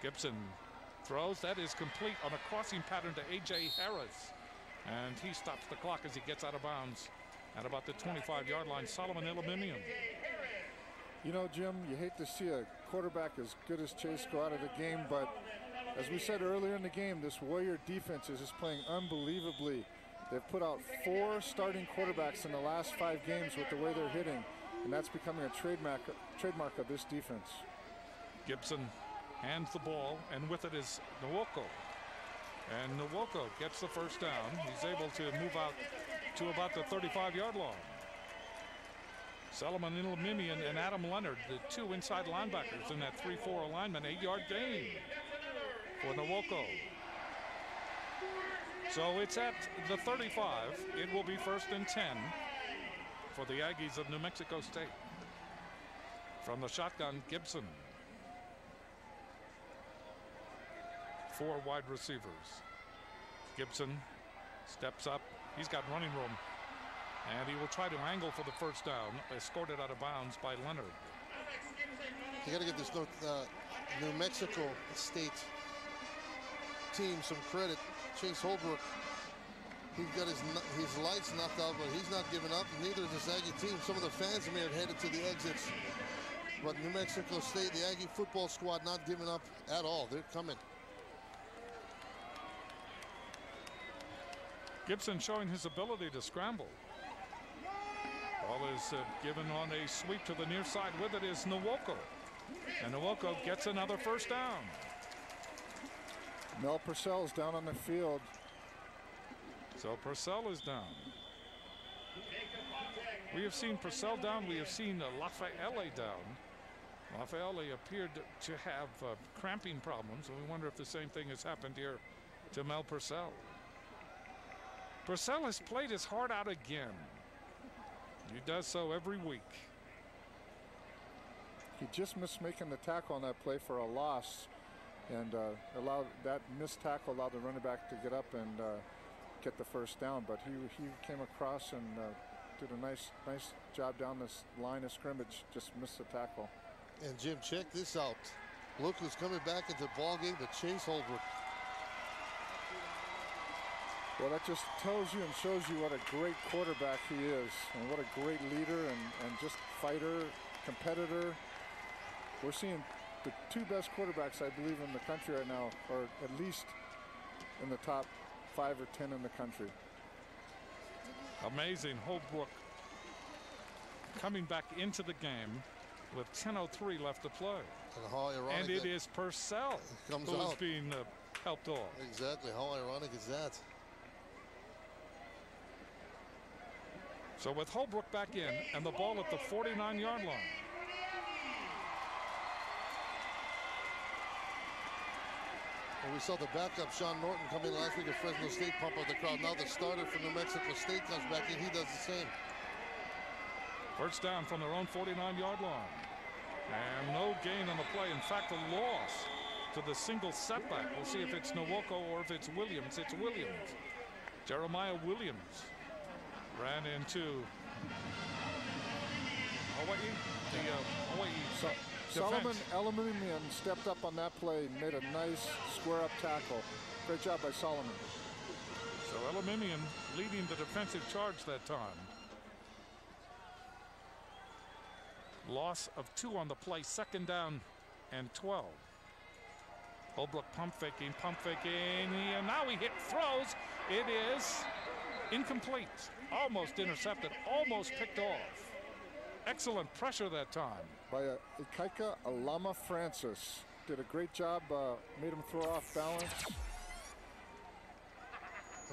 Gibson throws. That is complete on a crossing pattern to A.J. Harris. And he stops the clock as he gets out of bounds at about the 25-yard line. Solomon Illuminating. You know, Jim, you hate to see a quarterback as good as Chase go out of the game, but as we said earlier in the game, this Warrior defense is just playing unbelievably. They've put out 4 starting quarterbacks in the last 5 games with the way they're hitting, and that's becoming a trademark of this defense. Gibson hands the ball, and with it is Nwoko. And Nwoko gets the first down. He's able to move out to about the 35-yard line. Solomon Illuminating and Adam Leonard, the 2 inside linebackers in that 3-4 alignment, 8-yard gain for Nwoko. So it's at the 35. It will be 1st and 10 for the Aggies of New Mexico State. From the shotgun, Gibson. 4 wide receivers. Gibson steps up. He's got running room. And he will try to angle for the first down. Escorted out of bounds by Leonard. You got to give this New Mexico State team some credit. Chase Holbrook, he's got his lights knocked out, but he's not giving up. Neither is this Aggie team. Some of the fans may have headed to the exits, but New Mexico State, the Aggie football squad, not giving up at all. They're coming. Gibson showing his ability to scramble. Ball is given on a sweep to the near side. With it is Nwoko, and Nwoko gets another first down. Mel Purcell is down on the field. So Purcell is down. We have seen Purcell down. We have seen Lafayette down. Lafayette appeared to have cramping problems, and we wonder if the same thing has happened here to Mel Purcell. Purcell has played his heart out again. He does so every week. He just missed making the tackle on that play for a loss, and allowed that missed tackle allowed the running back to get up and get the first down. But he came across and did a nice job down this line of scrimmage. Just missed the tackle. And Jim, check this out. Look who's coming back into the ball game, but Chase Holbrook. Well, that just tells you and shows you what a great quarterback he is, and what a great leader and just fighter, competitor. We're seeing the 2 best quarterbacks, I believe, in the country right now, or at least in the top 5 or 10 in the country. Amazing. Holbrook coming back into the game with 10:03 left to play. And how ironic. And it is Purcell who is being helped off. Exactly. How ironic is that? So with Holbrook back in and the ball at the 49-yard line. Well, we saw the backup, Sean Norton, come in last week at Fresno State, pump up the crowd. Now the starter from New Mexico State comes back in. He does the same. First down from their own 49-yard line. And no gain on the play. In fact, a loss to the single setback. We'll see if it's Nwoko or if it's Williams. It's Williams. Jeremiah Williams ran into Hawai'i. The Hawai'i Solomon Elamimian stepped up on that play, made a nice square-up tackle. Great job by Solomon. So Elamimian leading the defensive charge that time. Loss of 2 on the play, 2nd down and 12. Holbrook pump faking, and now he throws. It is incomplete, almost intercepted, almost picked off. Excellent pressure that time. By Ikaika Alama Francis. Did a great job, made him throw off balance.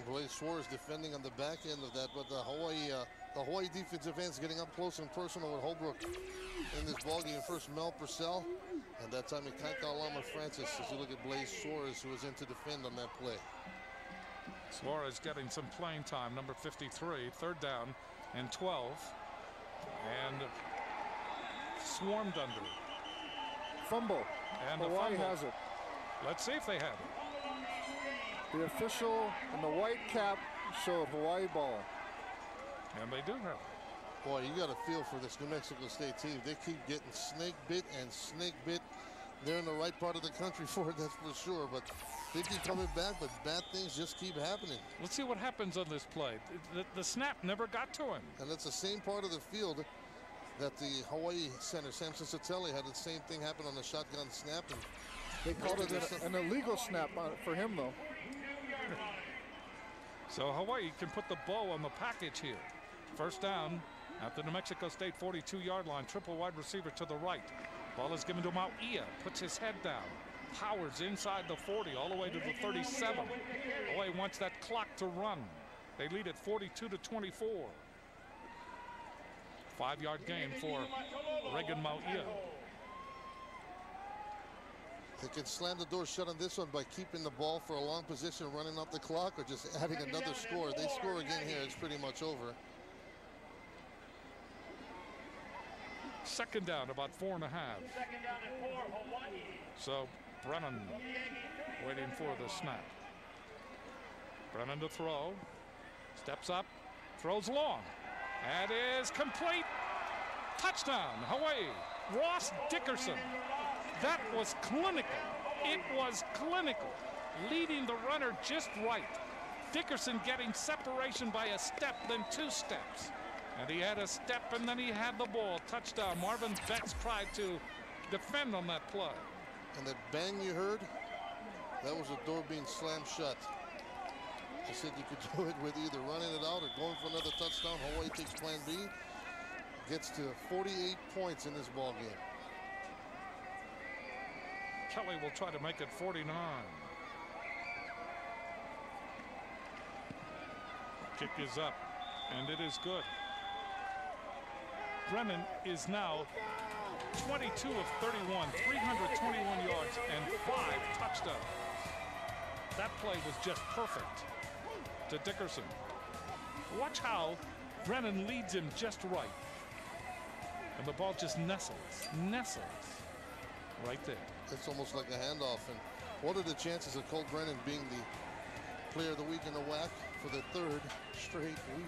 Blaze Suarez defending on the back end of that, but the Hawaii defensive ends getting up close and personal with Holbrook in this ballgame. First Mel Purcell, and that time Ikaika Alama Francis, as you look at Blaze Suarez, who was in to defend on that play. Suarez getting some playing time, number 53, 3rd down and 12. And swarmed under. Fumble. And Hawaii fumble. has it. Let's see if they have it. The official in the white cap showed Hawaii ball. And they do have it. Boy, you got a feel for this New Mexico State team. They keep getting snake bit and snake bit. They're in the right part of the country for it, that's for sure. But they keep coming back, but bad things just keep happening. Let's see what happens on this play. The snap never got to him. And that's the same part of the field that the Hawaii center, Samson Satelli, had the same thing happen on the shotgun snap. And they called it an illegal snap for him, though. So Hawaii can put the bow on the package here. First down at the New Mexico State 42-yard line. Triple wide receiver to the right. Ball is given to Mauia. Puts his head down. Powers inside the 40 all the way to the 37. Hawaii wants that clock to run. They lead at 42-24. 5-yard gain for Reagan Mauia. They can slam the door shut on this one by keeping the ball for a long position, running up the clock, or just adding another score. They score again here, it's pretty much over. 2nd down, about 4.5. So Brennan waiting for the snap. Brennan to throw. Steps up, throws long. That is complete. Touchdown, Hawaii. Ross Dickerson. That was clinical. It was clinical. Leading the runner just right. Dickerson getting separation by a step, then 2 steps. And he had a step, and then he had the ball. Touchdown. Marvin Betts tried to defend on that play. And that bang you heard, that was a door being slammed shut. I said you could do it with either running it out or going for another touchdown. Hawaii takes plan B. Gets to 48 points in this ball game. Kelly will try to make it 49. Kick is up, and it is good. Brennan is now 22 of 31, 321 yards, and 5 touchdowns. That play was just perfect to Dickerson. Watch how Brennan leads him just right. And the ball just nestles right there. It's almost like a handoff. And what are the chances of Colt Brennan being the player of the week in the WAC for the 3rd straight week?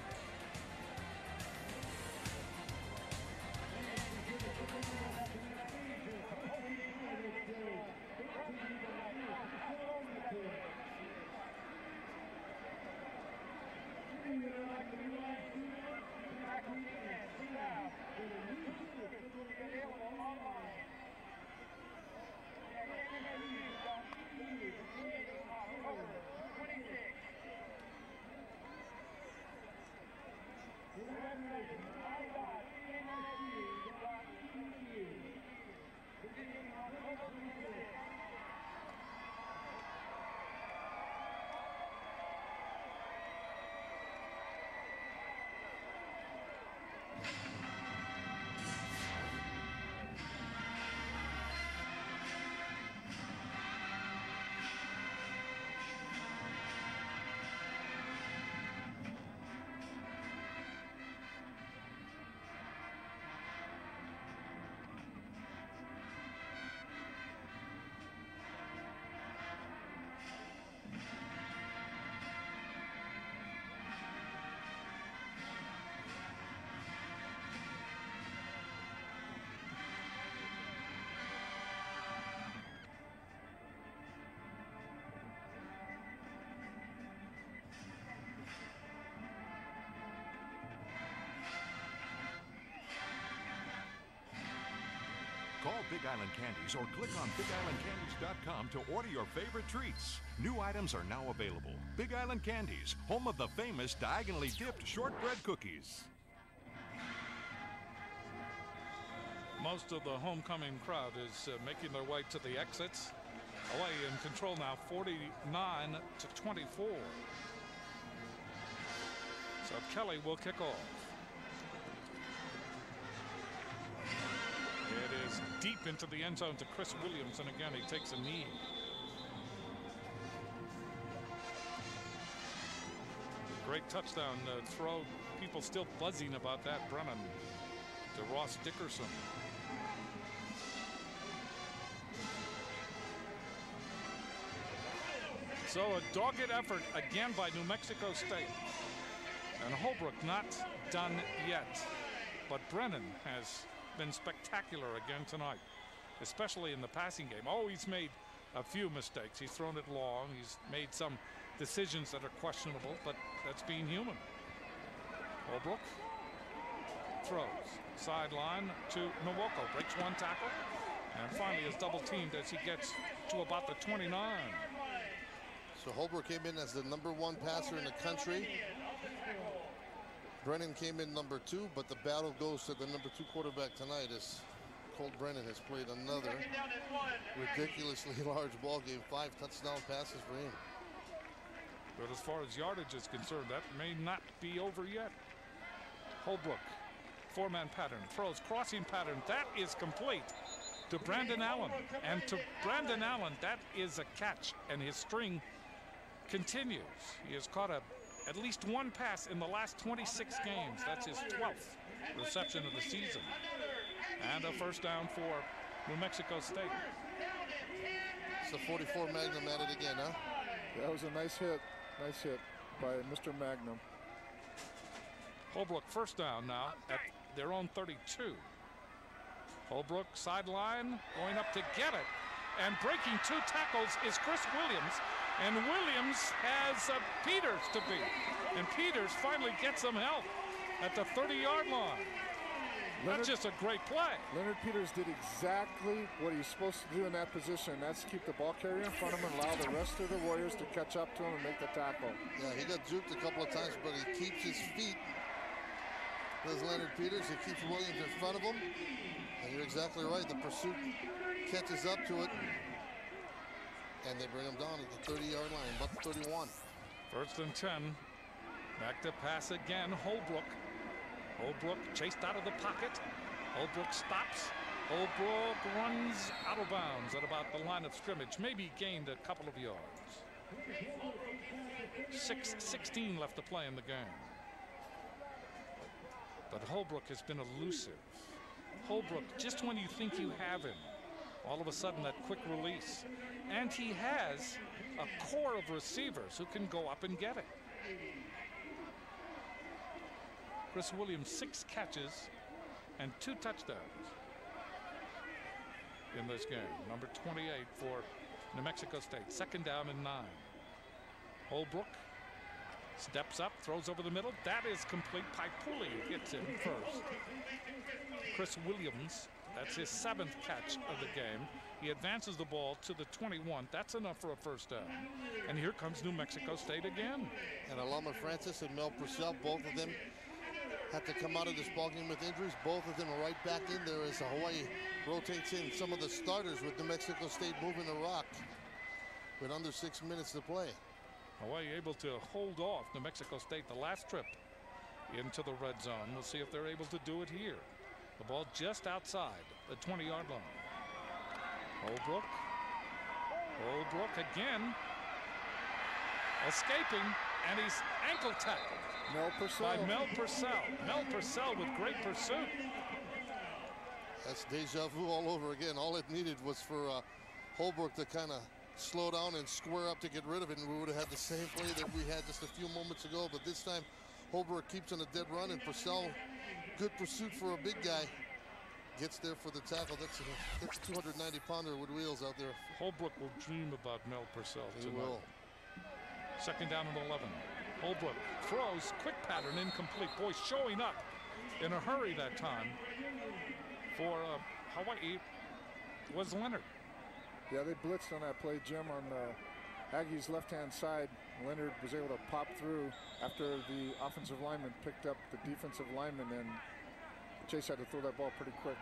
Big Island Candies or click on BigIslandCandies.com to order your favorite treats. New items are now available. Big Island Candies, home of the famous diagonally dipped shortbread cookies. Most of the homecoming crowd is making their way to the exits. Hawaii in control now, 49-24. So Kelly will kick off. It is deep into the end zone to Chris Williams, and again he takes a knee. Great touchdown throw. People still buzzing about that. Brennan to Ross Dickerson. So a dogged effort again by New Mexico State. And Holbrook not done yet. But Brennan has been spectacular again tonight, especially in the passing game. Oh, he's made a few mistakes. He's thrown it long. He's made some decisions that are questionable, but that's being human. Holbrook throws. Sideline to Nwoko. Breaks one tackle. And finally is double teamed as he gets to about the 29. So Holbrook came in as the #1 passer in the country. Brennan came in #2, but the battle goes to the #2 quarterback tonight as Colt Brennan has played another ridiculously large ball game. 5 touchdown passes for him. But as far as yardage is concerned, that may not be over yet. Holbrook, 4-man pattern, throws, crossing pattern. That is complete to Brandon Allen. And to Brandon Allen, that is a catch, and his string continues. He has caught at least one pass in the last 26 games. That's his 12th reception of the season. And a first down for New Mexico State. It's a 44 Magnum at it again, huh? That was a nice hit by Mr. Magnum. Holbrook first down now at their own 32. Holbrook sideline, going up to get it. And breaking 2 tackles is Chris Williams. And Williams has Peters to beat. And Peters finally gets some help at the 30-yard line. That's just a great play. Leonard Peters did exactly what he's supposed to do in that position. That's keep the ball carrier in front of him and allow the rest of the Warriors to catch up to him and make the tackle. Yeah, he got juked a couple of times, but he keeps his feet. Does Leonard Peters. He keeps Williams in front of him. And you're exactly right. The pursuit catches up to it. And they bring him down at the 30-yard line, about the 31. First and 10. Back to pass again. Holbrook. Holbrook chased out of the pocket. Holbrook stops. Holbrook runs out of bounds at about the line of scrimmage. Maybe gained a couple of yards. 6:16 left to play in the game. But Holbrook has been elusive. Holbrook, just when you think you have him, all of a sudden that quick release. And he has a core of receivers who can go up and get it. Chris Williams, 6 catches and 2 touchdowns in this game. Number 28 for New Mexico State. Second down and 9. Holbrook steps up, throws over the middle. That is complete. Paipuli hits him first. Chris Williams, that's his 7th catch of the game. He advances the ball to the 21. That's enough for a first down. And here comes New Mexico State again. And Alama Francis and Mel Purcell, both of them had to come out of this ballgame with injuries. Both of them are right back in there as Hawaii rotates in some of the starters with New Mexico State moving the rock with under 6 minutes to play. Hawaii able to hold off New Mexico State the last trip into the red zone. We'll see if they're able to do it here. The ball just outside the 20-yard line. Holbrook. Holbrook again. Escaping, and he's ankle tackled. Mel Purcell. By Mel Purcell. Mel Purcell with great pursuit. That's deja vu all over again. All it needed was for Holbrook to kind of slow down and square up to get rid of it, and we would have had the same play that we had just a few moments ago. But this time, Holbrook keeps on a dead run, and Purcell, good pursuit for a big guy, gets there for the tackle. That's a 290-pounder with wheels out there. Holbrook will dream about Mel Purcell tonight. He will. Second down and 11. Holbrook throws, quick pattern, incomplete. Boy, showing up in a hurry that time for Hawaii. was Leonard. Yeah, they blitzed on that play, Jim, on the Aggies' left-hand side. Leonard was able to pop through after the offensive lineman picked up the defensive lineman, and Chase had to throw that ball pretty quick.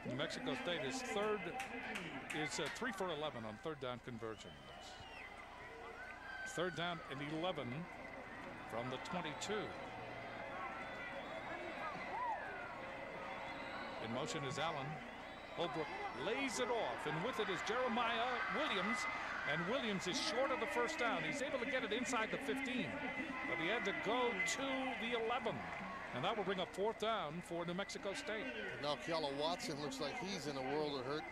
New Mexico State is 3 for 11 on third down conversions. Third down and 11 from the 22. In motion is Allen. Holbrook lays it off, and with it is Jeremiah Williams, and Williams is short of the first down. He's able to get it inside the 15, but he had to go to the 11, and that will bring up fourth down for New Mexico State. Now Keala Watson looks like he's in a world of hurt,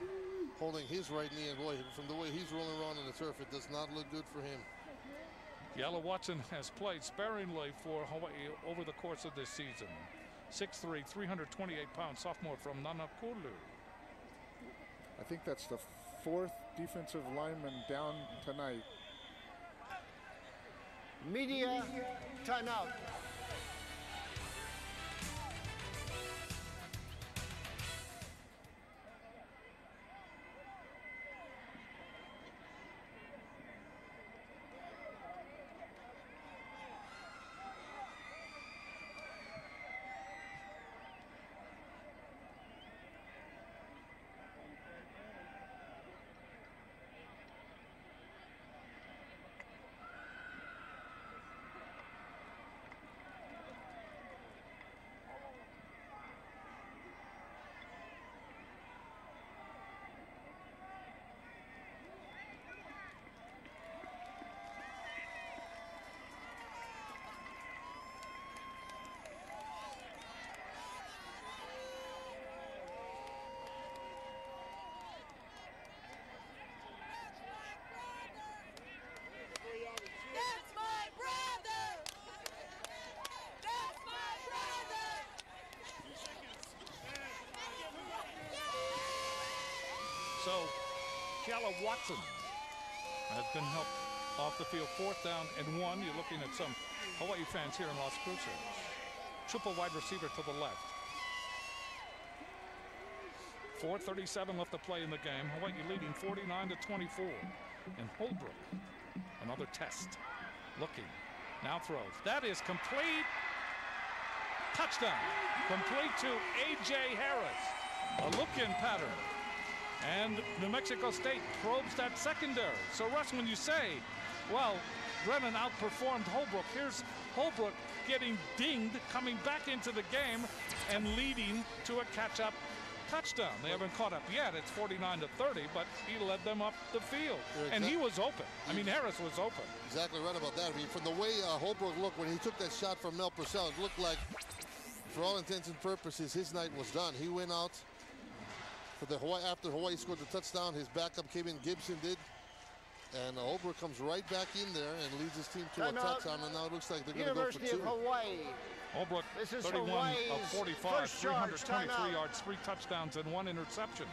holding his right knee, and boy, from the way he's rolling around on the turf, it does not look good for him. Keala Watson has played sparingly for Hawaii over the course of this season. 6'3", 328-pound sophomore from Nanakulu. I think that's the fourth defensive lineman down tonight. Media timeout. So Keala Watson has been helped off the field. Fourth down and 1. You're looking at some Hawaii fans here in Las Cruces. Triple wide receiver to the left. 4:37 left to play in the game. Hawaii leading 49-24. And Holbrook, another test. Looking. Now throws. That is complete. Touchdown. Complete to A.J. Harris. A look-in pattern. And New Mexico State probes that secondary. So, Russ, when you say, well, Brennan outperformed Holbrook, here's Holbrook getting dinged, coming back into the game, and leading to a catch-up touchdown. They haven't caught up yet. It's 49-30, but he led them up the field. And he was open. I mean, Harris was open. Exactly right about that. I mean, from the way Holbrook looked when he took that shot from Melila Purcell, it looked like, for all intents and purposes, his night was done. He went out for the after Hawaii scored the touchdown. His backup came in, Gibson did, and Holbrook comes right back in there and leads his team to a touchdown. And now it looks like they're going to go for 2. University of Hawaii. Holbrook, 31 of 45, 323 yards, 3 touchdowns, and 1 interception.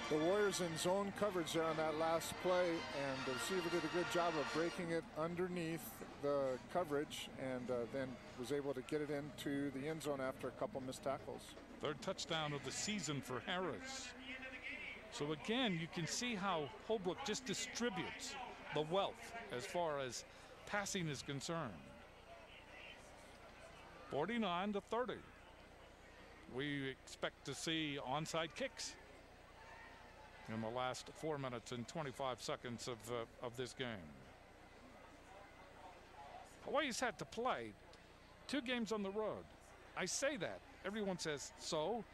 The Warriors in zone coverage there on that last play, and the receiver did a good job of breaking it underneath the coverage, and then was able to get it into the end zone after a couple missed tackles. Third touchdown of the season for Harris. So again, you can see how Holbrook just distributes the wealth as far as passing is concerned. 49-30. We expect to see onside kicks in the last 4 minutes and 25 seconds of this game. Hawaii's had to play 2 games on the road. I say that. Everyone says so,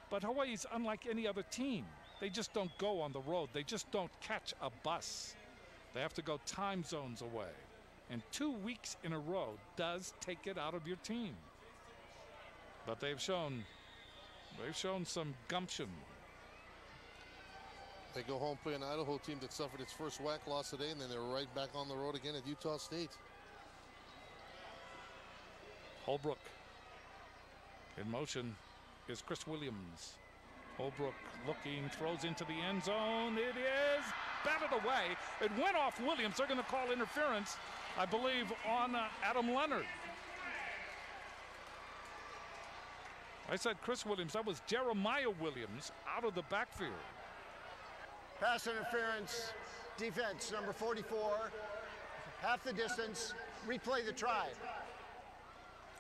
but Hawaii's unlike any other team. They just don't go on the road. They just don't catch a bus. They have to go time zones away. And 2 weeks in a row does take it out of your team. But they've shown some gumption. They go home, play an Idaho team that suffered its first WAC loss today, and then they're right back on the road again at Utah State. Holbrook. In motion is Chris Williams. Holbrook looking, throws into the end zone. It is batted away. It went off Williams. They're going to call interference, I believe, on Adam Leonard. I said Chris Williams. That was Jeremiah Williams out of the backfield. Pass interference, defense, number 44. Half the distance, replay the try.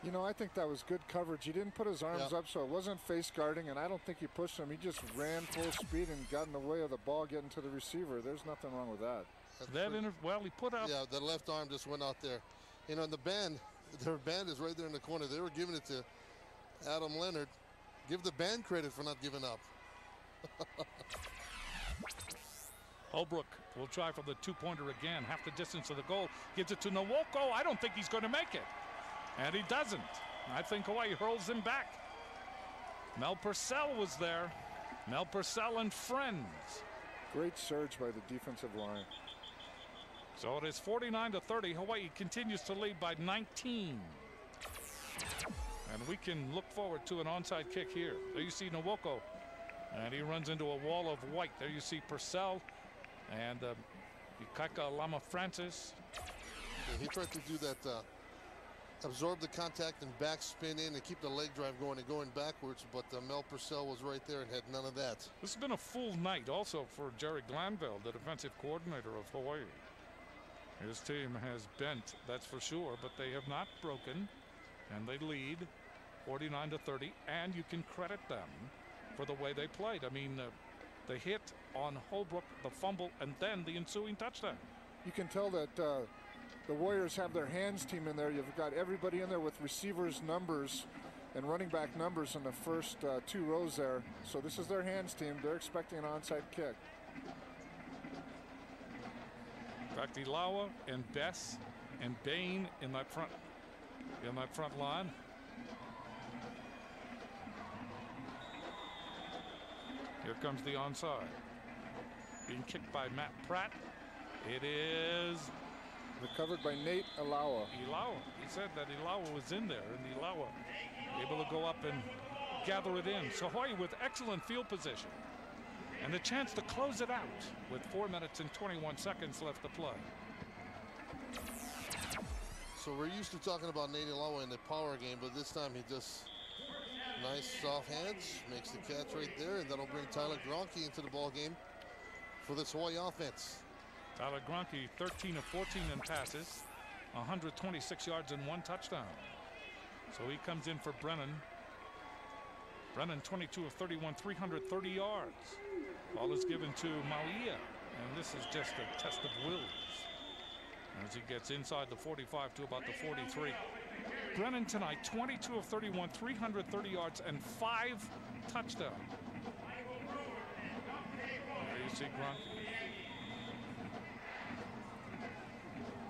You know, I think that was good coverage. He didn't put his arms up, so it wasn't face guarding, and I don't think he pushed him. He just ran full speed and got in the way of the ball getting to the receiver. There's nothing wrong with that. Well, he put up. Yeah, the left arm just went out there. You know, and the band, their band is right there in the corner. They were giving it to Adam Leonard. Give the band credit for not giving up. Holbrook will try for the two-pointer again. Half the distance of the goal. Gives it to Nwoko. I don't think he's going to make it. And he doesn't. I think Hawaii hurls him back. Mel Purcell was there. Mel Purcell and friends. Great surge by the defensive line. So it is 49-30. Hawaii continues to lead by 19. And we can look forward to an onside kick here. There you see Nwoko. And he runs into a wall of white. There you see Purcell and Ikaika Lama Francis. Yeah, he tried to do that, absorb the contact and backspin in and keep the leg drive going and going backwards, but Mel Purcell was right there and had none of that. This has been a full night also for Jerry Glanville, the defensive coordinator of Hawaii. His team has bent, that's for sure, but they have not broken, and they lead 49-30, and you can credit them for the way they played. I mean, the hit on Holbrook, the fumble, and then the ensuing touchdown. You can tell that the Warriors have their hands team in there. You've got everybody in there with receivers numbers and running back numbers in the first two rows there. So this is their hands team. They're expecting an onside kick. In fact, Ilawa and Bess and Bain in that front line. Here comes the onside. Being kicked by Matt Pratt. It is recovered by Nate Ilawa. He said that Ilawa was in there, and Ilawa able to go up and gather it in. So Hawaii with excellent field position and the chance to close it out with 4 minutes and 21 seconds left to play. So we're used to talking about Nate Ilawa in the power game, but this time he just nice soft hands, makes the catch right there, and that'll bring Tyler Gronke into the ball game for this Hawaii offense. Tyler Gronke 13 of 14 in passes, 126 yards and 1 touchdown. So he comes in for Brennan. Brennan 22 of 31, 330 yards. Ball is given to Melila, and this is just a test of wills as he gets inside the 45 to about the 43. Brennan tonight 22 of 31, 330 yards and 5 touchdowns. There you see Gronke.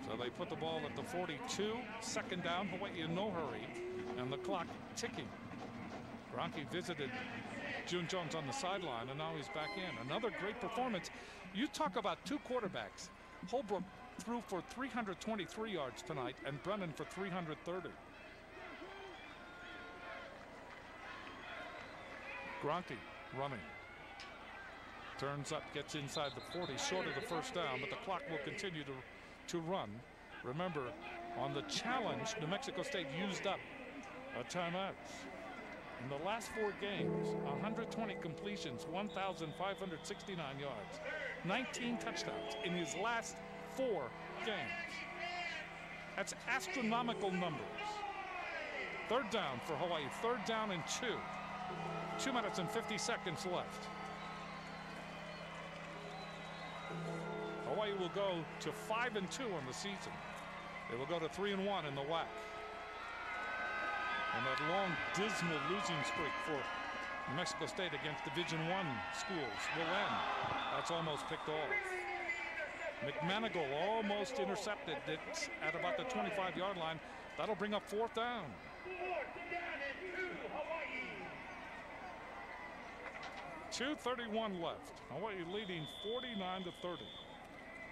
So they put the ball at the 42, second down, Hawaii in no hurry, and the clock ticking. Gronke visited June Jones on the sideline, and now he's back in. Another great performance. You talk about two quarterbacks. Holbrook threw for 323 yards tonight, and Brennan for 330. Gronke running. Turns up, gets inside the 40, short of the first down, but the clock will continue to run. Remember, on the challenge, New Mexico State used up a timeout. In the last 4 games, 120 completions, 1,569 yards, 19 touchdowns in his last 4 games. That's astronomical numbers. Third down for Hawaii, third down and 2. 2 minutes and 50 seconds left. Hawaii will go to 5-2 on the season. They will go to 3-1 in the WAC. And that long, dismal losing streak for New Mexico State against Division I schools will end. That's almost picked off. McManigal almost intercepted it at about the 25-yard line. That'll bring up 4th down. 2:31 left. Hawaii leading 49-30.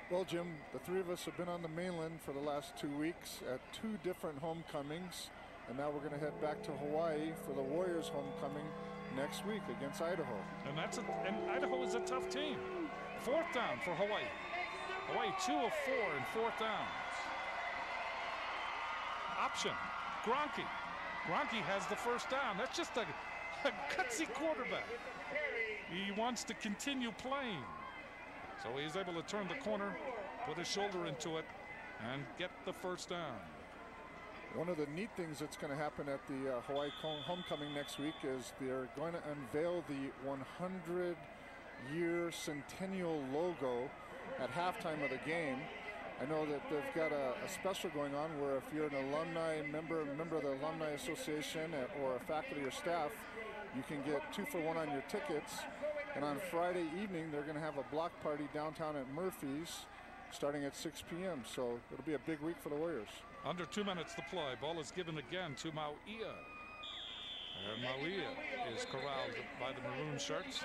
Well, Jim, the 3 of us have been on the mainland for the last 2 weeks at 2 different homecomings. And now we're going to head back to Hawaii for the Warriors homecoming next week against Idaho. And Idaho is a tough team. 4th down for Hawaii. Hawaii 2 of 4 in 4th downs. Option. Gronke. Gronke has the first down. That's just a gutsy quarterback. He wants to continue playing. So he's able to turn the corner, put his shoulder into it, and get the first down. One of the neat things that's going to happen at the Hawaii homecoming next week is they're going to unveil the 100-year centennial logo at halftime of the game. I know that they've got a special going on where if you're an alumni member of the Alumni Association or a faculty or staff, you can get 2 for 1 on your tickets. And on Friday evening, they're going to have a block party downtown at Murphy's starting at 6 p.m. So it'll be a big week for the Warriors. Under 2 minutes to play. Ball is given again to Mauia. And Mauia is corralled by the maroon shirts.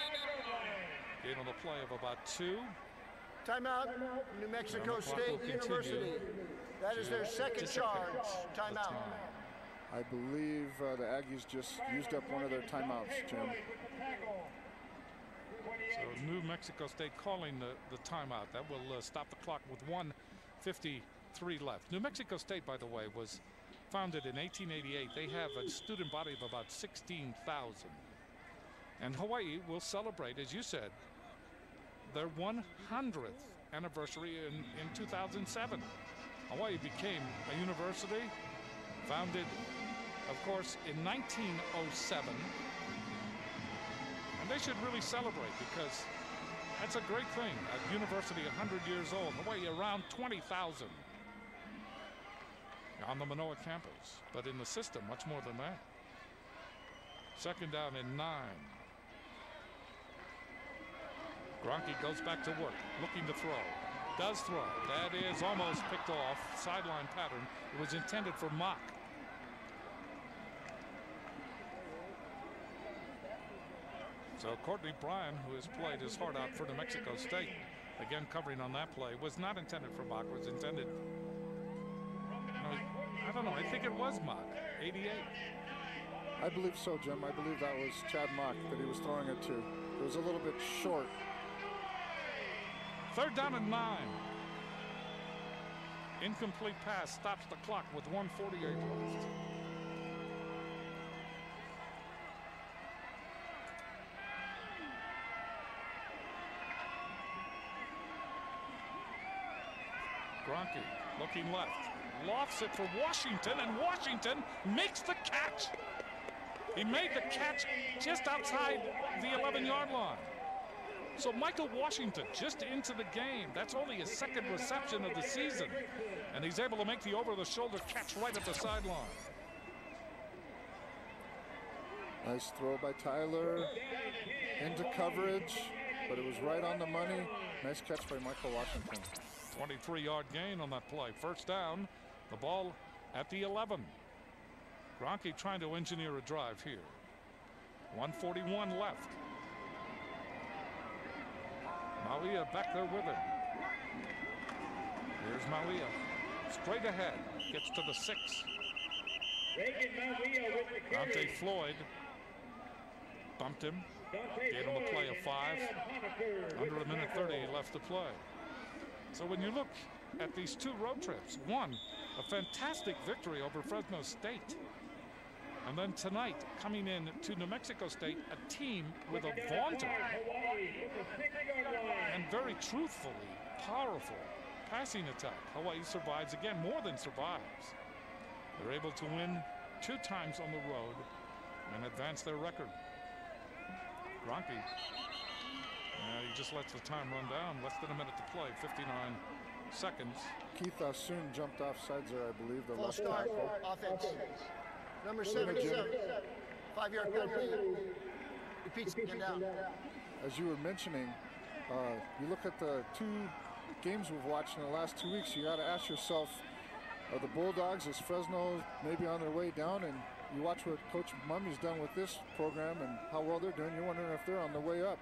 Gain on the play of about 2. Timeout, New Mexico State University. That is their second charge. Timeout. I believe the Aggies just used up one of their timeouts, Jim. So New Mexico State calling the timeout. That will stop the clock with 1:53 left. New Mexico State, by the way, was founded in 1888. They have a student body of about 16,000. And Hawaii will celebrate, as you said, their 100th anniversary in 2007. Hawaii became a university, founded, of course, in 1907. And they should really celebrate because that's a great thing. A university 100 years old. Hawaii around 20,000 on the Manoa campus. But in the system, much more than that. Second down and 9. Gronke goes back to work, looking to throw. Does throw. That is almost picked off. Sideline pattern. It was intended for Mock. So Courtney Bryan, who has played his heart out for New Mexico State, again covering on that play, was not intended for Mock, was intended. No, I don't know. I think it was Mock. 88. I believe so, Jim. I believe that was Chad Mock that he was throwing it to. It was a little bit short. Third down and 9. Incomplete pass stops the clock with 1:48 left. Gronke looking left. Lofts it for Washington, and Washington makes the catch. He made the catch just outside the 11-yard line. So Michael Washington just into the game. That's only his second reception of the season. And he's able to make the over-the-shoulder catch right at the sideline. Nice throw by Tyler into coverage, but it was right on the money. Nice catch by Michael Washington. 23-yard gain on that play. First down, the ball at the 11. Gronke trying to engineer a drive here. 1:41 left. Mauia back there with him. Here's Mauia. Straight ahead. Gets to the 6. Dante Floyd bumped him. Gave him a play of 5. Under a minute 30 left to play. So when you look at these 2 road trips, one, a fantastic victory over Fresno State. And then tonight, coming in to New Mexico State, a team with a vaunted and very truthfully powerful passing attack. Hawaii survives again, more than survives. They're able to win 2 times on the road and advance their record. Gronke, he just lets the time run down. Less than a minute to play, 59 seconds. Keith Soon jumped off sides there, I believe, the left start, tackle. offense. Number 77, 5-yard penalty. Repeats again down. As you were mentioning, you look at the 2 games we've watched in the last 2 weeks, you got to ask yourself, are the Bulldogs, is Fresno maybe on their way down? And you watch what Coach Mummy's done with this program and how well they're doing, you're wondering if they're on the way up.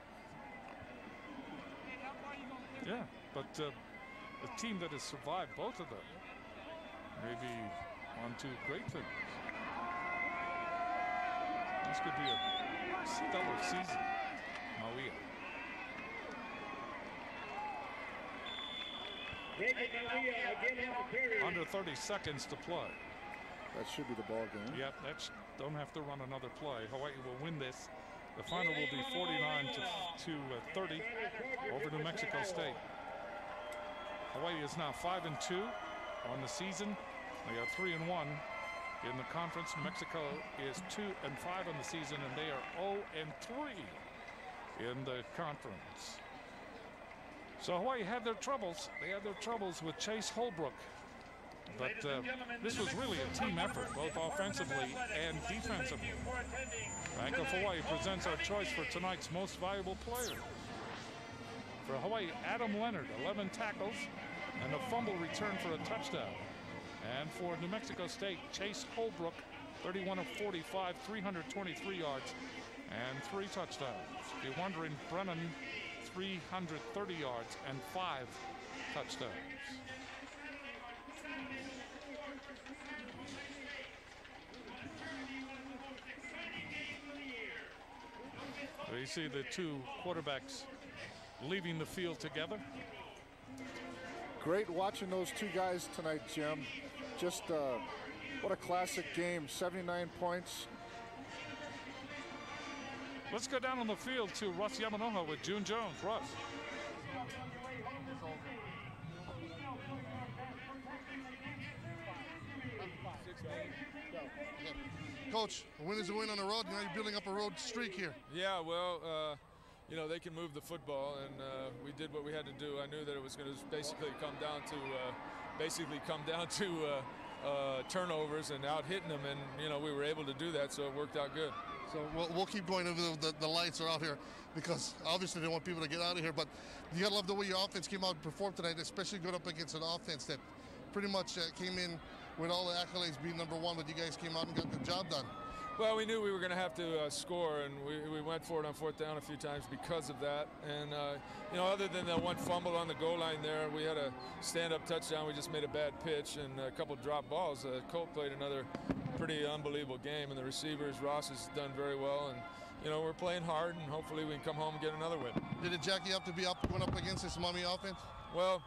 Yeah, but a team that has survived both of them may be on to great things. This could be a stellar season. Mauia. Under 30 seconds to play. That should be the ball game. Yep, don't have to run another play. Hawaii will win this. The final will be 49 to 30 over New Mexico State. Hawaii is now 5-2 on the season. They are 3-1 in the conference. New Mexico is 2-5 on the season, and they are 0-3 in the conference. So Hawaii had their troubles. They had their troubles with Chase Holbrook. But this was really a team effort, both offensively and defensively. Bank of Hawaii presents our choice for tonight's most valuable player. For Hawaii, Adam Leonard, 11 tackles and a fumble return for a touchdown. And for New Mexico State, Chase Holbrook, 31 of 45, 323 yards and 3 touchdowns. If you're wondering, Brennan, 330 yards and 5 touchdowns. So you see the two quarterbacks leaving the field together. Great watching those two guys tonight, Jim. Just what a classic game, 79 points. Let's go down on the field to Russ Yamanoha with June Jones. Russ. Coach, a win is a win on the road. Now you're building up a road streak here. Yeah, well, you know, they can move the football, and we did what we had to do. I knew that it was going to basically come down to turnovers and out hitting them, and you know, we were able to do that, so it worked out good. So we'll keep going if the lights are out here, because obviously they want people to get out of here. But you gotta love the way your offense came out and performed tonight, especially going up against an offense that pretty much came in with all the accolades being #1, but you guys came out and got the job done. Well, we knew we were going to have to score, and we went for it on 4th down a few times because of that. And, you know, other than the one fumble on the goal line there, we had a stand-up touchdown. We just made a bad pitch and a couple drop balls. Colt played another pretty unbelievable game, and the receivers, Ross has done very well. And, you know, we're playing hard, and hopefully we can come home and get another win. Did it jack you up to be going up against this Miami offense? Well,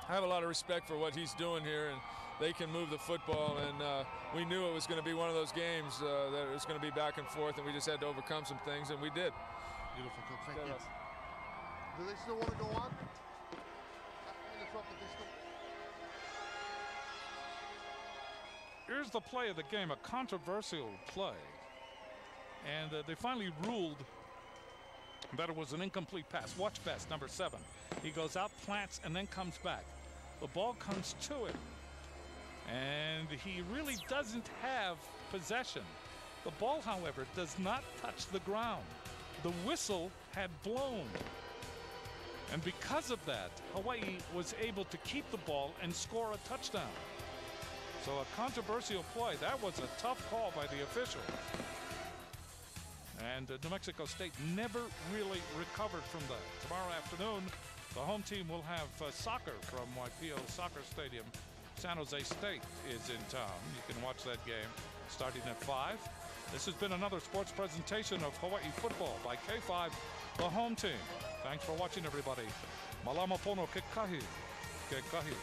I have a lot of respect for what he's doing here, and they can move the football, and we knew it was going to be one of those games that it was going to be back and forth, and we just had to overcome some things, and we did. Beautiful, Coach. Thank you. Do they still want to go on? Here's the play of the game, a controversial play. And they finally ruled that it was an incomplete pass. Watch best, number 7. He goes out, plants, and then comes back. The ball comes to him, and he really doesn't have possession. The ball, however, does not touch the ground. The whistle had blown. And because of that, Hawaii was able to keep the ball and score a touchdown. So a controversial play. That was a tough call by the official. And New Mexico State never really recovered from that. Tomorrow afternoon, the home team will have soccer from Waipio Soccer Stadium. San Jose State is in town. You can watch that game starting at 5. This has been another sports presentation of Hawaii football by K5, the home team. Thanks for watching, everybody. Malama pono ke kahi. Ke kahi.